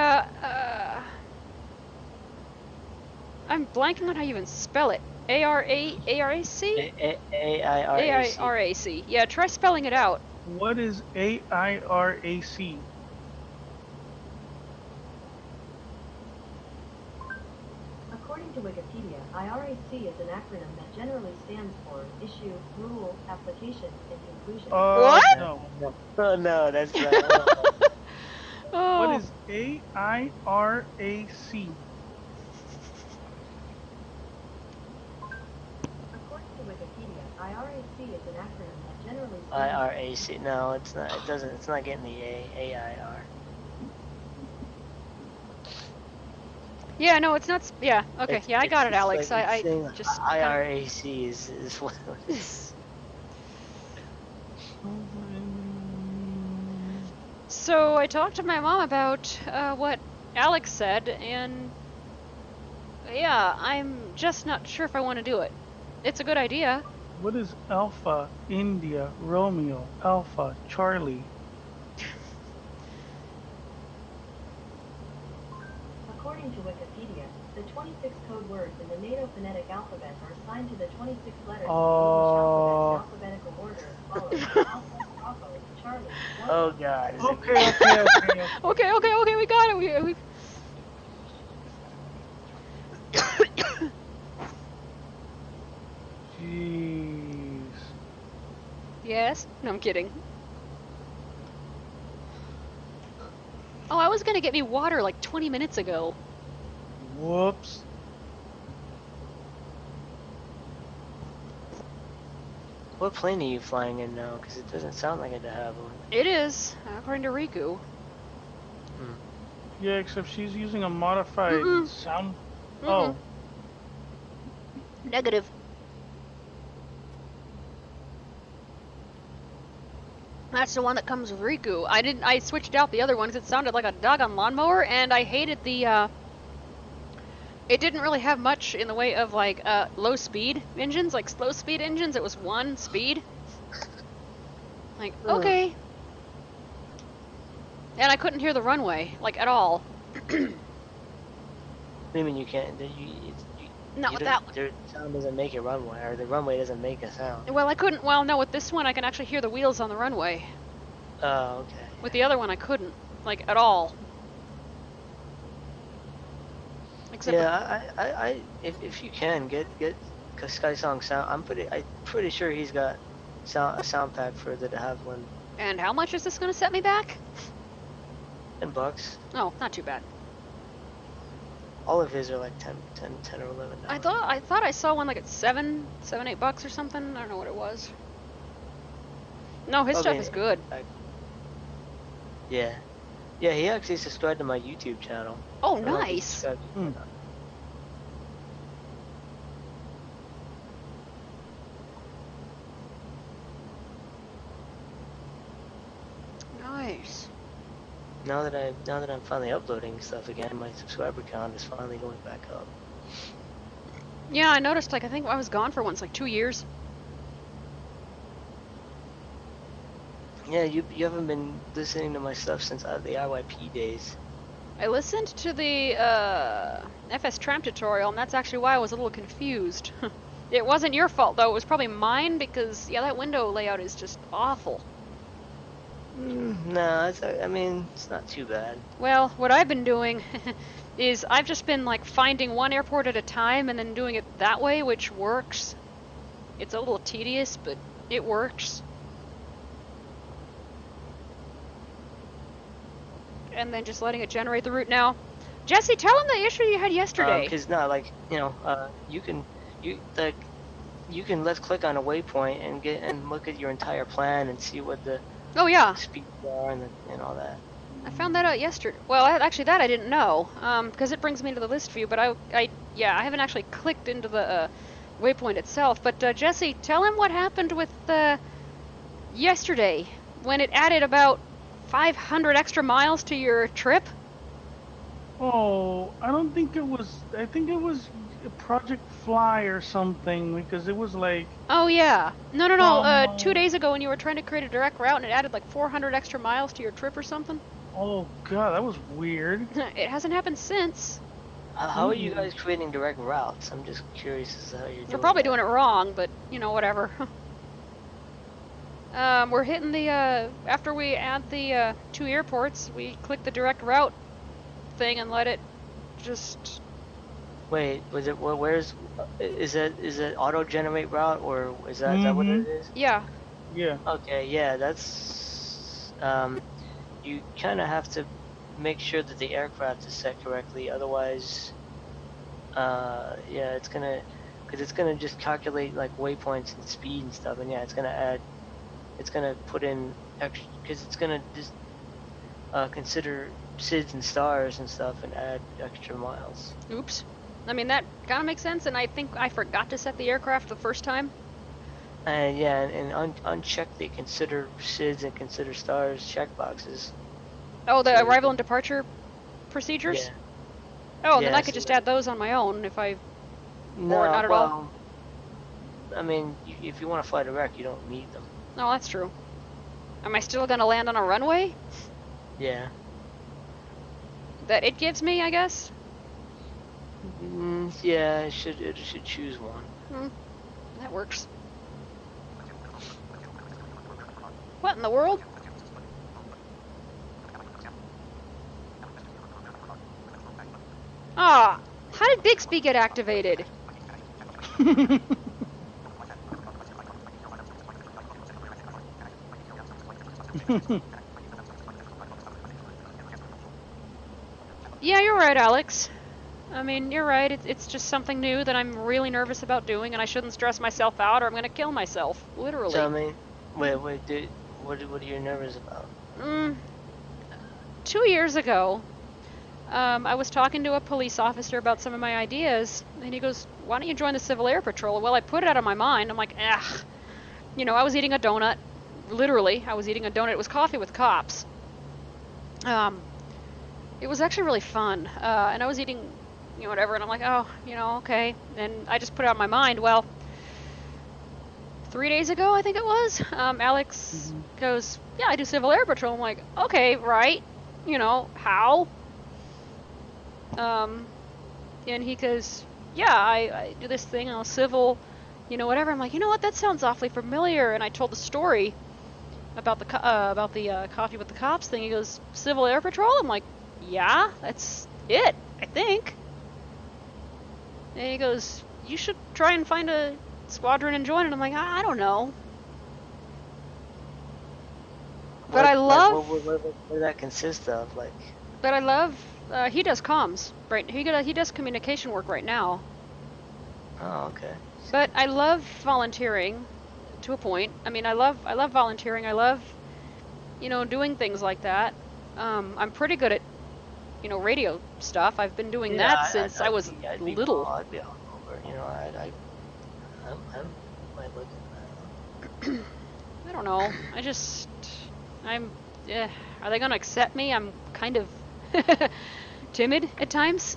I'm blanking on how you even spell it. A-R-A-C? A-I-R-A-C. Yeah, try spelling it out. What is AIRAC? According to Wikipedia, IRAC is an acronym that generally stands for Issue, Rule, Application, and Conclusion. What? No. Oh no, that's not. Oh. What is AIRAC? According to Wikipedia, IRAC is an acronym that generally stands IRAC. No, it's not. It doesn't. It's not getting the AIR. Yeah, no, it's not. Yeah, okay. Yeah, I got it, Alex. Like I just. kinda- IRAC is what it is. So I talked to my mom about what Alex said, and yeah, I'm just not sure if I want to do it. It's a good idea. What is Alpha India Romeo Alpha Charlie? According to Wikipedia, the 26 code words in the NATO phonetic alphabet are assigned to the 26 letters of the Oh. English alphabet in alphabetical order as follows. Alpha, Bravo, Charlie, Oh Delta. God. Is it Okay. Okay, we got it. We Jeez. Yes? No, I'm kidding. Oh, I was gonna get me water like 20 minutes ago. Whoops. What plane are you flying in now? Because it doesn't sound like it to have one. It is, according to Riku. Yeah, except she's using a modified sound. Mm-mm. Oh. Negative. That's the one that comes with Riku. I switched out the other one because it sounded like a doggone lawnmower, and I hated the, it didn't really have much in the way of, like, low speed engines, like slow speed engines. It was 1 speed. Like, okay. And I couldn't hear the runway, like, at all. What do you mean you can't? Not with that one. Their sound doesn't make a runway, or the runway doesn't make a sound. Well, I couldn't. Well, no, with this one, I can actually hear the wheels on the runway. Oh, okay. With the other one, I couldn't, like, at all. Except Yeah, if you can get Sky Song sound, I'm pretty sure he's got a sound pack for it to have one. And how much is this going to set me back? $10. Oh, not too bad. All of his are like 10 or 11. I thought I saw one like at $8 or something. I don't know what it was. No, his stuff is good. Yeah, he actually subscribed to my YouTube channel. Oh, I don't know if he nice. subscribed to it or not. Nice. Now that I'm finally uploading stuff again, my subscriber count is finally going back up. Yeah, I noticed. Like, I think I was gone for once, like 2 years. Yeah, you haven't been listening to my stuff since the IYP days. I listened to the FS Tramp tutorial, and that's actually why I was a little confused. It wasn't your fault, though. It was probably mine, because, yeah, that window layout is just awful. No, I mean, it's not too bad. Well, what I've been doing is I've just been, like, finding one airport at a time and then doing it that way, which works. It's a little tedious, but it works. And then just letting it generate the route now. Jesse, tell him the issue you had yesterday. Because not like you can let's click on a waypoint and look at your entire plan and see what the speeds are and all that. I found that out yesterday. Well, actually, that I didn't know, because it brings me to the list view. But I haven't actually clicked into the waypoint itself. But Jesse, tell him what happened with yesterday when it added about 500 extra miles to your trip. Oh, I don't think it was. I think it was Project Fly or something, because it was like. Oh yeah, no. 2 days ago when you were trying to create a direct route and it added like 400 extra miles to your trip or something. Oh god, that was weird. It hasn't happened since. How are you guys creating direct routes? I'm just curious as to how you're doing. You're probably doing it wrong, but whatever. We're hitting the after we add the 2 airports, we click the direct route thing and let it just. Wait, was it? Well, is it auto generate route, or is that what it is? Yeah. Yeah. Okay, yeah, that's you kind of have to make sure that the aircraft is set correctly, otherwise it's gonna just calculate like waypoints and speed and stuff, and yeah, it's gonna put in extra, because it's gonna just consider SIDS and stars and stuff and add extra miles. Oops. I mean, that kind of makes sense, and I think I forgot to set the aircraft the first time. And yeah, and uncheck the consider SIDS and consider stars checkboxes. Oh, the arrival and departure procedures? Yeah. Oh, then I could just add those on my own if I... No, or not at all? I mean, if you want to fly direct, you don't need them. No, that's true. Am I still gonna land on a runway? Yeah. That it gives me, I guess? Yeah, it should choose one. That works. What in the world? Ah, how did Bixby get activated? Yeah, you're right, Alex. I mean, you're right. It's just something new that I'm really nervous about doing, and I shouldn't stress myself out, or I'm gonna kill myself, literally. So I mean, wait, what are you nervous about? 2 years ago, I was talking to a police officer about some of my ideas, and he goes, "Why don't you join the Civil Air Patrol?" Well, I put it out of my mind. I'm like, ugh. You know, I was eating a donut. Literally, I was eating a donut. It was coffee with cops. It was actually really fun, and I was eating, you know, whatever, and I'm like, oh, you know, okay. And I just put it out of my mind. Well, 3 days ago, I think it was, Alex goes, yeah, I do Civil Air Patrol. I'm like, okay, right. You know, how? And he goes, yeah, I do this thing, I'm civil, you know, whatever. I'm like, you know what, that sounds awfully familiar. And I told the story about the coffee with the cops thing. He goes, Civil Air Patrol? I'm like, yeah, that's it, I think. And he goes, you should try and find a squadron and join it. I'm like, I don't know. But I love... What does that consist of? Like... But I love... he does comms, right? He does communication work right now. Oh, okay. But I love volunteering, to a point. I mean, I love volunteering. I love, you know, doing things like that. I'm pretty good at, you know, radio stuff. I've been doing that since I was little. I'd be all over. You know, I might look at that. I don't know. Are they gonna accept me? I'm kind of timid at times.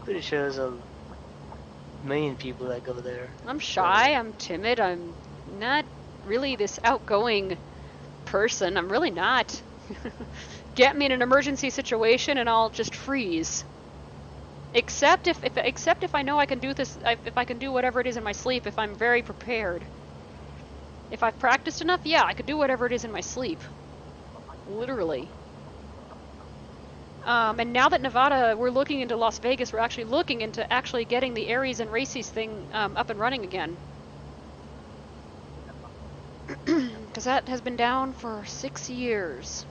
Pretty sure there's a million people that go there. I'm shy, I'm timid, I'm not really this outgoing person. I'm really not. Get me in an emergency situation and I'll just freeze. Except if I know I can do this, if I can do whatever it is in my sleep, if I'm very prepared. If I've practiced enough, yeah, I could do whatever it is in my sleep. Literally. And now that Nevada, we're looking into Las Vegas, we're actually looking into getting the Aries and Races thing up and running again. Because that has been down for 6 years.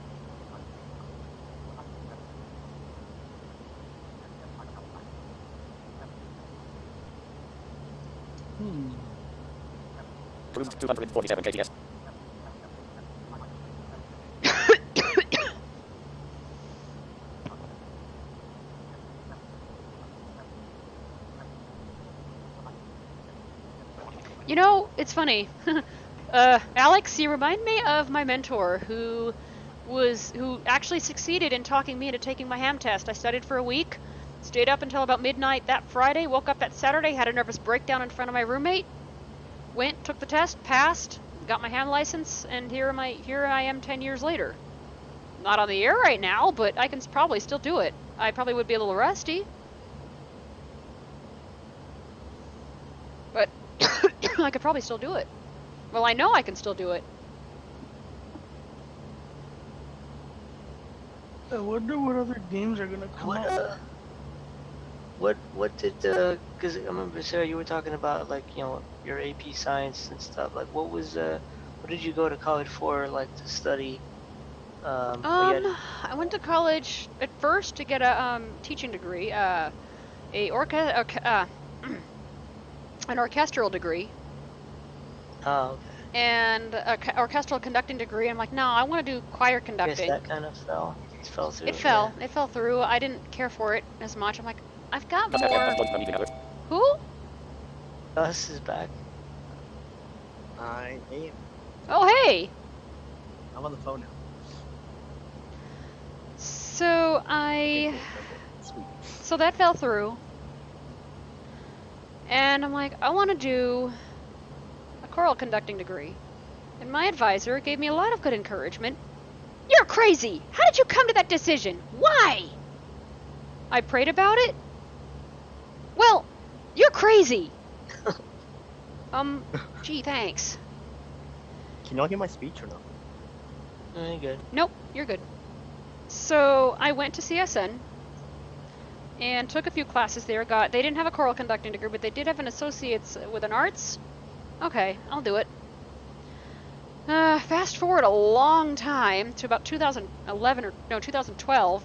Approved 247 kgs. You know, it's funny. Alex, you remind me of my mentor who actually succeeded in talking me into taking my ham test. I studied for a week, stayed up until about midnight that Friday, woke up that Saturday, had a nervous breakdown in front of my roommate, went, took the test, passed, got my ham license, and here I am 10 years later. Not on the air right now, but I can probably still do it. I probably would be a little rusty. But I could probably still do it. Well, I know I can still do it. I wonder what other games are gonna come out. What did because I remember, Sarah, you were talking about, like, you know, your AP science and stuff. Like, what did you go to college for, like, to study? I went to college at first to get a teaching degree, an orchestral degree. Oh, okay. And an orchestral conducting degree. I'm like, no, I want to do choir conducting. I guess that kind of fell. It fell through. It fell. It fell through. I didn't care for it as much. I'm like, I've got more. Who? Guss is back. I am. Oh, hey. I'm on the phone now. So Sweet. So that fell through. And I'm like, I want to do a choral conducting degree. And my advisor gave me a lot of good encouragement. You're crazy! How did you come to that decision? Why? I prayed about it. Well, you're crazy! Gee, thanks. Can y'all get my speech or no? Good. Nope, you're good. So I went to CSN and took a few classes there. They didn't have a choral conducting degree, but they did have an associate's with an arts. Okay, I'll do it. Fast forward a long time to about 2011 or no 2012.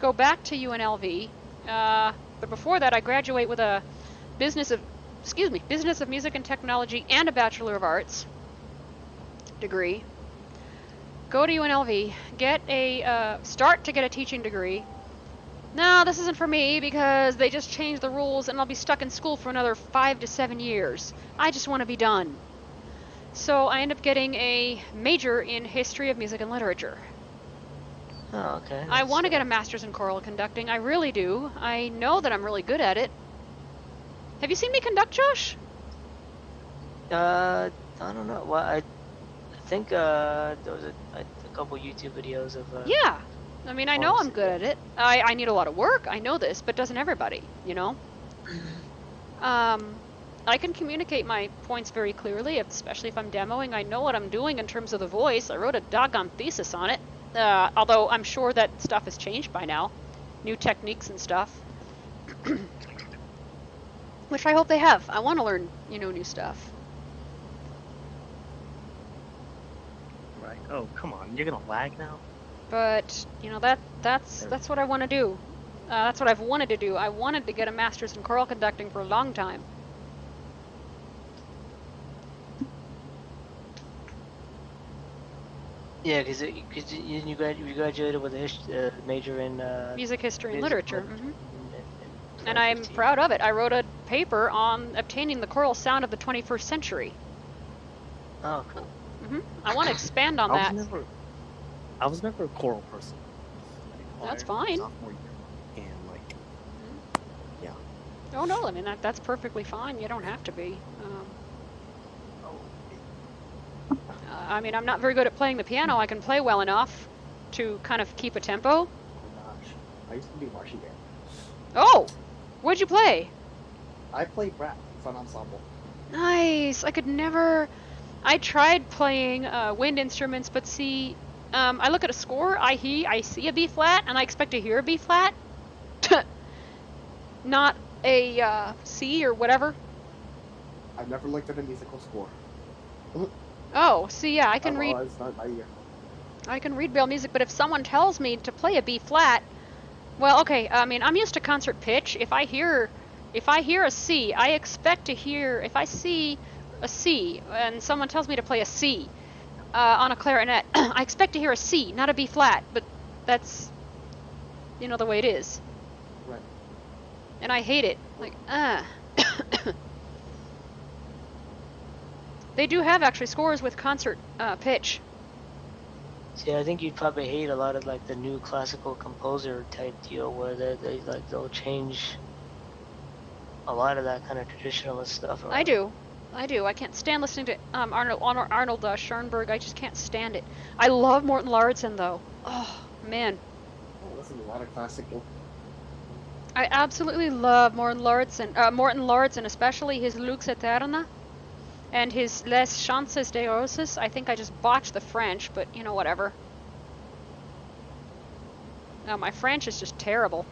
Go back to UNLV. But before that, I graduate with a Business of Music and Technology and a Bachelor of Arts degree. Go to UNLV, start to get a teaching degree. No, this isn't for me because they just changed the rules and I'll be stuck in school for another 5 to 7 years. I just want to be done. So I end up getting a major in History of Music and Literature. Oh, okay. I want to get a master's in choral conducting. I really do. I know that I'm really good at it. Have you seen me conduct, Josh? I don't know. Well, I think there was a couple YouTube videos of. Yeah. I mean, I know I'm good at it. I need a lot of work. I know this, but doesn't everybody, you know? I can communicate my points very clearly, especially if I'm demoing. I know what I'm doing in terms of the voice. I wrote a doggone thesis on it. Although I'm sure that stuff has changed by now. New techniques and stuff. Which I hope they have. I want to learn, new stuff. Right. Oh, come on. You're gonna lag now? But, that's what I want to do. That's what I've wanted to do. I wanted to get a master's in choral conducting for a long time. Yeah, because you graduated with a major in music history and literature. Mm-hmm. And I'm proud of it. I wrote a paper on obtaining the choral sound of the 21st century. Oh, cool. I want to expand on that. I was never a choral person. That's fine. Sophomore year, and yeah. Oh no, I mean that's perfectly fine. You don't have to be. I mean, I'm not very good at playing the piano. I can play well enough to kind of keep a tempo. Oh gosh, I used to do marching band. Oh, what'd you play? I played rap front ensemble. Nice. I could never. I tried playing wind instruments, but see, I look at a score, I see a B flat, and I expect to hear a B flat, not a C or whatever. I've never looked at a musical score. Oh, see, yeah, I can read. It's not my ear. I can read Braille music, but if someone tells me to play a B flat, well, okay. I mean, I'm used to concert pitch. If I hear a C, I expect to hear. If I see a C and someone tells me to play a C on a clarinet, I expect to hear a C, not a B flat. But that's, the way it is. Right. And I hate it. Like, They do have actually scores with concert pitch. See, I think you'd probably hate a lot of like the new classical composer type deal where they'll change a lot of that kind of traditionalist stuff around. I do. I can't stand listening to Arnold Schoenberg. I just can't stand it. I love Morten Lauridsen though. Oh man. Oh, listen to a lot of classical. I absolutely love Morten Lauridsen, especially his Lux Aeterna and his Les Chances de Roses. I think I just botched the French, but whatever. No, my French is just terrible.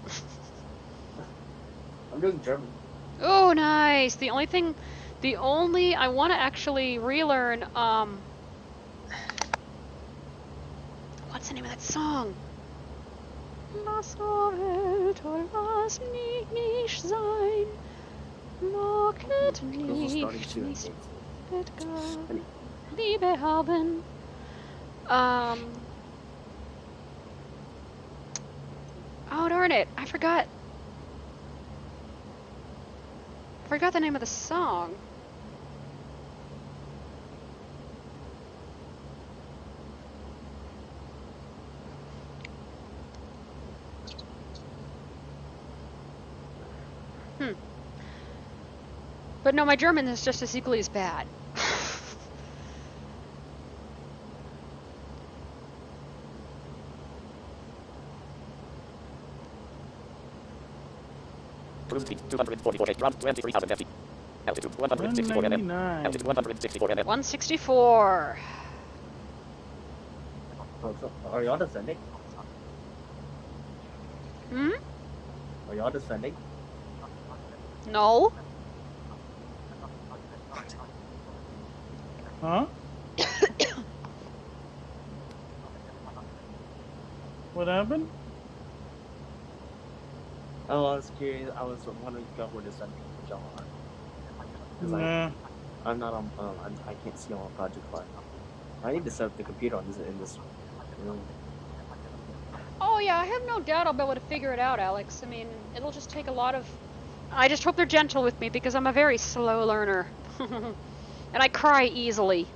I'm doing German. Oh, nice. I want to actually relearn, what's the name of that song? Lass Welt lass nicht sein, locket nicht Liebe haben. Oh darn it! I forgot the name of the song. But no, my German is just as equally as bad. Cruise speed 244 km, ground 23,000 ft. Altitude 164 nm. 199. Altitude 164 nm. 164. So, are y'all descending? Hmm? Are y'all descending? No. Huh? What happened? Oh, I was curious. I was wondering if y'all were descending. Which y'all are. 'Cause Nah. I'm not on. I can't see on Project Fire. I need to set up the computer on this in this room. Oh yeah, I have no doubt I'll be able to figure it out, Alex. I mean, it'll just take a lot of... I just hope they're gentle with me because I'm a very slow learner. And I cry easily.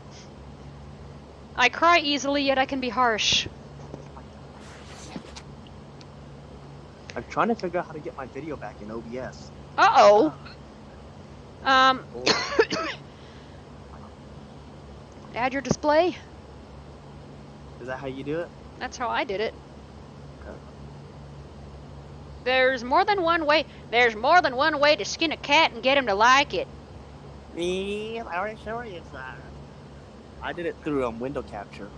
I cry easily, yet I can be harsh. I'm trying to figure out how to get my video back in OBS. Uh-oh. Add your display? Is that how you do it? That's how I did it. Okay. There's more than one way. There's more than one way to skin a cat and get him to like it. Yeah, I already showed you that. I did it through window capture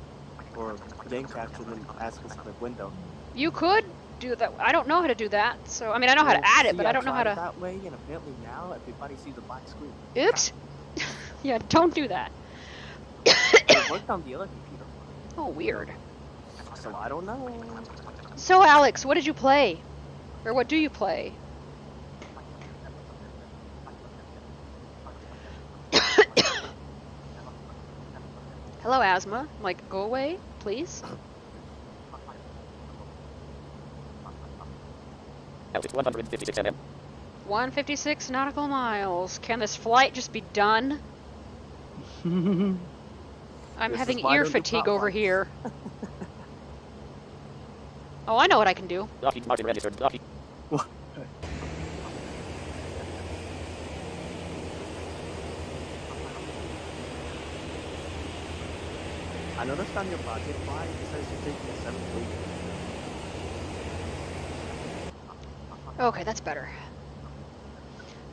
or game capture, then add specific window. You could do that. I don't know how to do that. So I mean, I know how to add it, but I don't know how to. That way, and apparently now everybody sees a black screen. Oops. Yeah, don't do that. It worked on the other computer. Oh, weird. So I don't know. So Alex, what did you play? Or what do you play? Hello, asthma. I'm like, go away, please. Altitude 156 nm. 156 nautical miles. Can this flight just be done? I'm This having is why I ear don't do fatigue pop over lights. here. Oh, I know what I can do. Lockheed Martin registered. Lockheed. I noticed on your project file it says you're taking a 7th week. Okay, that's better.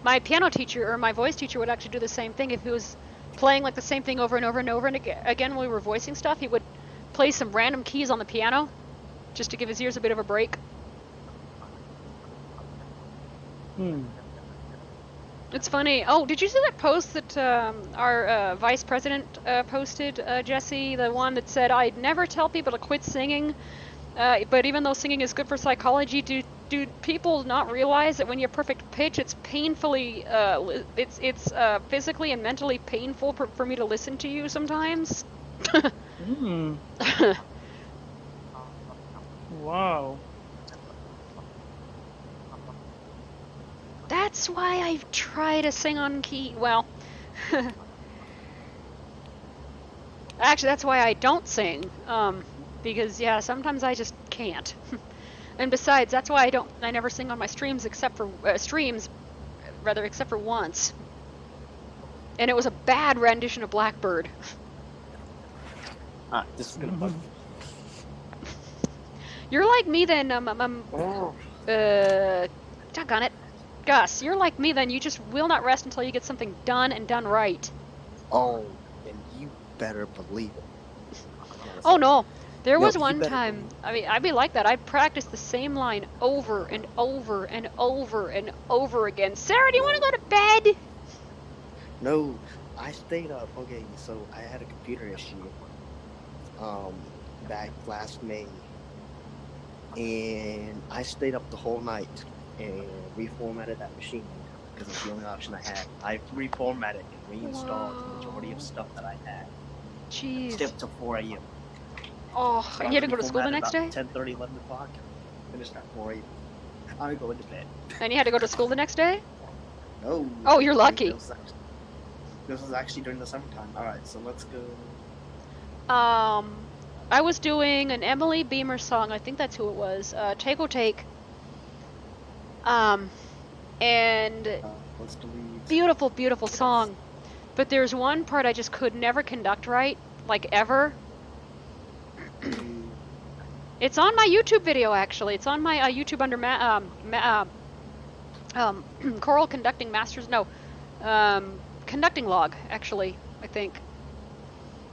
My piano teacher, or my voice teacher, would actually do the same thing. If he was playing like the same thing over and over and over and again when we were voicing stuff, he would play some random keys on the piano just to give his ears a bit of a break. It's funny. Oh, did you see that post that our vice president posted, Jesse? The one that said, I'd never tell people to quit singing, but even though singing is good for psychology, do people not realize that when you're perfect pitch, it's painfully, it's physically and mentally painful for me to listen to you sometimes? Wow. That's why I try to sing on key. Well, actually, that's why I don't sing. Because yeah, sometimes I just can't. And besides, that's why I never sing on my streams except for except for once. And it was a bad rendition of Blackbird. This is gonna bug me. You're like me then. Doggone it. Gus, you're like me then, you just will not rest until you get something done and done right. Oh, then you better believe it. Oh no, there was one time, I mean, I'd be like that. I'd practice the same line over and over and over and over again. Sarah, do you want to go to bed? No, I stayed up. Okay, so I had a computer issue back last May, and I stayed up the whole night and reformatted that machine because it's the only option I had. I reformatted and reinstalled the majority of stuff that I had. Jeez. Stayed up till 4 a.m. Oh, So and you had to go to school the reformatted next day? about 10:30, 11 o'clock. Finished at 4 a.m. I go into bed. And you had to go to school the next day? No. Oh, you're lucky. This was actually during the summertime. Alright, so let's go. I was doing an Emily Beamer song, I think that's who it was, Take-O-Take. And What's the lead? Beautiful, beautiful song. But there's one part I just could never conduct right, like ever. It's on my YouTube video, actually. It's on my YouTube under choral conducting masters. No, conducting log, actually, I think.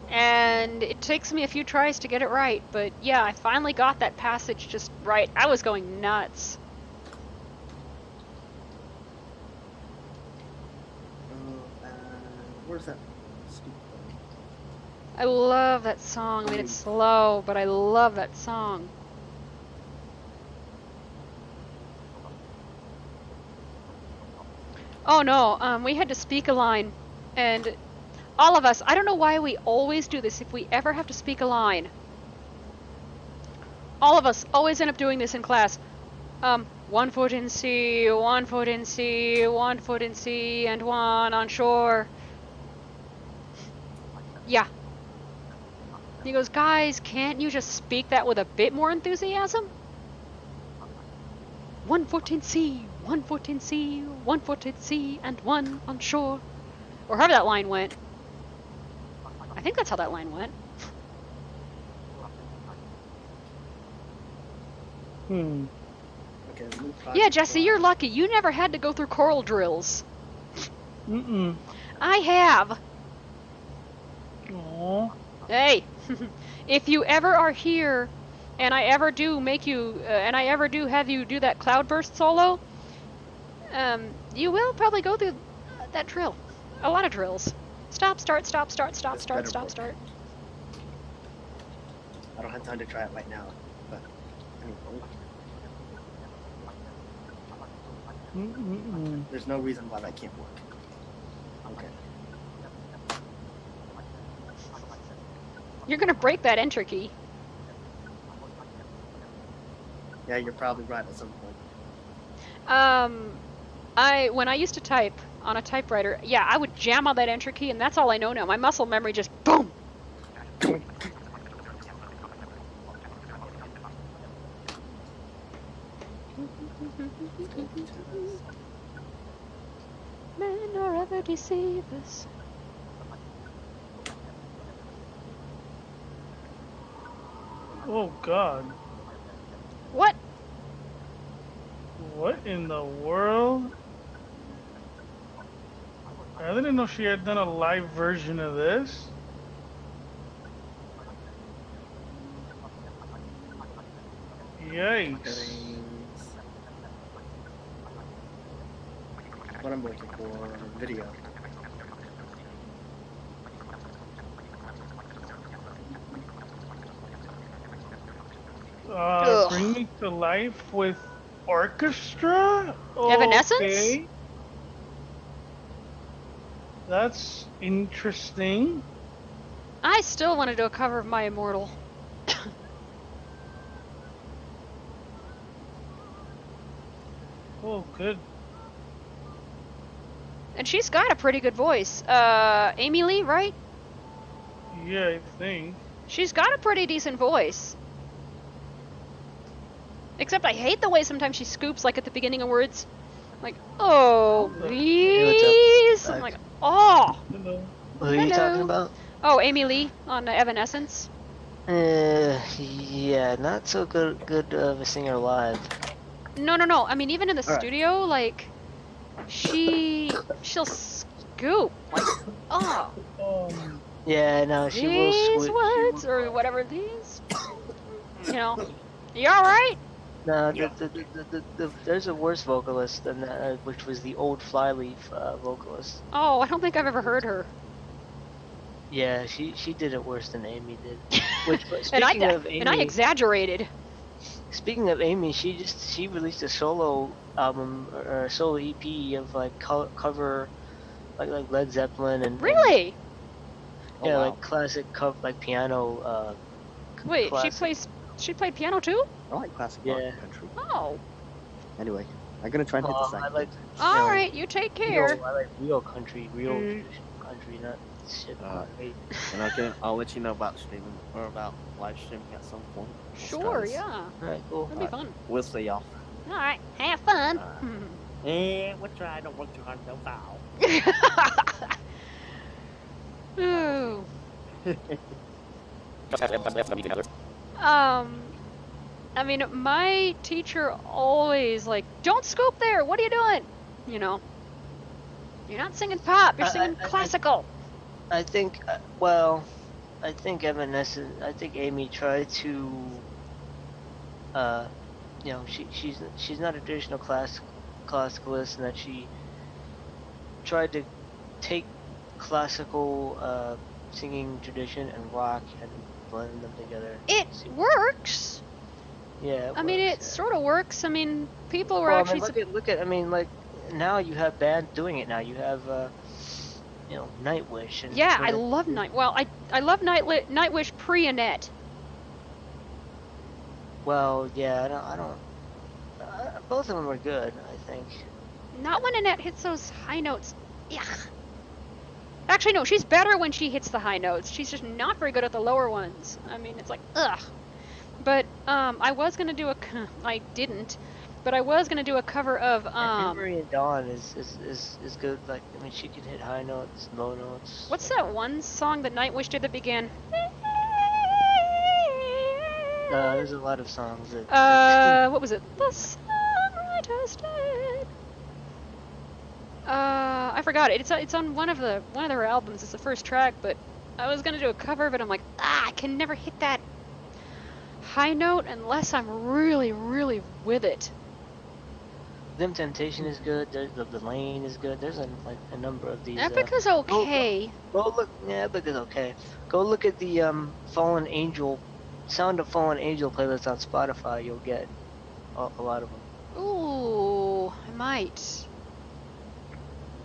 And it takes me a few tries to get it right, but yeah, I finally got that passage just right. I was going nuts. Where's that? I love that song. I mean, it's slow, but I love that song. Oh no, we had to speak a line, and all of us, I don't know why we always do this if we ever have to speak a line. All of us always end up doing this in class. 1 foot in sea, 1 foot in sea, 1 foot in sea, and 1 on shore. Yeah. He goes, guys, can't you just speak that with a bit more enthusiasm? 1 foot in sea, 1 foot in sea, 1 foot in sea, and 1 on shore. Or however that line went. I think that's how that line went. Okay, yeah, Jesse, you're lucky. You never had to go through choral drills. I have. Aww. Hey, if you ever are here, and I ever do make you, and I ever do have you do that cloudburst solo, you will probably go through that drill. A lot of drills. Stop, start, stop, start, stop, start, stop, start. I don't have time to try it right now, but anyway. There's no reason why that can't work. Okay. You're gonna break that enter key. Yeah, you're probably right at some point. When I used to type on a typewriter, yeah, I would jam on that enter key, and that's all I know now. My muscle memory just boom. Men are ever deceivers. Oh God. What? What in the world? I didn't know she had done a live version of this. Yikes. What I'm looking for, video. Bring me to life with orchestra? Evanescence? Okay. That's interesting. I still want to do a cover of My Immortal. Oh, good. And she's got a pretty good voice. Amy Lee, right? Yeah, I think. She's got a pretty decent voice. Except I hate the way sometimes she scoops, like at the beginning of words. Like, oh, please. I'm like, oh. Hello. Who are you talking about? Oh, Amy Lee on Evanescence. Yeah, not so good of a singer live. No. I mean, even in the studio, like, she'll scoop. Like, oh. Yeah, no, she will These switch. words, or whatever these. You know. You alright? No, there's a worse vocalist than that, which was the old Flyleaf vocalist. Oh, I don't think I've ever heard her. Yeah, she did it worse than Amy did. Which, and I exaggerated. Speaking of Amy, she released a solo album or solo EP of like cover like Led Zeppelin and really. And, yeah, like classic cover like piano. Wait, classic. She played piano too? I like classic rock country. Oh. Anyway, I'm gonna try and hit the second. I like, all right, you take care. I like real country, real traditional country, not shit. And I'll let you know about streaming or about live streaming at some point. Sure, yeah. Alright, cool. That'd be fun. We'll see y'all. Alright, have fun. We'll try. Don't work too hard, no foul. Ooh. Just have them left the meeting other. I mean, my teacher always like, don't scoop there. What are you doing? You know, you're not singing pop. You're singing classical. I think, well, I think Evanescence, I think Amy tried to, you know, she's not a traditional classicalist, and that she tried to take classical singing tradition and rock and blend them together. It works. Yeah. I mean, it sort of works. I mean, people were well, actually. I mean, look at. I mean, like now you have bands doing it. Now you have, you know, Nightwish. And yeah, I love I love Nightwish pre-Annette. Well, yeah, I don't. Both of them were good, I think. Not when Annette hits those high notes. Yuck. Actually, no, she's better when she hits the high notes. She's just not very good at the lower ones. I mean, it's like, ugh. But, I was gonna do I didn't, but I was gonna do a cover of, Memory and Dawn is good. Like, I mean, she can hit high notes, low notes. What's that one song that Nightwish did that began? There's a lot of songs that. What was it? The songwriter's dead. I forgot it. It's on one of their albums. It's the first track, but I was gonna do a cover of it. I'm like, I can never hit that high note unless I'm really, really with it. Them Temptation is good. There's the Lane is good. There's a number of these. Epica's okay. Go look. Yeah, Epica's okay. Go look at the Fallen Angel, Sound of Fallen Angel playlist on Spotify. You'll get a lot of them. Ooh, I might.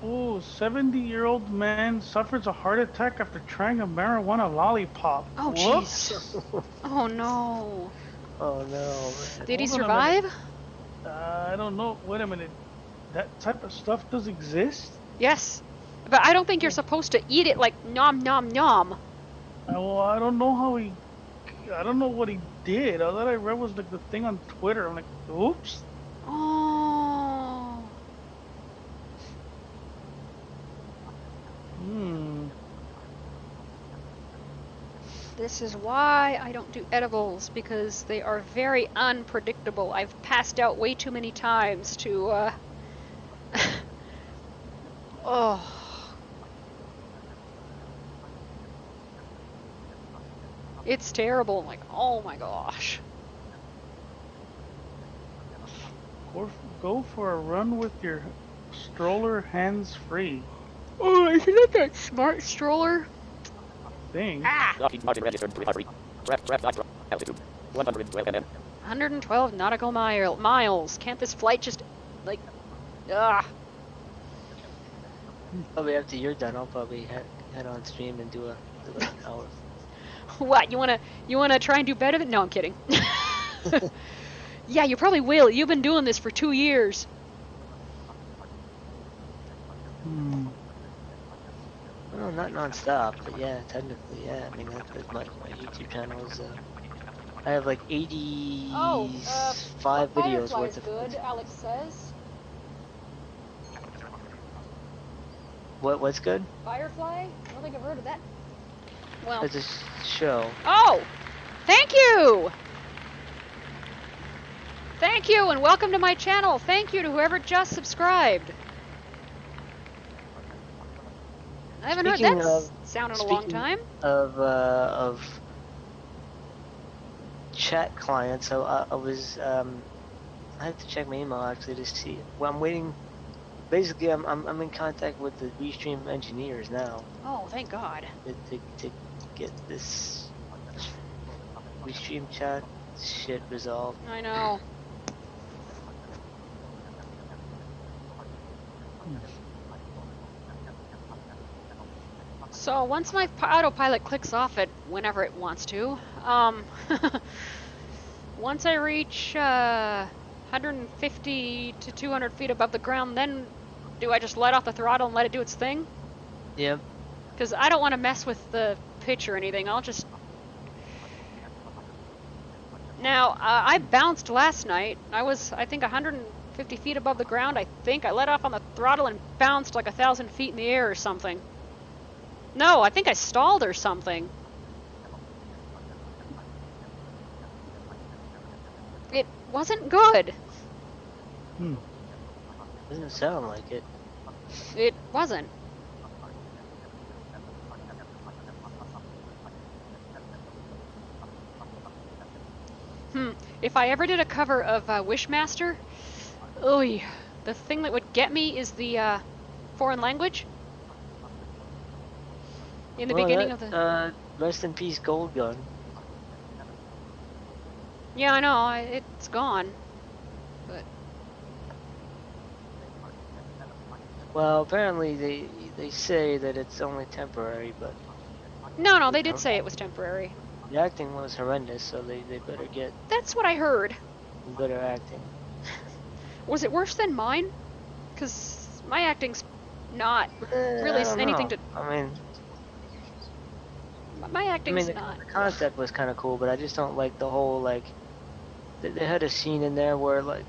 Oh, 70-year-old man suffers a heart attack after trying a marijuana lollipop. Oh, jeez. Oh, no. Oh, no. Man. Did he survive? I don't know. Wait a minute. That type of stuff does exist? Yes. But I don't think you're supposed to eat it like nom nom nom. Well, I don't know how he... I don't know what he did. All that I read was like the thing on Twitter. I'm like, oops. Oh. This is why I don't do edibles, because they are very unpredictable. I've passed out way too many times to, oh. It's terrible. I'm like, oh my gosh. Go for a run with your stroller hands free. Oh, isn't that that smart stroller? Thing. Ah! Martin registered recovery. Craft altitude. 112 nm. 112 nautical miles. Can't this flight just, like, ah. Probably after you're done, I'll probably head on stream and do an hour. What, you wanna try and do better than? No, I'm kidding. Yeah, you probably will. You've been doing this for 2 years. Well, not non-stop, but yeah, technically, yeah. I mean, that's my YouTube channel is, I have like 85 videos worth of. Good, Alex says. What's good? Firefly? I don't think I've heard of that. Well, it's a show. Oh! Thank you! Thank you, and welcome to my channel. Thank you to whoever just subscribed. I haven't heard that sound in a long time. Of chat clients, so I was I have to check my email actually to see. Well, I'm waiting. Basically, I'm in contact with the Restream engineers now. Oh, thank God. To get this Restream chat shit resolved. I know. So once my autopilot clicks off it whenever it wants to, once I reach 150 to 200 feet above the ground, then do I just let off the throttle and let it do its thing? Yep. Because I don't want to mess with the pitch or anything. I'll just... Now, I bounced last night. I was, I think, 150 feet above the ground, I think. I let off on the throttle and bounced like 1,000 feet in the air or something. No, I think I stalled or something. It wasn't good. Doesn't sound like it. It wasn't. If I ever did a cover of Wishmaster, oy, the thing that would get me is the foreign language. In the beginning of the... Rest in peace, Gold Gun. Yeah, I know, it's gone. But... Well, apparently they say that it's only temporary, but... No, they did say it was temporary. The acting was horrendous, so they better get... That's what I heard. Better acting. Was it worse than mine? Because my acting's not really anything to... I mean... My acting's not... The concept was kind of cool, but I just don't like the whole, like... They had a scene in there where, like...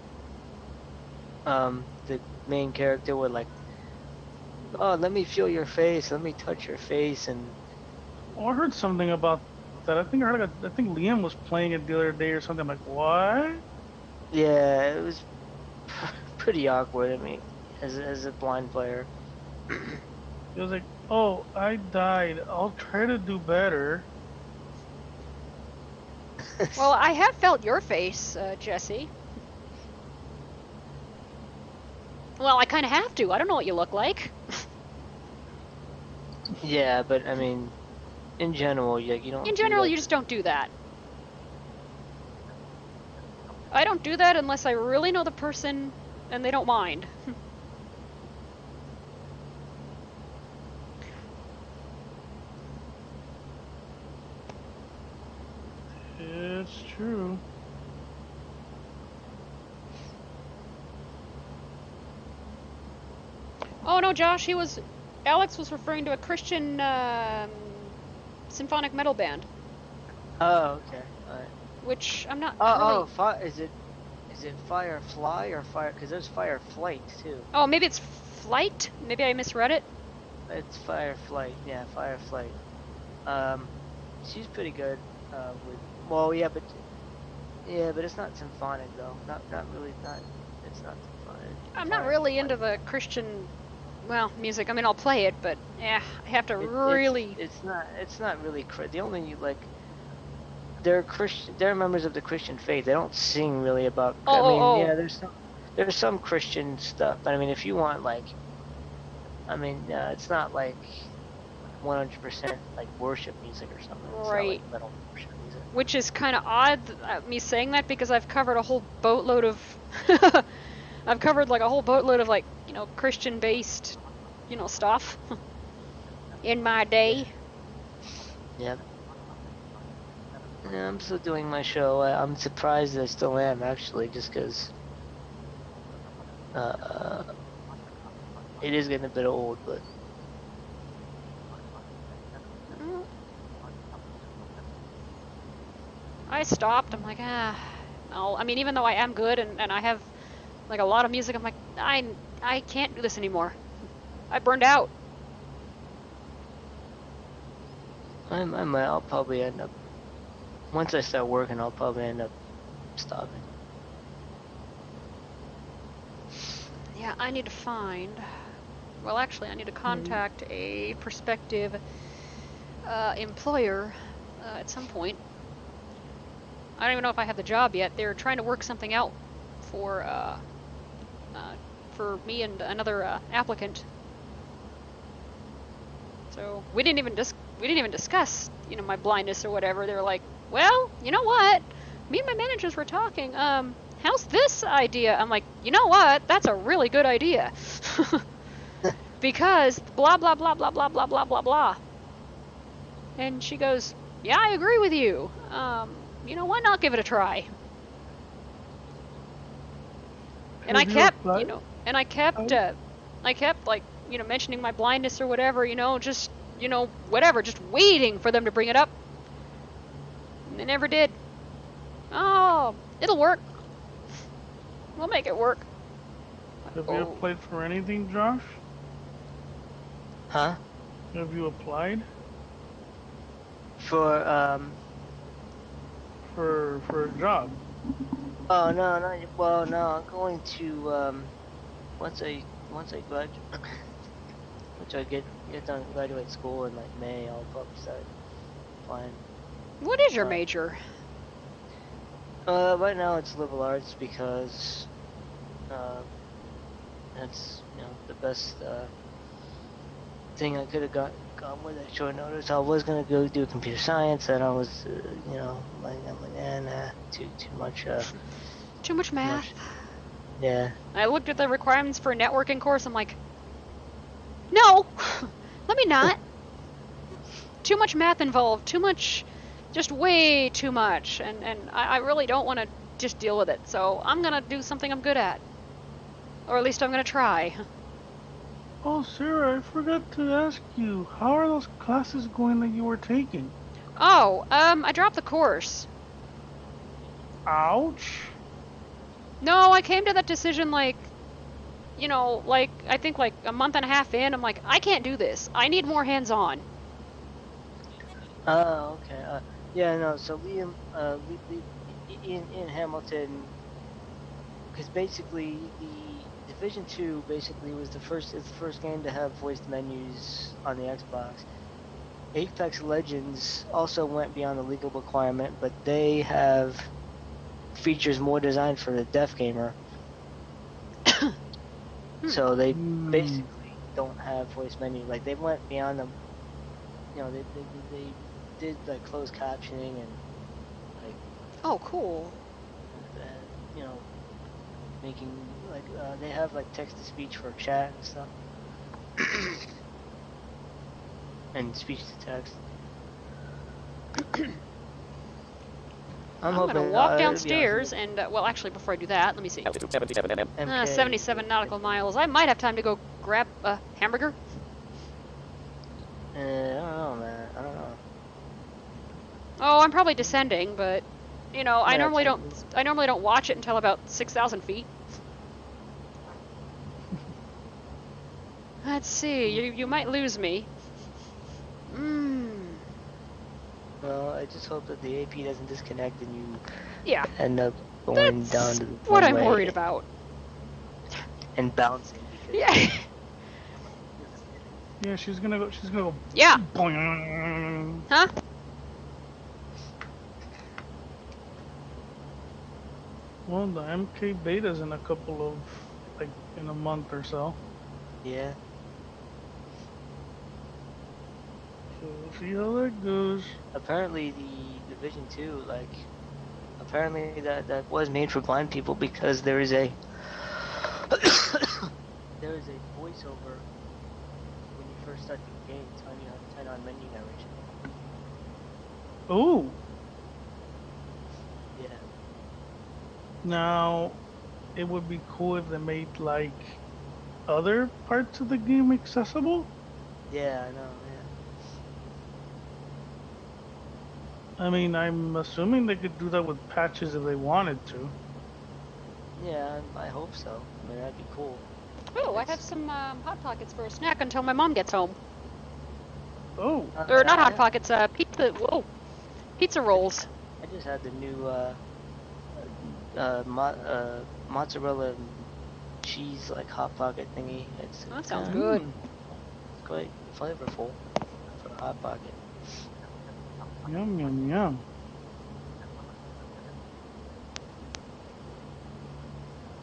the main character would, like... Oh, let me feel your face, let me touch your face, and... Oh, I heard something about that. I think Liam was playing it the other day or something. I'm like, what? Yeah, it was pretty awkward. I mean, as a blind player. It was like, oh, I died. I'll try to do better. Well, I have felt your face, Jesse. Well, I kind of have to. I don't know what you look like. Yeah, but I mean, in general, you don't. In general, you just don't do that. I don't do that unless I really know the person and they don't mind. It's true. Oh no, Josh, Alex was referring to a Christian symphonic metal band. Oh, okay. Alright. Which I'm not Is it Firefly or Fire? Because there's Fireflight too. Oh, maybe it's Flight? Maybe I misread it? It's Fireflight, yeah, Fireflight. She's pretty good with... Well, yeah, but it's not symphonic though. Not really, it's not symphonic. I'm not really into the Christian, music. I mean, I'll play it, but I have to really... It's not really... The only, like... They're Christian. They're members of the Christian faith. They don't sing really about... Yeah, there's some Christian stuff, but I mean, if you want, like... it's not like 100% like worship music or something. It's right. Not like metal worship music. Which is kind of odd, me saying that, because I've covered a whole boatload of... I've covered like a whole boatload of like, Christian-based, stuff in my day. Yeah. Yeah, I'm still doing my show. I'm surprised I still am, actually, just because it is getting a bit old, but... I stopped. I'm like, no. I mean, even though I am good and I have like a lot of music, I'm like, I can't do this anymore. I burned out. I'll probably end up... Once I start working, I'll probably end up stopping. Yeah, I need to find... Well, actually, I need to contact a prospective employer at some point. I don't even know if I have the job yet. They're trying to work something out for me and another applicant. So we didn't even discuss, my blindness or whatever. They were like, well, you know what? Me and my managers were talking. How's this idea? I'm like, you know what? That's a really good idea. Because blah, blah, blah, blah, blah, blah, blah, blah, blah. And she goes, yeah, I agree with you. Why not give it a try? And I kept, like, mentioning my blindness or whatever, just whatever, just waiting for them to bring it up. And they never did. Oh, It'll work. We'll make it work. Have you applied for anything, Josh? Huh? Have you applied For for a job? Oh no, not well. No, I'm going to once I graduate, once I get done graduate school in like May, I'll probably start applying. What is your major? Right now it's liberal arts because that's the best thing I could have gone with at short notice. I was gonna go do computer science, and I was I'm like nah, too much. Too much math. Yeah. I looked at the requirements for a networking course. I'm like, no, let me not. Too much math involved. Too much, just way too much. And I really don't want to just deal with it. So I'm gonna do something I'm good at, or at least I'm gonna try. Oh, Sarah, I forgot to ask you. How are those classes going that you were taking? Oh, I dropped the course. Ouch. No, I came to that decision like I think like a month and a half in. I'm like, I can't do this. I need more hands-on. Oh, okay. Yeah, no. So Liam, in Hamilton, because basically the Division 2 basically was the first game to have voiced menus on the Xbox. Apex Legends also went beyond the legal requirement, but they have features more designed for the deaf gamer. So they basically don't have voice menu. Like they went beyond them. They did like closed captioning and like. Oh, cool. Making like they have like text to speech for chat and stuff. And speech to text. I'm gonna walk downstairs and, well, actually, before I do that, let me see. 77 nautical miles. I might have time to go grab a hamburger. I don't know, man. I don't know. Oh, I'm probably descending, but I normally don't watch it until about 6,000 feet. Let's see. You might lose me. Well, I just hope that the AP doesn't disconnect and you end up going down to the what I'm worried about. And bouncing. Yeah. Yeah, she's gonna go. Yeah. Boing. Huh? Well, the MK beta's in a couple of, like, in a month or so. Yeah. So we'll see how that goes. Apparently the Division 2, like, apparently that was made for blind people because there is a there is a voiceover when you first start the game telling you how to turn on menu narration. Ooh. Yeah. Now, it would be cool if they made, like, other parts of the game accessible. Yeah, I know. I mean, I'm assuming they could do that with patches if they wanted to. Yeah, I hope so. I mean, that'd be cool. Oh, I have some Hot Pockets for a snack until my mom gets home. Oh. Or not Hot Pockets, pizza. Whoa, pizza rolls. I just had the new mozzarella cheese like Hot Pocket thingy. That sounds good. It's quite flavorful for a Hot Pocket. Yum, yum, yum.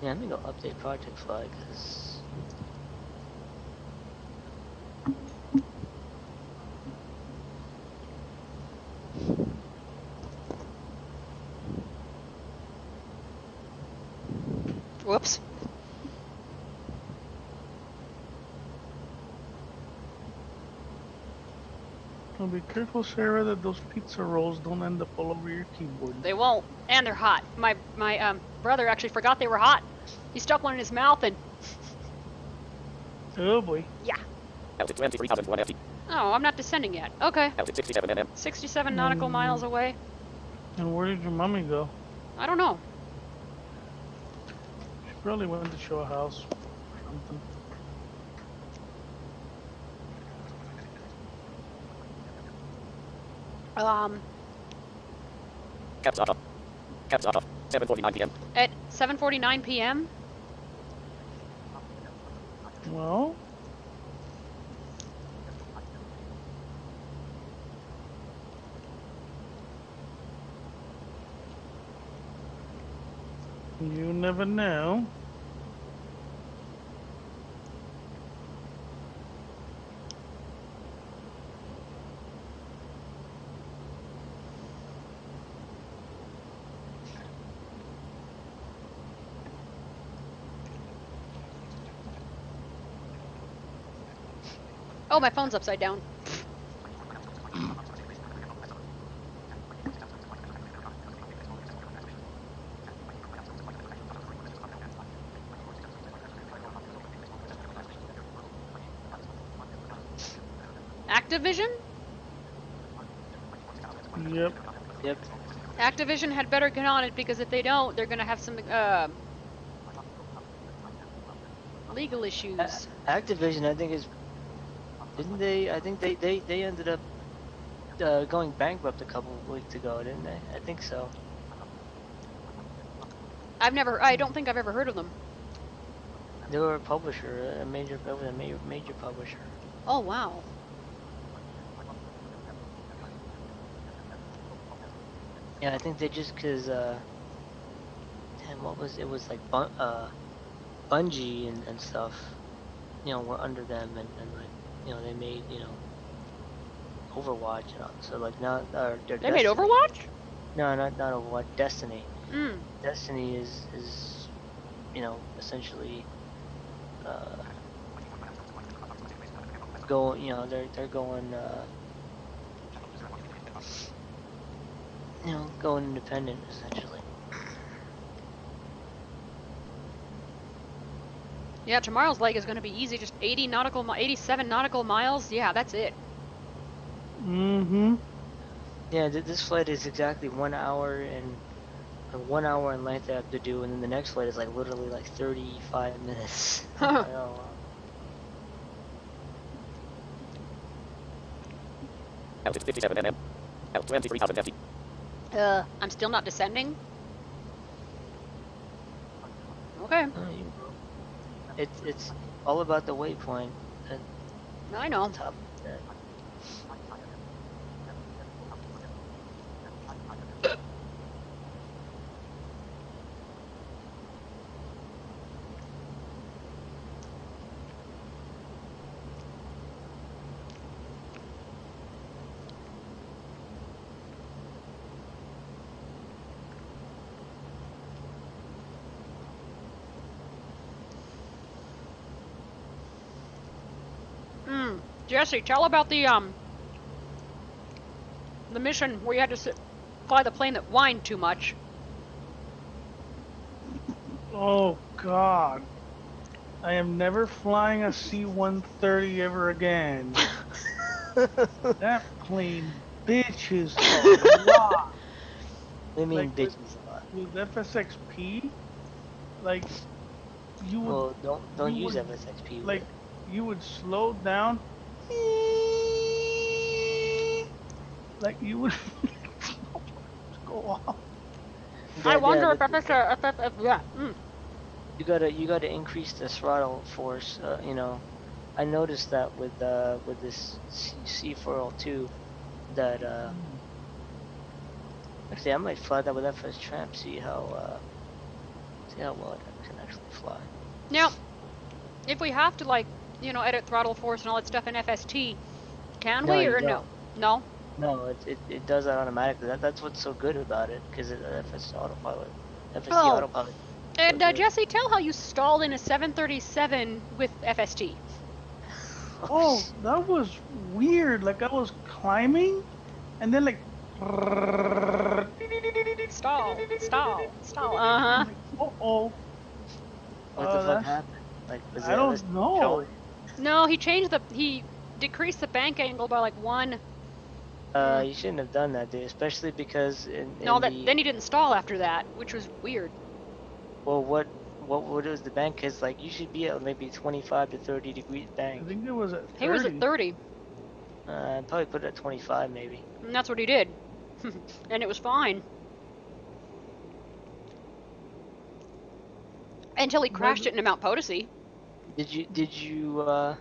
Yeah, let me go update Project Fly, because... Whoops. Well, be careful, Sarah, that those pizza rolls don't end up all over your keyboard. They won't, and they're hot. My brother actually forgot they were hot. He stuck one in his mouth and... Oh boy. Yeah. Altitude 23,001 ft. Oh, I'm not descending yet. Okay. Altitude 67 mm. 67 nautical miles away. And where did your mommy go? I don't know. Probably went to show a house. Something. Caps off. Caps off. 7:49 p.m. At 7:49 p.m. Well, you never know. Oh, my phone's upside down. Activision? Yep. Yep. Activision had better get on it, because if they don't, they're gonna have some legal issues. Activision, I think, is. Didn't they? I think they ended up going bankrupt a couple of weeks ago, didn't they? I think so. I don't think I've ever heard of them. They were a publisher, a major publisher. Oh, wow. Yeah, I think they just cause damn, what was it? Was like Bungie and stuff, you know, were under them, and like, you know, they made, you know, Overwatch, you know, so like now They made Overwatch? No, not Overwatch. Destiny. Mm. Destiny is you know, essentially go, you know, they're going you know, going independent essentially. Yeah, tomorrow's leg is going to be easy. Just 87 nautical miles. Yeah, that's it. Mm-hmm. Yeah, this flight is exactly 1 hour and 1 hour in length I have to do, and then the next flight is like literally like 35 minutes. I know. Altitude 57 mm. Alt 23,000 ft. I'm still not descending. Okay. It's all about the waypoint. I know. Top of that. Jesse, tell about the mission where you had to fly the plane that whined too much. Oh God, I am never flying a C-130 ever again. That plane bitches a lot. They mean Like, bitches a lot. With FSXP, like you would. Well, don't you use would, FSXP. Like you would slow down. Like you would go off. I wonder if yeah. You gotta increase the throttle force. You know, I noticed that with this C402 that actually I might fly that with FS Tramp. See how well I can actually fly. Now, if we have to, like, you know, edit throttle force and all that stuff in FST, can we or no? No. No, it does that automatically. That's what's so good about it, because FST autopilot. Oh. Autopilot. And Jesse, tell how you stalled in a 737 with FST. Oh, that was weird. Like I was climbing, and then like. Stall. Uh-huh. Uh-oh. What the fuck happened? Like, was I don't know. No, he decreased the bank angle by like 1. You shouldn't have done that, dude. Especially because then he didn't stall after that, which was weird. Well, what is the bank? Cause like you should be at maybe 25 to 30 degree I bank. think it was at 30. He was at 30, Probably put it at 25 maybe. and that's what he did. And it was fine. Until he crashed it into Mount Potosi. Did you are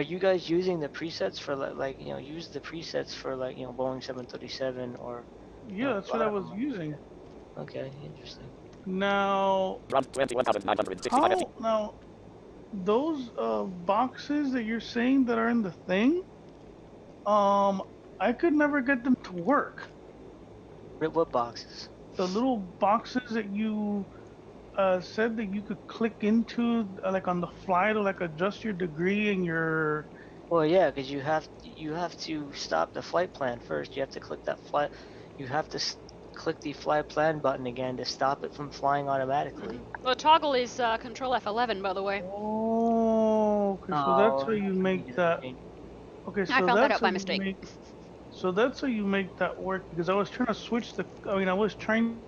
you guys using the presets for like you know, use the presets for like, you know, Boeing 737 or Yeah, that's what I was using. Okay, interesting. Now, Run 21,965 how, now, those boxes that you're saying that are in the thing, I could never get them to work. What boxes? The little boxes that you said that you could click into, like on the fly to like adjust your degree and your. Well, yeah, because you have to stop the flight plan first. You have to click that flight. You have to click the fly plan button again to stop it from flying automatically. Well, toggle is Control F11, by the way. Oh, okay, so that's how you make that. Okay, so I found that that's out how by you mistake. make. So that's how you make that work, because I was trying to switch the. I mean, I was trying.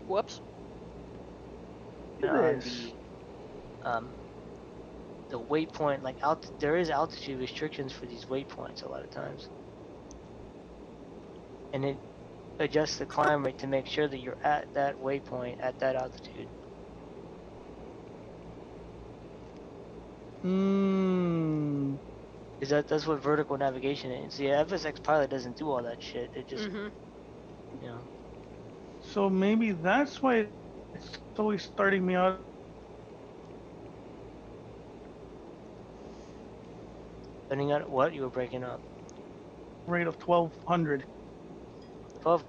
Whoops. The waypoint, like there is altitude restrictions for these waypoints a lot of times, and it adjusts the climb rate to make sure that you're at that waypoint at that altitude. Is that's what vertical navigation is. See, FSX Pilot doesn't do all that shit. It just, you know. So maybe that's why it's always starting me out. Depending on what you were breaking up. Rate of 1200. 12.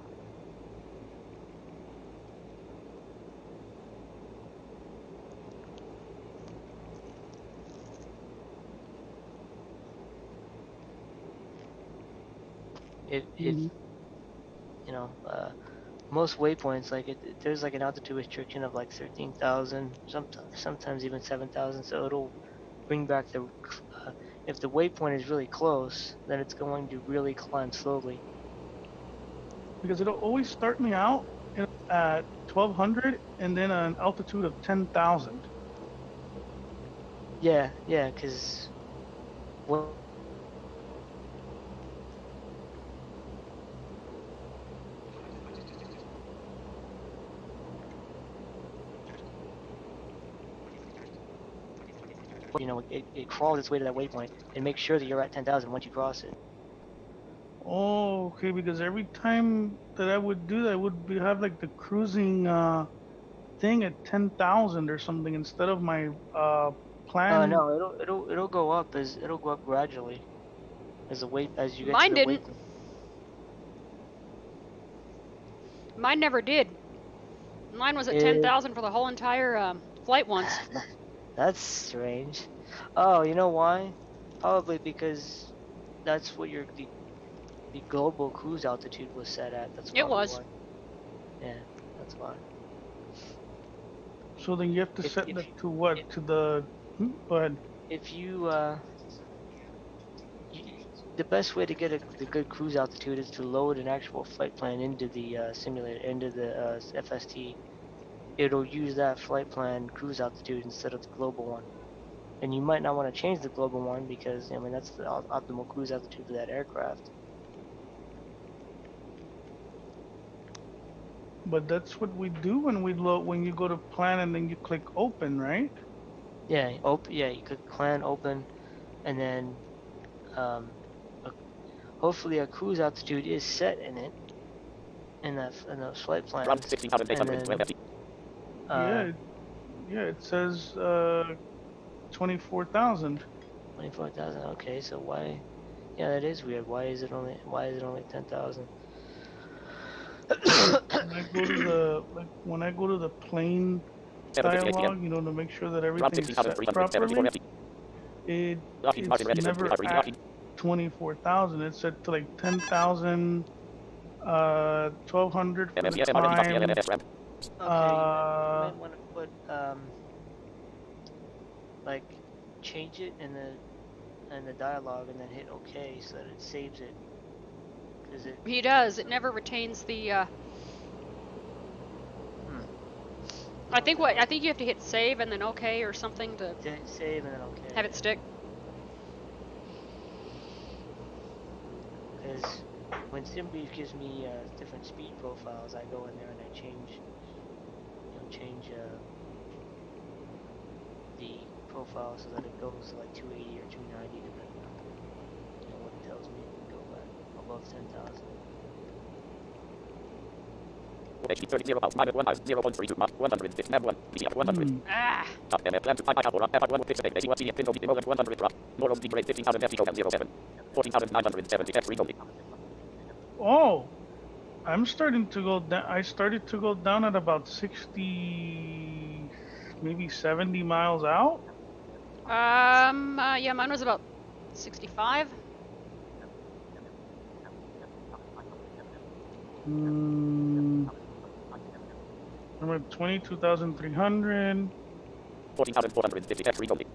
If you know, most waypoints, like there's like an altitude restriction of like 13,000, sometimes even 7,000. So it'll bring back the. If the waypoint is really close, then it's going to really climb slowly. Because it'll always start me out at 1200 and then an altitude of 10,000. Yeah, because. Well, you know, it crawls its way to that waypoint and makes sure that you're at 10,000 once you cross it. Oh, okay, because every time that I would do that, I would have like the cruising thing at 10,000 or something instead of my plan. No, it'll go up gradually as you get Mine to the didn't. waypoint. Mine never did. Mine was at 10,000 for the whole entire flight once. That's strange. Oh, you know why? Probably because that's what the global cruise altitude was set at. That's it was. Why. Yeah, that's why. So then you have to set that to what? To the. Go ahead. If you the best way to get the good cruise altitude is to load an actual flight plan into the simulator, into the FST. It'll use that flight plan cruise altitude instead of the global one. And you might not want to change the global one because, I mean, that's the optimal cruise altitude for that aircraft. But that's what we do when we load, when you go to plan and then you click open, right? Yeah, you click plan open, and then hopefully a cruise altitude is set in it, in those flight plans. Run 16,812 yeah, it says 24,000. 24,000. Okay, so why? Yeah, that is weird. Why is it only 10,000? When I go to the plane dialog, you know, to make sure that everything's set properly, it's never at 24,000. It's set to like 10,000, 1,200 for the climb. Okay, you might want to put like change it in the and the dialogue and then hit OK so that it saves it. Cause it. He does. It never retains the. I think you have to hit save and then OK or something to save and then OK. Have it stick. Because when SimBrief gives me different speed profiles, I go in there and I change, the profile so that it goes to like 280 or 290 depending on what it tells me. It can go back above 10,000. HP 30 about minus 0.32 mark 150 map 1 BCF 100. Ah. Top MM plan to 5 Apple F 1 pixel base 1 CF pin only below 100 drop. More on the grade 15,000 FTO and 07. 14,970 F3 only. Oh, I'm starting to go down. I started to go down at about 60, maybe 70 miles out. Yeah, mine was about 65. I'm at 22,300. 14,450 F3 only.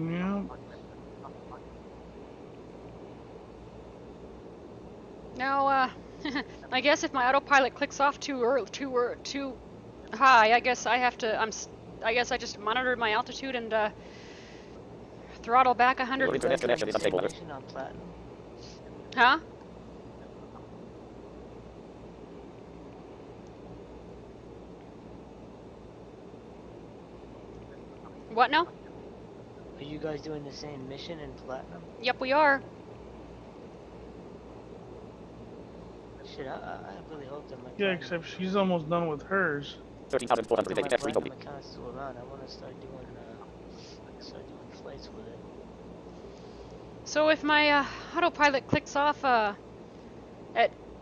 Yeah. Now, I guess if my autopilot clicks off too early, too high, I guess I have to. I guess I just monitored my altitude and throttle back 100. Your internet connection is unstable. On Platinum. Huh? What now? Are you guys doing the same mission in Platinum? Yep, we are. Shit, I really hope that my Yeah, except she's almost done with hers. 13,480 F3 only. account's still around. I want to start doing flights with it. So if my autopilot clicks off at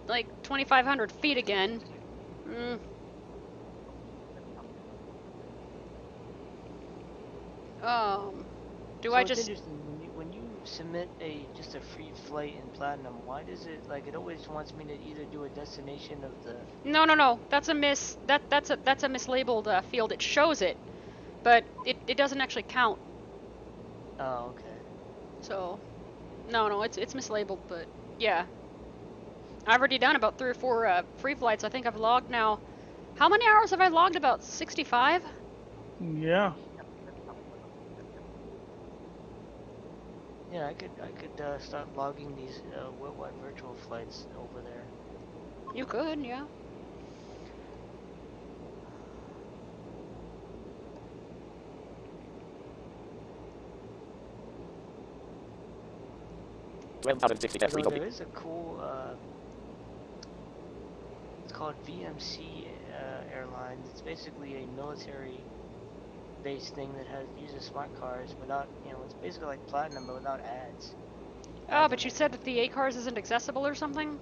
like 2,500 feet again, do I just? When you submit just a free flight in Platinum, why does it it always wants me to either do a destination of the? No. That's a that's a mislabeled field. It shows it, but it doesn't actually count. Oh, okay. So, no, it's mislabeled, but yeah. I've already done about 3 or 4 free flights. I think I've logged now. How many hours have I logged? About 65? Yeah. Yeah, I could start logging these worldwide virtual flights over there. You could, yeah. There is a cool, it's called VMC Airlines. It's basically a military-based thing that uses smart cars without, it's basically like Platinum but without ads. Oh, but you said that the A-Cars isn't accessible or something?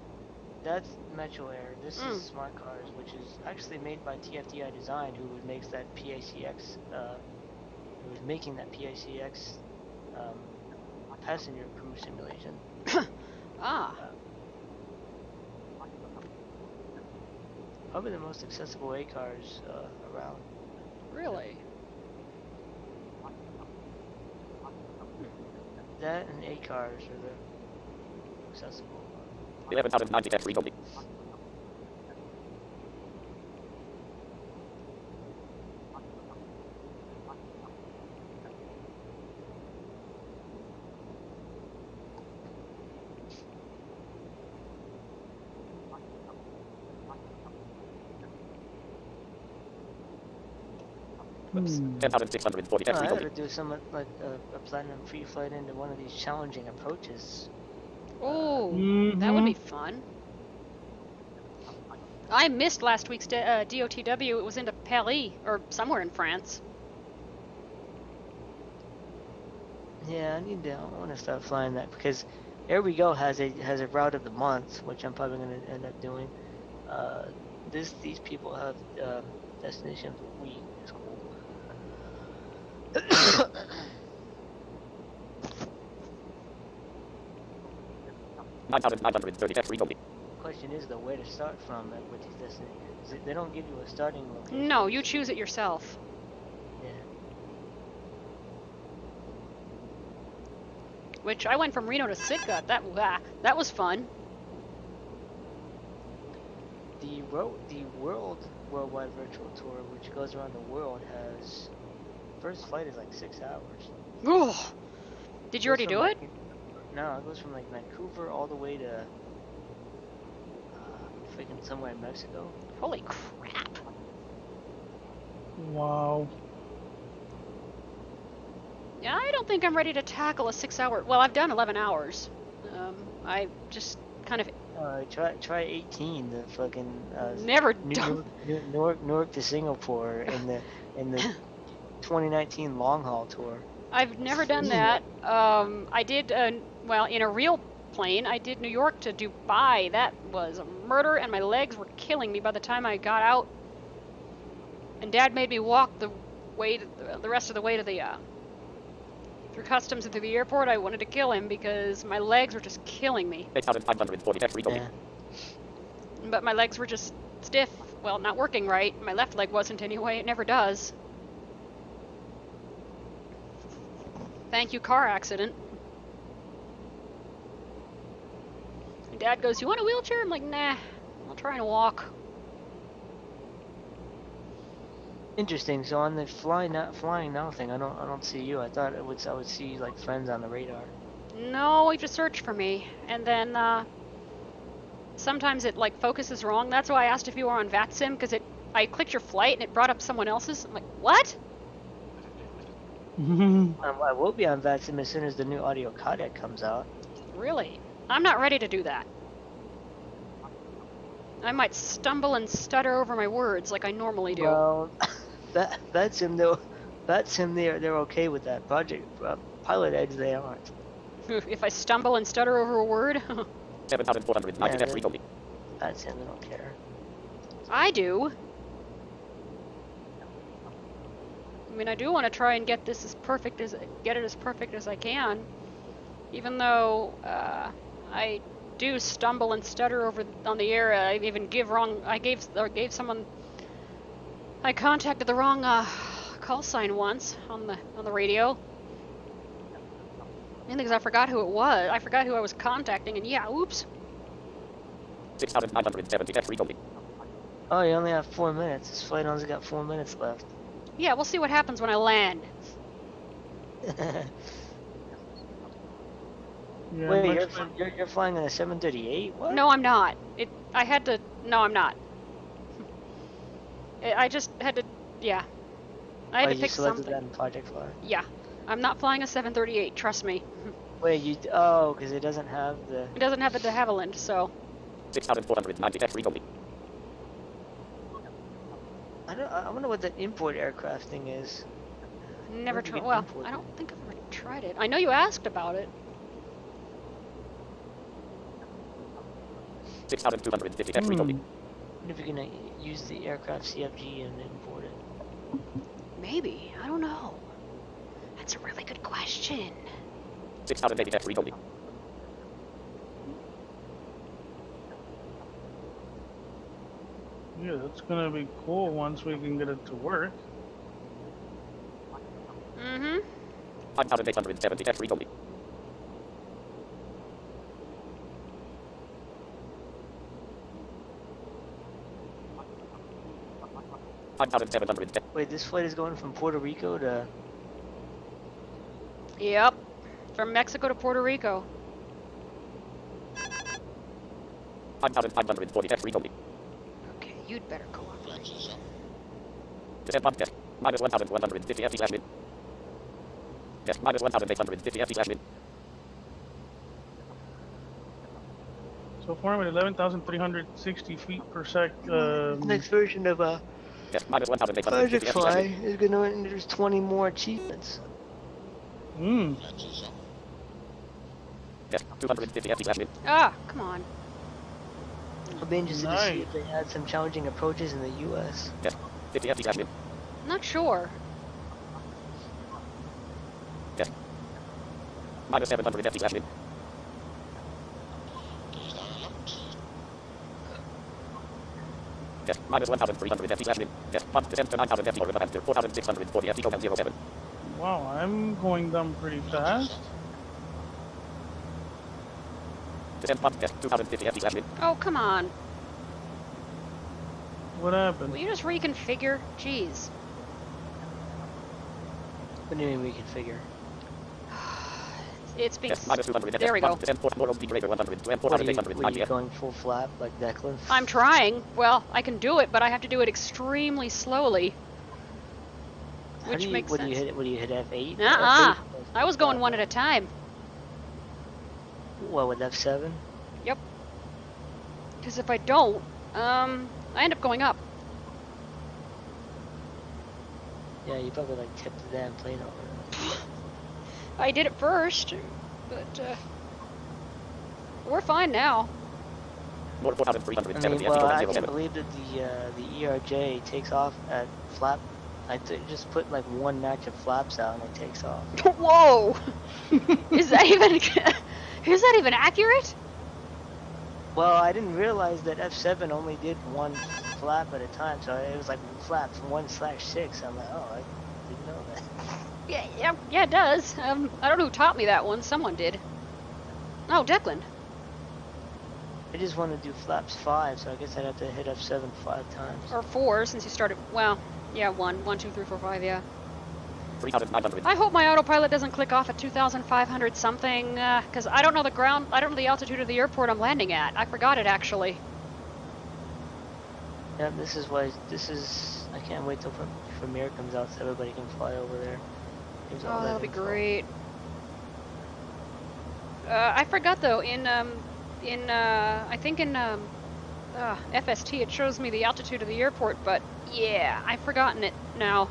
That's Metro Air. This is Smart Cars, which is actually made by TFDI Design, who makes that PACX, who was making that PACX passenger crew simulation. Probably the most accessible A-Cars around. Really? That and A-Cars are the accessible. 11,090 F3 only. Oops. 10,640 F3 I only. gotta do some a platinum free flight into one of these challenging approaches. Oh, that would be fun. I missed last week's DOTW. It was into Paris, or somewhere in France. Yeah, I want to start flying that because Here We Go has a route of the month, which I'm probably going to end up doing. These people have destination of the week. It's cool. 9,930 F3 only. Question is though, where to start from with these destinations? They don't give you a starting location. No, you choose it yourself. which I went from Reno to Sitka. That was fun. The Worldwide Virtual Tour, which goes around the world, has first flight is like 6 hours. Oh, did you already do it? No, it goes from like Vancouver all the way to freaking somewhere in Mexico. Holy crap! Wow. Yeah, I don't think I'm ready to tackle a 6-hour. Well, I've done 11 hours. I just kind of Try 18. The fucking never done. Newark to Singapore in the 2019 long haul tour. I've never done that. I did well in a real plane. I did New York to Dubai. That was a murder, and my legs were killing me by the time I got out. And Dad made me walk the rest of the way to the through customs and through the airport. I wanted to kill him because my legs were just killing me. 8,540 Yeah. But my legs were just stiff. Well, not working right. My left leg wasn't anyway. It never does. Thank you, car accident. And Dad goes, "You want a wheelchair?" I'm like, "Nah, I'll try and walk." Interesting. So on the flying now thing, I don't see you. I thought I would see like friends on the radar. No, you just search for me, and then sometimes it like focuses wrong. That's why I asked if you were on VATSIM, because I clicked your flight and it brought up someone else's. I'm like, what? I will be on VATSIM as soon as the new audio codec comes out. Really? I'm not ready to do that. I might stumble and stutter over my words like I normally do. Well, VATSIM though, VATSIM they're okay with that. Pilot Edge they aren't. If I stumble and stutter over a word? 7,490 F recently. VATSIM they don't care. I do. I mean, I do want to try and get this get it as perfect as I can, even though I do stumble and stutter over on the air. I even I contacted the wrong call sign once on the radio. Mainly because I forgot who it was. I forgot who I was contacting, and yeah, oops. 6,970 F recently. Oh, you only have 4 minutes. This flight only got 4 minutes left. Yeah, we'll see what happens when I land. Yeah, Wait, you're flying in a 738? What? No, I'm not. No, I'm not. I just had to, yeah. I had to pick something. That in Project Fly? Yeah. I'm not flying a 738, trust me. Wait, because it doesn't have the... It doesn't have the de Havilland, so... 6,490 F recently. I wonder what the import aircraft thing is. Never tried. Well, I don't think I've ever tried it. I know you asked about it. 6,250 F recently. I wonder if you're gonna use the aircraft CFG and import it. Maybe. I don't know. That's a really good question. 6,080 F recently. Yeah, that's gonna be cool once we can get it to work. Mm-hmm. 5,870 F recently. Wait, this flight is going from Puerto Rico to... Yep. From Mexico to Puerto Rico. 5,540 F recently. Okay, you'd better go on. Descent on desk. Minus 1,150 FT slash min. Desk minus 1,850 FT slash min. So far I'm at 11,360 feet per sec. Next version of Desk minus 1,850 Project FT slash Fly min. is gonna introduce 20 more achievements. Desk 250 FT slash min. Ah, come on. I'll be interested to see if they had some challenging approaches in the U.S. Desk 50 FT slash min. Not sure. Desk minus 700 FT slash min. Desk minus 1,300 FT slash min. Desk pump descent to 9,000 FT or river to 4,640 FT total 07. Wow, I'm going down pretty fast. Descent button test 2050 FT/min. Oh, come on. What happened? Will you just reconfigure? Jeez. What do you mean reconfigure? It's being... Test minus 200. There we go. Descent force more OB greater 100. Descent What are you, 4800. were you going full flap like Declan? I'm trying. Well, I can do it, but I have to do it extremely slowly. How Which do you, makes what sense. Do you hit? What do you hit? F8? Nuh-uh. F8? I was going one at a time. What, with F7? Yep. Because if I don't, I end up going up. Yeah, you probably like tipped the damn plane over. I did it first, but we're fine now. More I 4370 mean, well, I FT/07. can't believe that the ERJ takes off at flap. Just put like one match of flaps out and it takes off. Whoa! Is that even accurate? Well, I didn't realize that F7 only did one flap at a time, so it was like flaps 1/6. I'm like, oh, I didn't know that. Yeah, it does. I don't know who taught me that one. Someone did. Oh, Declan. I just want to do flaps 5, so I guess I'd have to hit F7 5 times. Or 4, since you started. Well, yeah, 1, 2, 3, 4, 5. Yeah. 3900. I hope my autopilot doesn't click off at 2,500 something, because I don't know the ground. I don't know the altitude of the airport I'm landing at. I forgot it actually. Yeah, this is why. I can't wait till Premiere comes out so everybody can fly over there. Gives all Oh, that that'll be info. great. I forgot though. I think in FST it shows me the altitude of the airport, but yeah, I've forgotten it now.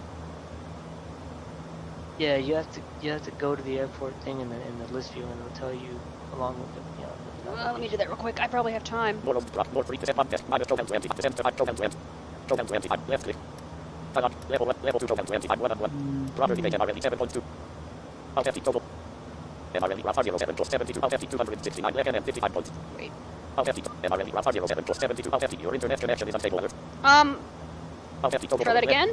Yeah, you have to go to the airport thing in the list view, and it'll tell you along with the Well, let me do that real quick. I probably have time. More drop, more 3 descent test minus 20. Descent 5 25. Left click. Level 2 25 1. Property data MRLB 7.2. Alt FT total. MRLB RAF 07 plus 72 Alt FT 269 left and 55 points. Wait. Alt FT MRLB RAF 07 plus 72 Alt FT your internet connection is unstable alert. Alt FT total. try that again.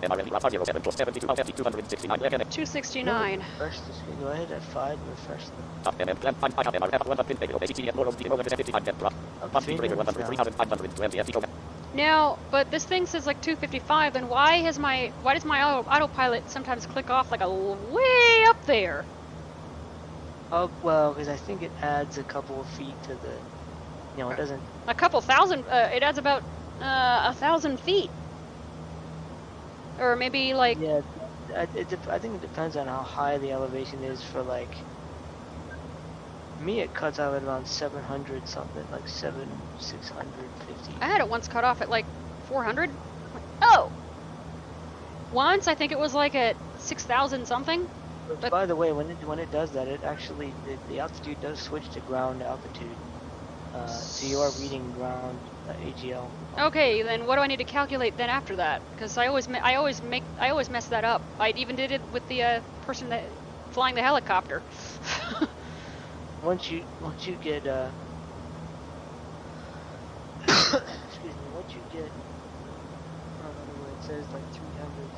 MRLB RAF 07 plus 72 Alt FT 269 left and 269. Refresh this. Go ahead at 5. Refresh them. top MM plan 5 MRF 1 pin below ACT more of the 55 depth drop. Property greater 103,520 FT total. Now, but this thing says like 255. Then why does my autopilot sometimes click off like way up there? Oh, well, because I think it adds a couple of feet to the, it doesn't. A couple thousand. It adds about 1,000 feet, or maybe like. Yeah, I think it depends on how high the elevation is for like. Me, it cuts out at around 700 something, like 650. I had it once cut off at like 400. Oh. Once I think it was like at 6,000 something. But by the way, when it does that, it actually the altitude does switch to ground altitude. So you are reading ground AGL. Okay, then what do I need to calculate then after that? Because I always mess that up. I even did it with the person that flying the helicopter. Once you get excuse me, once you get I don't know where it says like 300,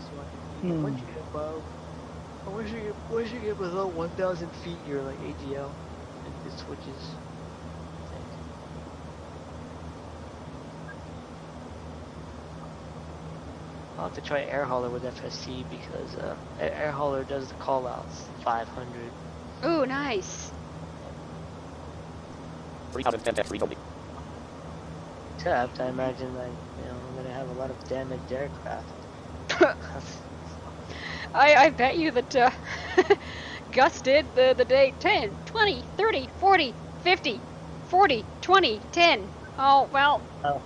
200 feet. Once you get above. Once you get below 1,000 feet, you're like AGL. It switches. I'll have to try air hauler with FSC because air hauler does the call outs 500. Ooh, nice. 3010 text read only. Except I imagine like I'm gonna have a lot of damaged aircraft. I bet you that Guss did the day 10, 20, 30, 40, 50, 40, 20, 10. Oh, well. Oh.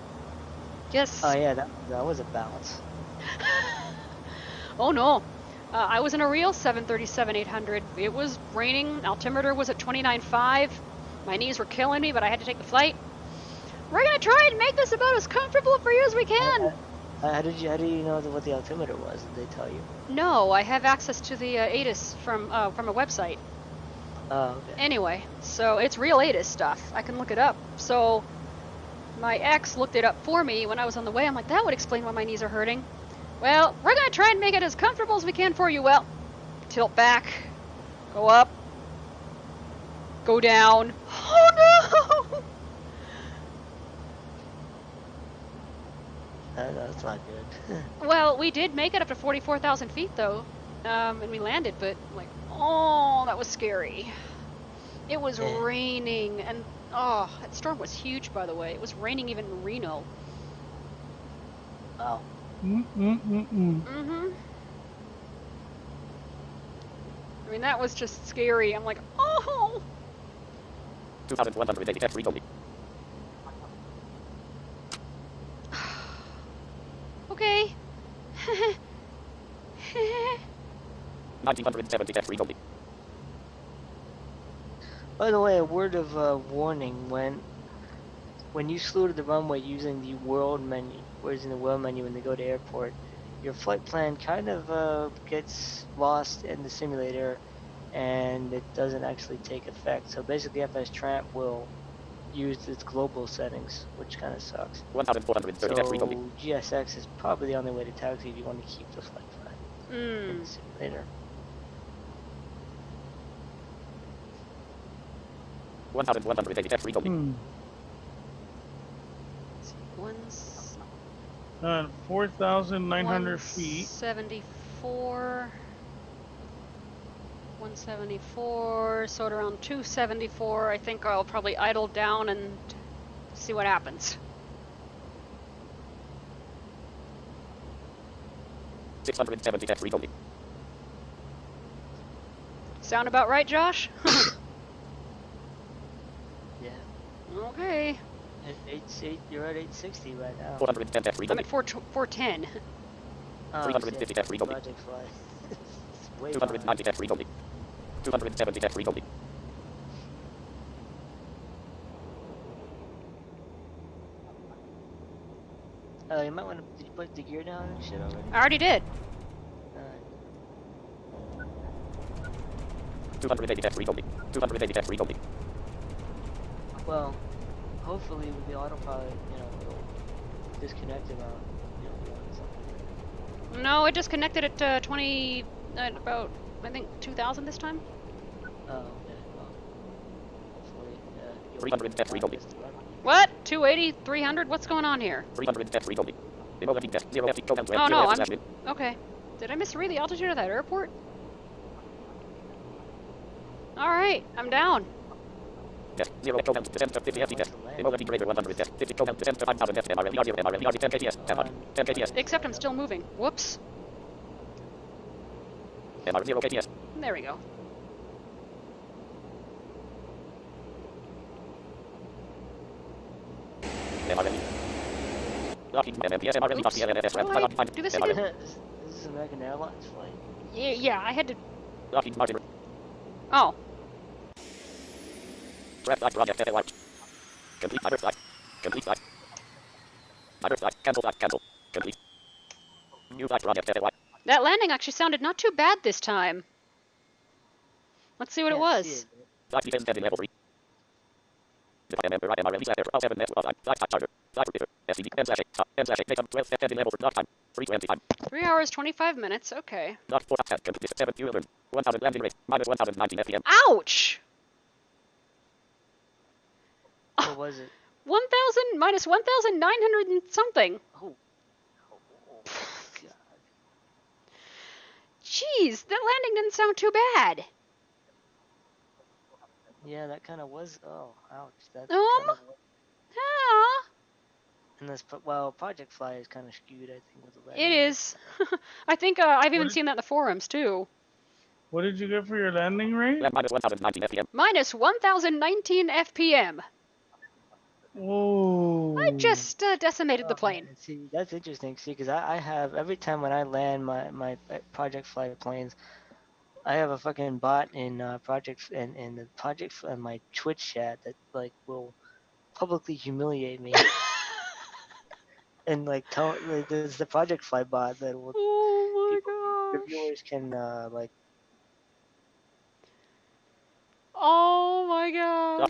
Yes. Oh yeah, that was a bounce. Oh no. I was in a real 737-800. It was raining. Altimeter was at 29.5. My knees were killing me, but I had to take the flight. We're gonna try and make this about as comfortable for you as we can. How do you know what the altimeter was? Did they tell you? No, I have access to the ATIS from a website. Oh, okay. Anyway, so it's real ATIS stuff. I can look it up. So my ex looked it up for me when I was on the way. I'm like, that would explain why my knees are hurting. Well, we're gonna try and make it as comfortable as we can for you. Well, tilt back, go up, go down. Oh That's not good. Well, we did make it up to 44,000 feet though, and we landed, but like, oh, that was scary. It was Yeah. raining, and oh, that storm was huge, by the way. It was raining even in Reno. Wow. Mm-hmm. I mean, that was just scary. I'm like, oh! 2,180 feet only. Okay. 1,970 feet only. By the way, a word of warning: when you slew to the runway using the world menu, words in the world menu when they go to airport, your flight plan kind of gets lost in the simulator, and it doesn't actually take effect. So basically, FS Tramp will use its global settings, which kind of sucks. 1,430 feet only. So GSX is probably the only way to taxi if you want to keep the flight plan in the simulator. 1,180 feet only. 4,900 feet. 174. 174, so at around 274, I think I'll probably idle down and see what happens. 670 feet only. Sound about right, Josh? Yeah. Okay. You're at 860 right now. 410 feet I'm only. at 410. 350 feet only. Project Fly. It's way 290 feet only. 270 feet only. You might want to. Did you put the gear down and shit already? I already did. 280 feet only. 280 feet only. Well, hopefully with the autopilot, it'll disconnect about, something. No, it disconnected at 20, about, I think, 2,000 this time. Oh, okay. Well, hopefully, 300 feet only. What? 280? 300? What's going on here? 300 feet only. Oh no, I'm... Okay. Did I misread the altitude of that airport? Alright, I'm down. Except I'm still moving. Whoops. There we go. MMPS, MRLB, Oops. How do I do this again? This is American Airlines flight. Yeah, I had to... Oh. Complete my flight. Complete flight. My flight. Cancel flight. Cancel. Complete. New flight. That landing actually sounded not too bad this time. Let's see what it was. Flight defense heading level 3. MRLB /7 net flight charger. Flight repeater. SCD M/8 12 heading level 3 time. 3:20 time. 3 hours 25 minutes. Okay. Not 4 complete 7 fuel burn. 1,000 landing rate. Minus 1,019 FPM. Ouch! What was it? 1,000 minus 1,900 and something. Oh. God. Jeez, that landing didn't sound too bad. Yeah, that kind of was. Oh, ouch. That kind of. Yeah. And this, well, Project Fly is kind of skewed, I think, with the landing. It is. I think I've even seen that in the forums too. What did you get for your landing rate? Minus 1,019 FPM. Minus 1,019 FPM. Whoa. I just decimated the plane. Man, see, that's interesting. See, because I have, every time when I land my Project Fly planes, I have a fucking bot in Project in the Project and my Twitch chat that like will publicly humiliate me. And like tell there's the Project Fly bot that will reviewers can like. Oh my god.